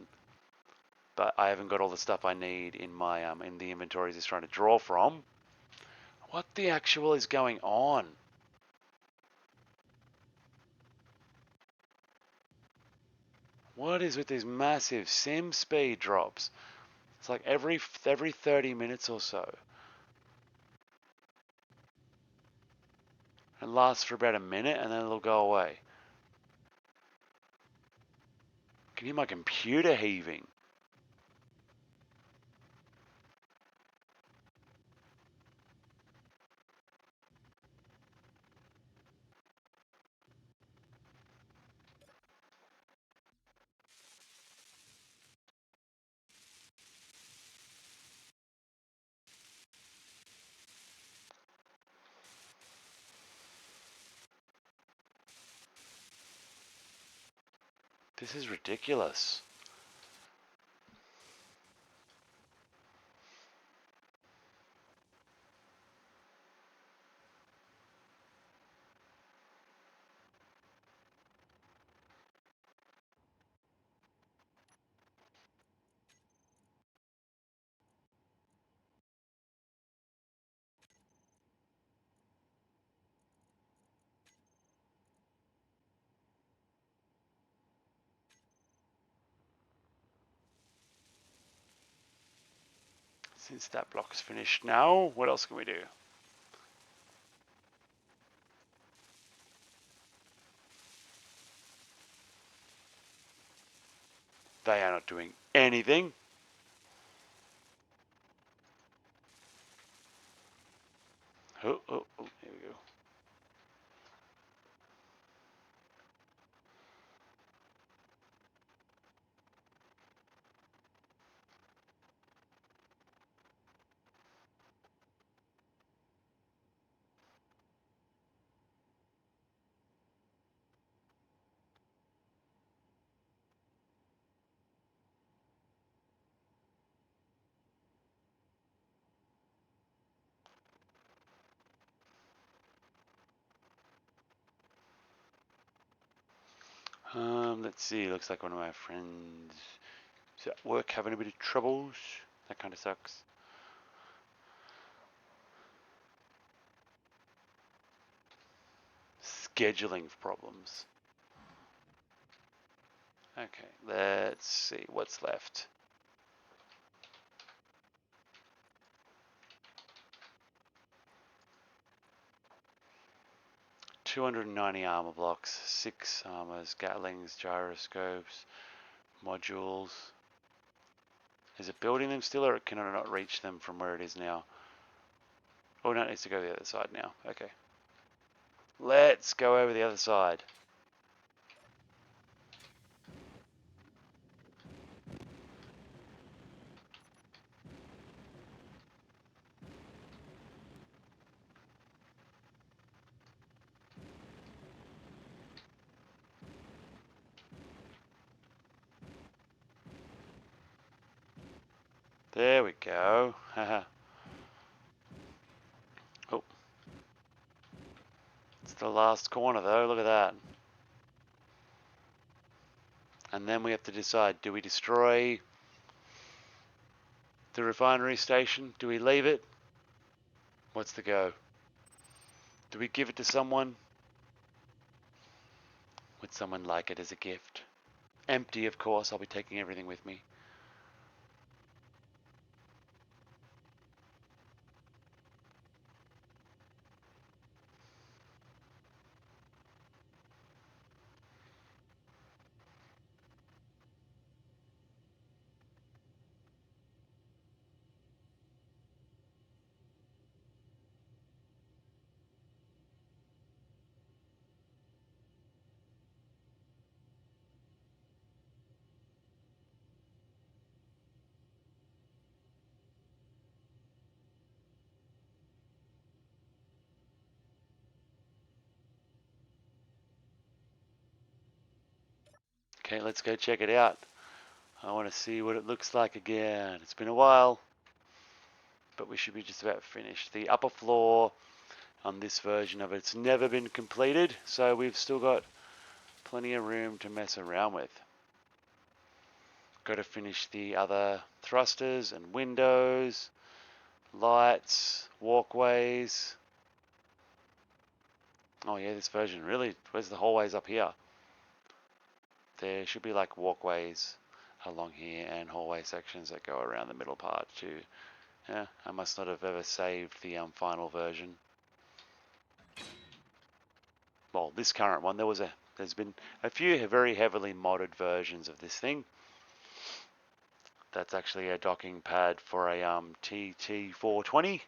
But I haven't got all the stuff I need in my in the inventories it's trying to draw from. What the actual is going on? What is with these massive sim speed drops? It's like every 30 minutes or so. It lasts for about a minute and then it'll go away. I can hear my computer heaving. This is ridiculous. Since that block's finished now, what else can we do? They are not doing anything. Oh, oh, oh, here we go. Let's see. Looks like one of my friends is at work having a bit of troubles. That kind of sucks. Scheduling problems. Okay, let's see what's left. $290 armor blocks, 6 armors, gatlings, gyroscopes, modules. Is it building them still, or can I not reach them from where it is now? Oh no, it needs to go the other side now. Okay. Let's go over the other side. There we go. Haha. Oh, it's the last corner though. Look at that. And then we have to decide, do we destroy the refinery station? Do we leave it? What's the go? Do we give it to someone? Would someone like it as a gift? Empty, of course. I'll be taking everything with me. Okay, let's go check it out. I want to see what it looks like again. It's been a while, but we should be just about finished. The upper floor on this version of it's never been completed, so we've still got plenty of room to mess around with. Got to finish the other thrusters and windows, lights, walkways. Oh yeah, this version really, where's the hallways up here? There should be like walkways along here and hallway sections that go around the middle part too. Yeah, I must not have ever saved the final version. Well, this current one, there's been a few very heavily modded versions of this thing. That's actually a docking pad for a TT420.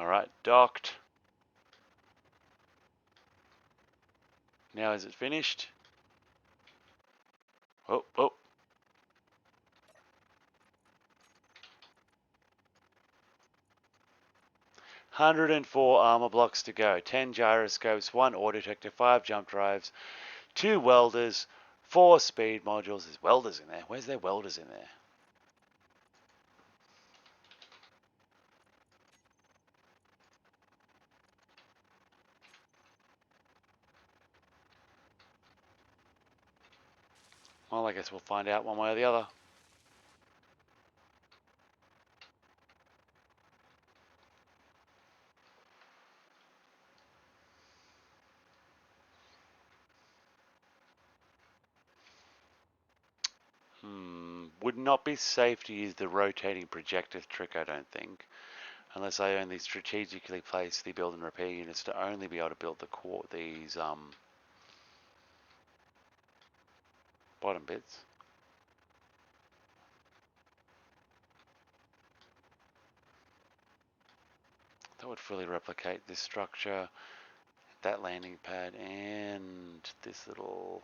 Alright, docked. Now is it finished? Oh, oh. 104 armor blocks to go. 10 gyroscopes, 1 ore detector, 5 jump drives, 2 welders, 4 speed modules. There's welders in there. Where's there welders in there? Well, I guess we'll find out one way or the other. Would not be safe to use the rotating projector trick, I don't think. Unless I only strategically place the build and repair units to only be able to build these bottom bits. That would fully replicate this structure, that landing pad, and this little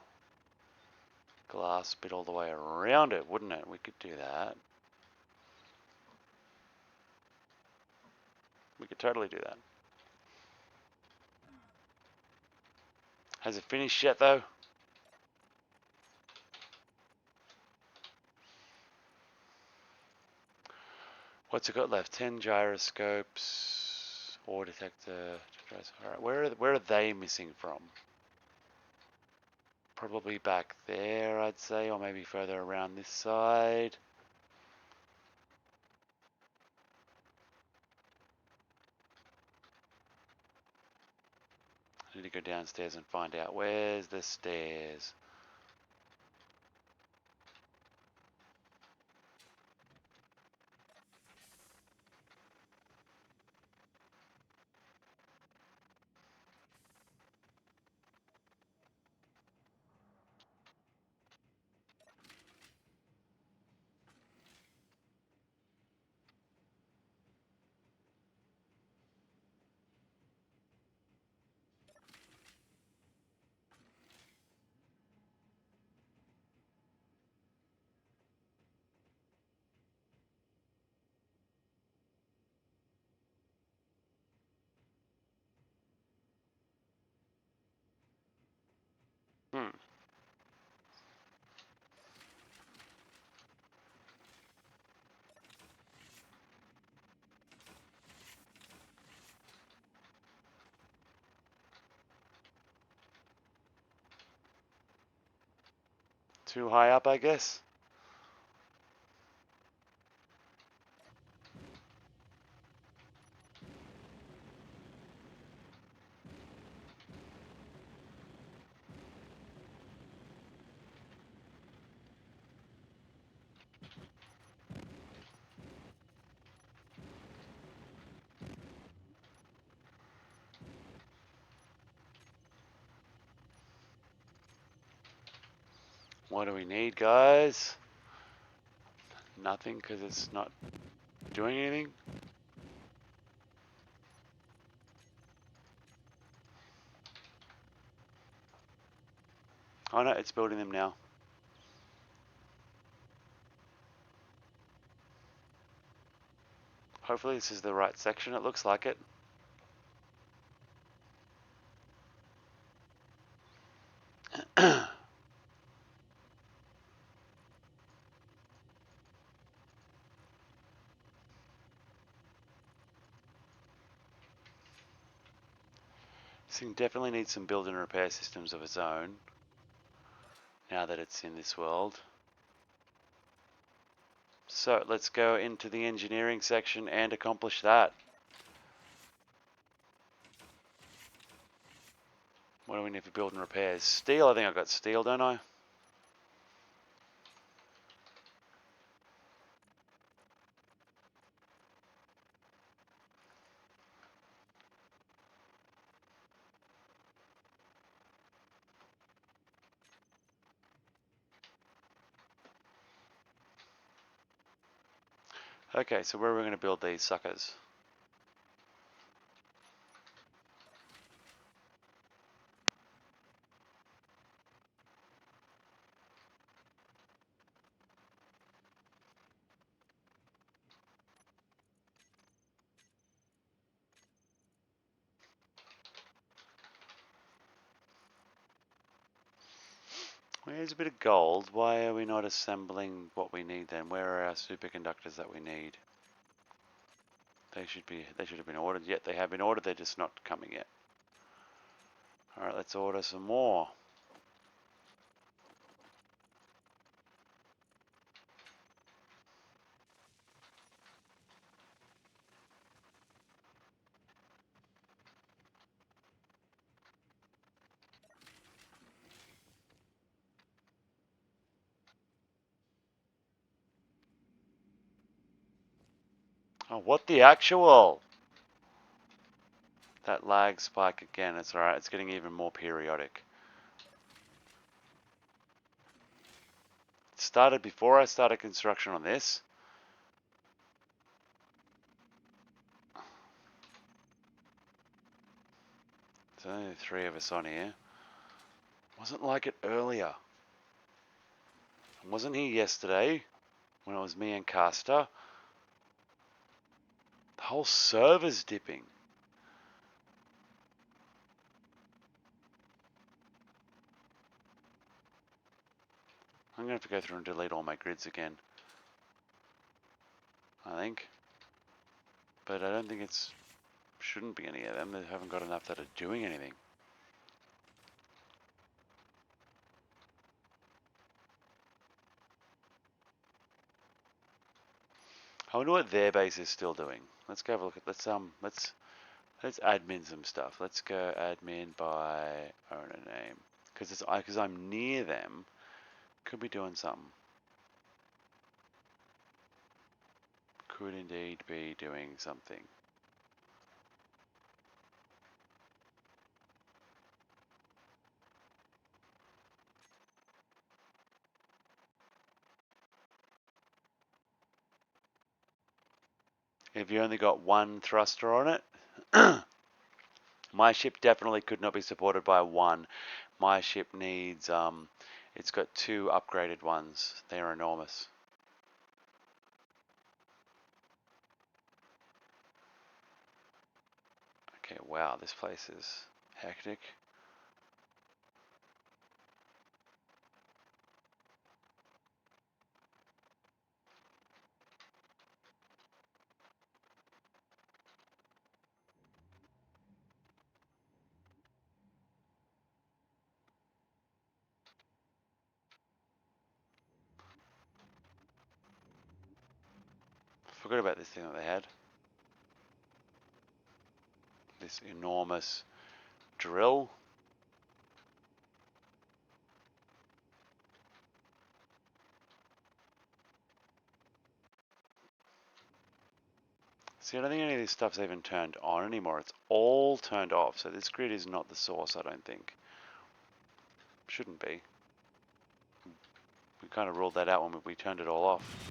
glass bit all the way around it, wouldn't it? We could do that. We could totally do that. Has it finished yet though? What's it got left? 10 gyroscopes, ore detector. Alright, where are they missing from? Probably back there, I'd say, or maybe further around this side. I need to go downstairs and find out where's the stairs. Hmm. Too high up, I guess. What do we need, guys? Nothing, because it's not doing anything. Oh no, it's building them now. Hopefully this is the right section, it looks like it. This thing definitely needs some build and repair systems of its own, now that it's in this world. So let's go into the engineering section and accomplish that. What do we need for build and repairs? Steel, I think I've got steel, don't I? Okay, so where are we going to build these suckers? Where's a bit of gold? Why are we not assembling what we need then? Where are our superconductors that we need? They should have been ordered. Yet they have been ordered, they're just not coming yet. Alright, let's order some more. Oh, what the actual? That lag spike again, it's alright, it's getting even more periodic. It started before I started construction on this. There's only 3 of us on here. Wasn't like it earlier. Wasn't he yesterday when it was me and Caster? The whole server's dipping. I'm going to have to go through and delete all my grids again, I think. but I don't think it's shouldn't be any of them. They haven't got enough that are doing anything. I wonder what their base is still doing. Let's go have a look at let's admin some stuff. Let's go admin by owner name because I'm near them. Could be doing something. Could indeed be doing something. If you only got one thruster on it, my ship definitely could not be supported by one. My ship needs it's got two upgraded ones. They are enormous. Okay, wow, this place is hectic. Forgot about this thing that they had. This enormous drill. See, I don't think any of this stuff's even turned on anymore. It's all turned off. So this grid is not the source, I don't think. Shouldn't be. We kind of ruled that out when we turned it all off.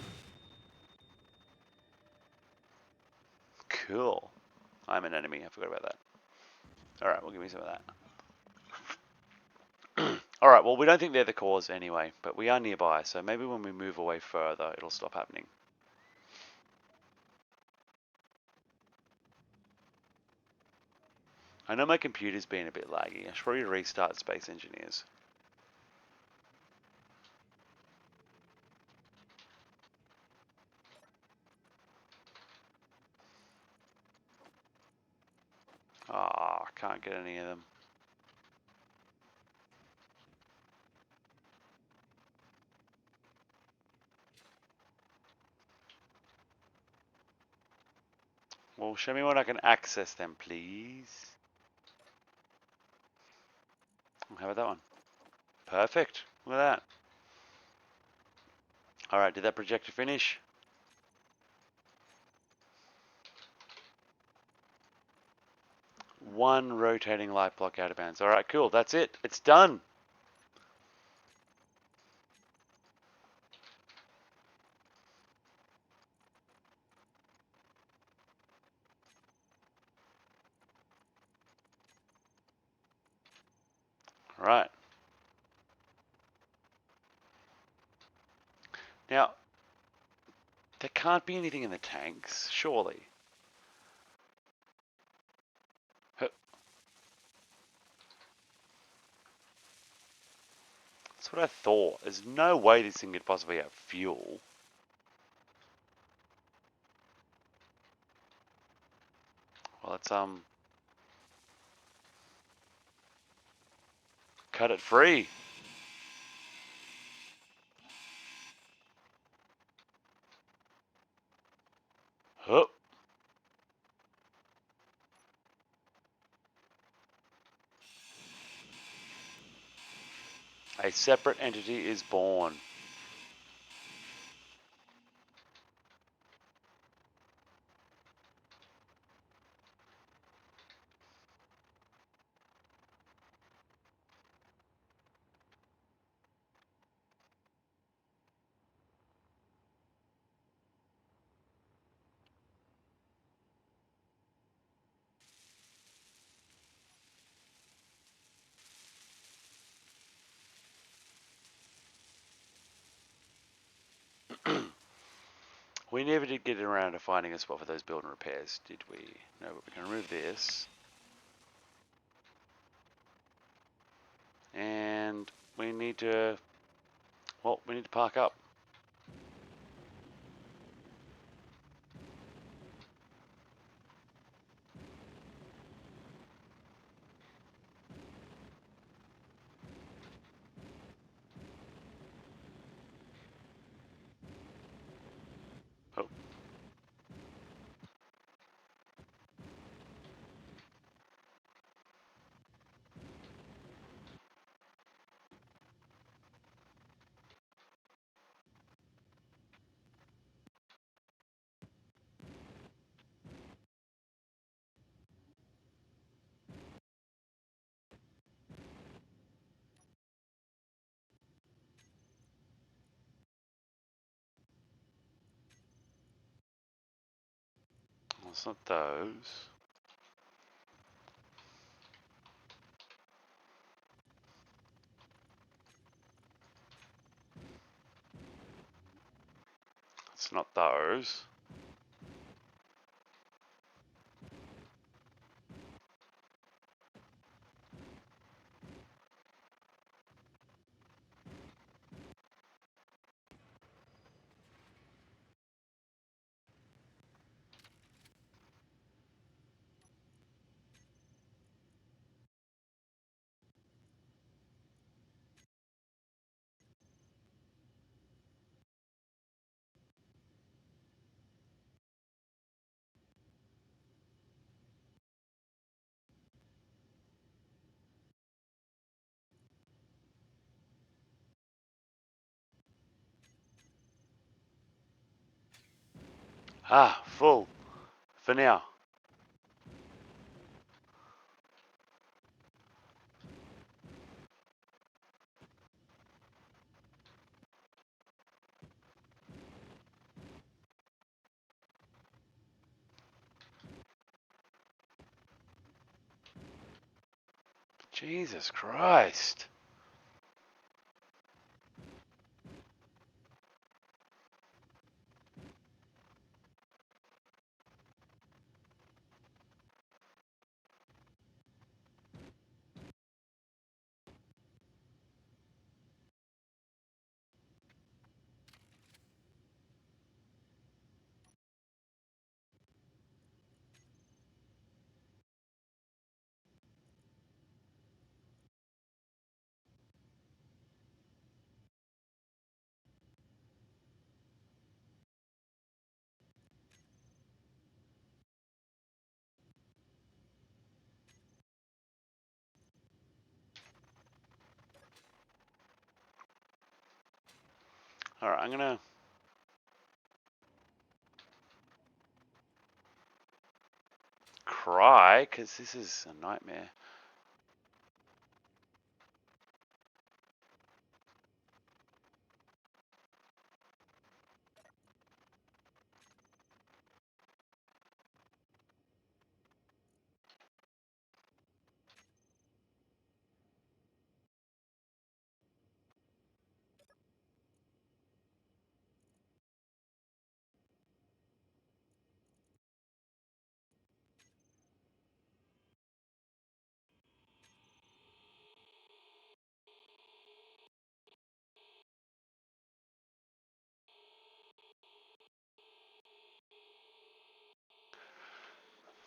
Cool. I'm an enemy. I forgot about that. Alright, well, give me some of that. Alright, well, we don't think they're the cause anyway, but we are nearby, so maybe when we move away further, it'll stop happening. I know my computer's been a bit laggy. I should probably restart Space Engineers. Ah, can't get any of them. Well, show me when I can access them, please. How about that one? Perfect. Look at that. Alright, did that projector finish? One rotating light block out of bounds. Alright, cool. That's it. It's done. Alright. Now, there can't be anything in the tanks, surely. Huh. That's what I thought. There's no way this thing could possibly have fuel. Well, let's cut it free. Huh. A separate entity is born. We never did get around to finding a spot for those build and repairs, did we? No, but we can remove this. And we need to, well, we need to park up. it's not those. It's not those. Ah, full. For now. Jesus Christ. Alright, I'm gonna cry, because this is a nightmare.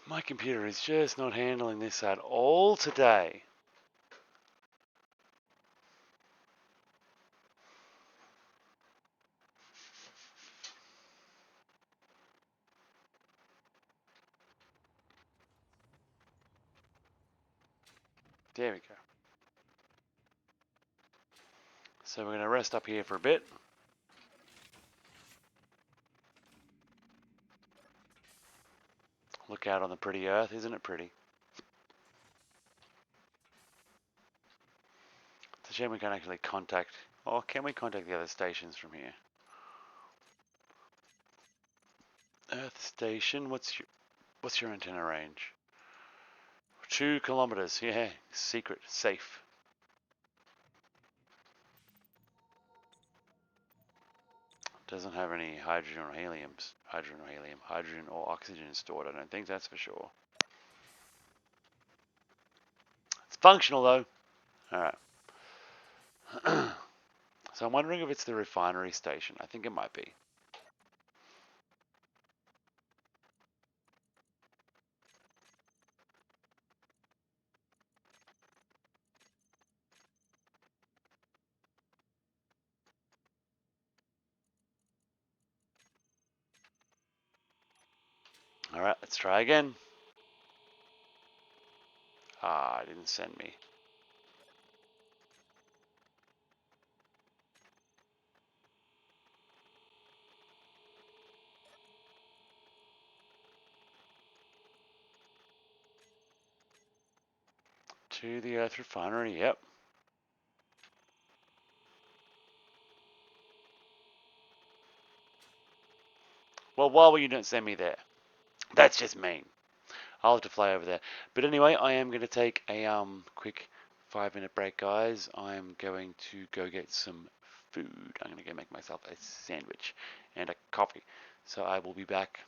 My computer is just not handling this at all today. There we go. So we're going to rest up here for a bit. Look out on the pretty earth, isn't it pretty? It's a shame we can't actually contact... Or can we contact the other stations from here? Earth station, what's your antenna range? 2 kilometers, yeah. Secret, safe. Doesn't have any hydrogen or heliums. Hydrogen or oxygen stored, I don't think, that's for sure. It's functional though. Alright. So I'm wondering if it's the refinery station. I think it might be. Alright, let's try again. Ah, it didn't send me. To the Earth refinery, yep. Well, why will you not send me there? That's just mean. I'll have to fly over there. But anyway, I am going to take a quick 5-minute break, guys. I'm going to go get some food. I'm going to go make myself a sandwich and a coffee. So I will be back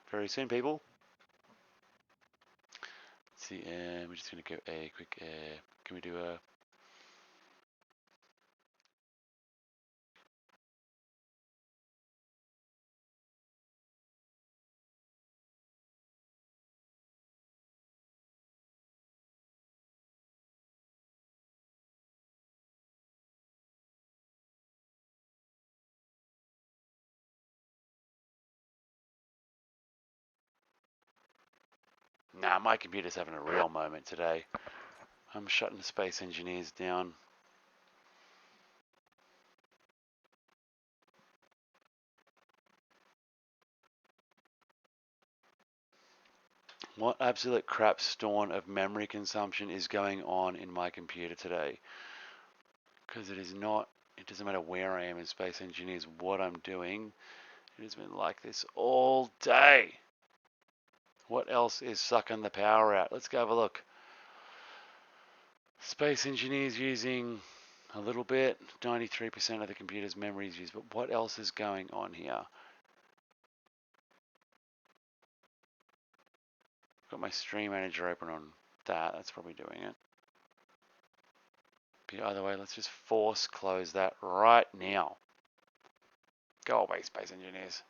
very soon, people. Let's see, we're just going to go a quick, can we do a... Nah, my computer's having a real moment today. I'm shutting Space Engineers down. What absolute crap storm of memory consumption is going on in my computer today? Because it is not, it doesn't matter where I am in Space Engineers, what I'm doing. It has been like this all day. What else is sucking the power out? Let's go have a look. Space Engineers using a little bit, 93% of the computer's memory is used, but what else is going on here? Got my stream manager open on that, that's probably doing it. But either way, let's just force close that right now. Go away, Space Engineers.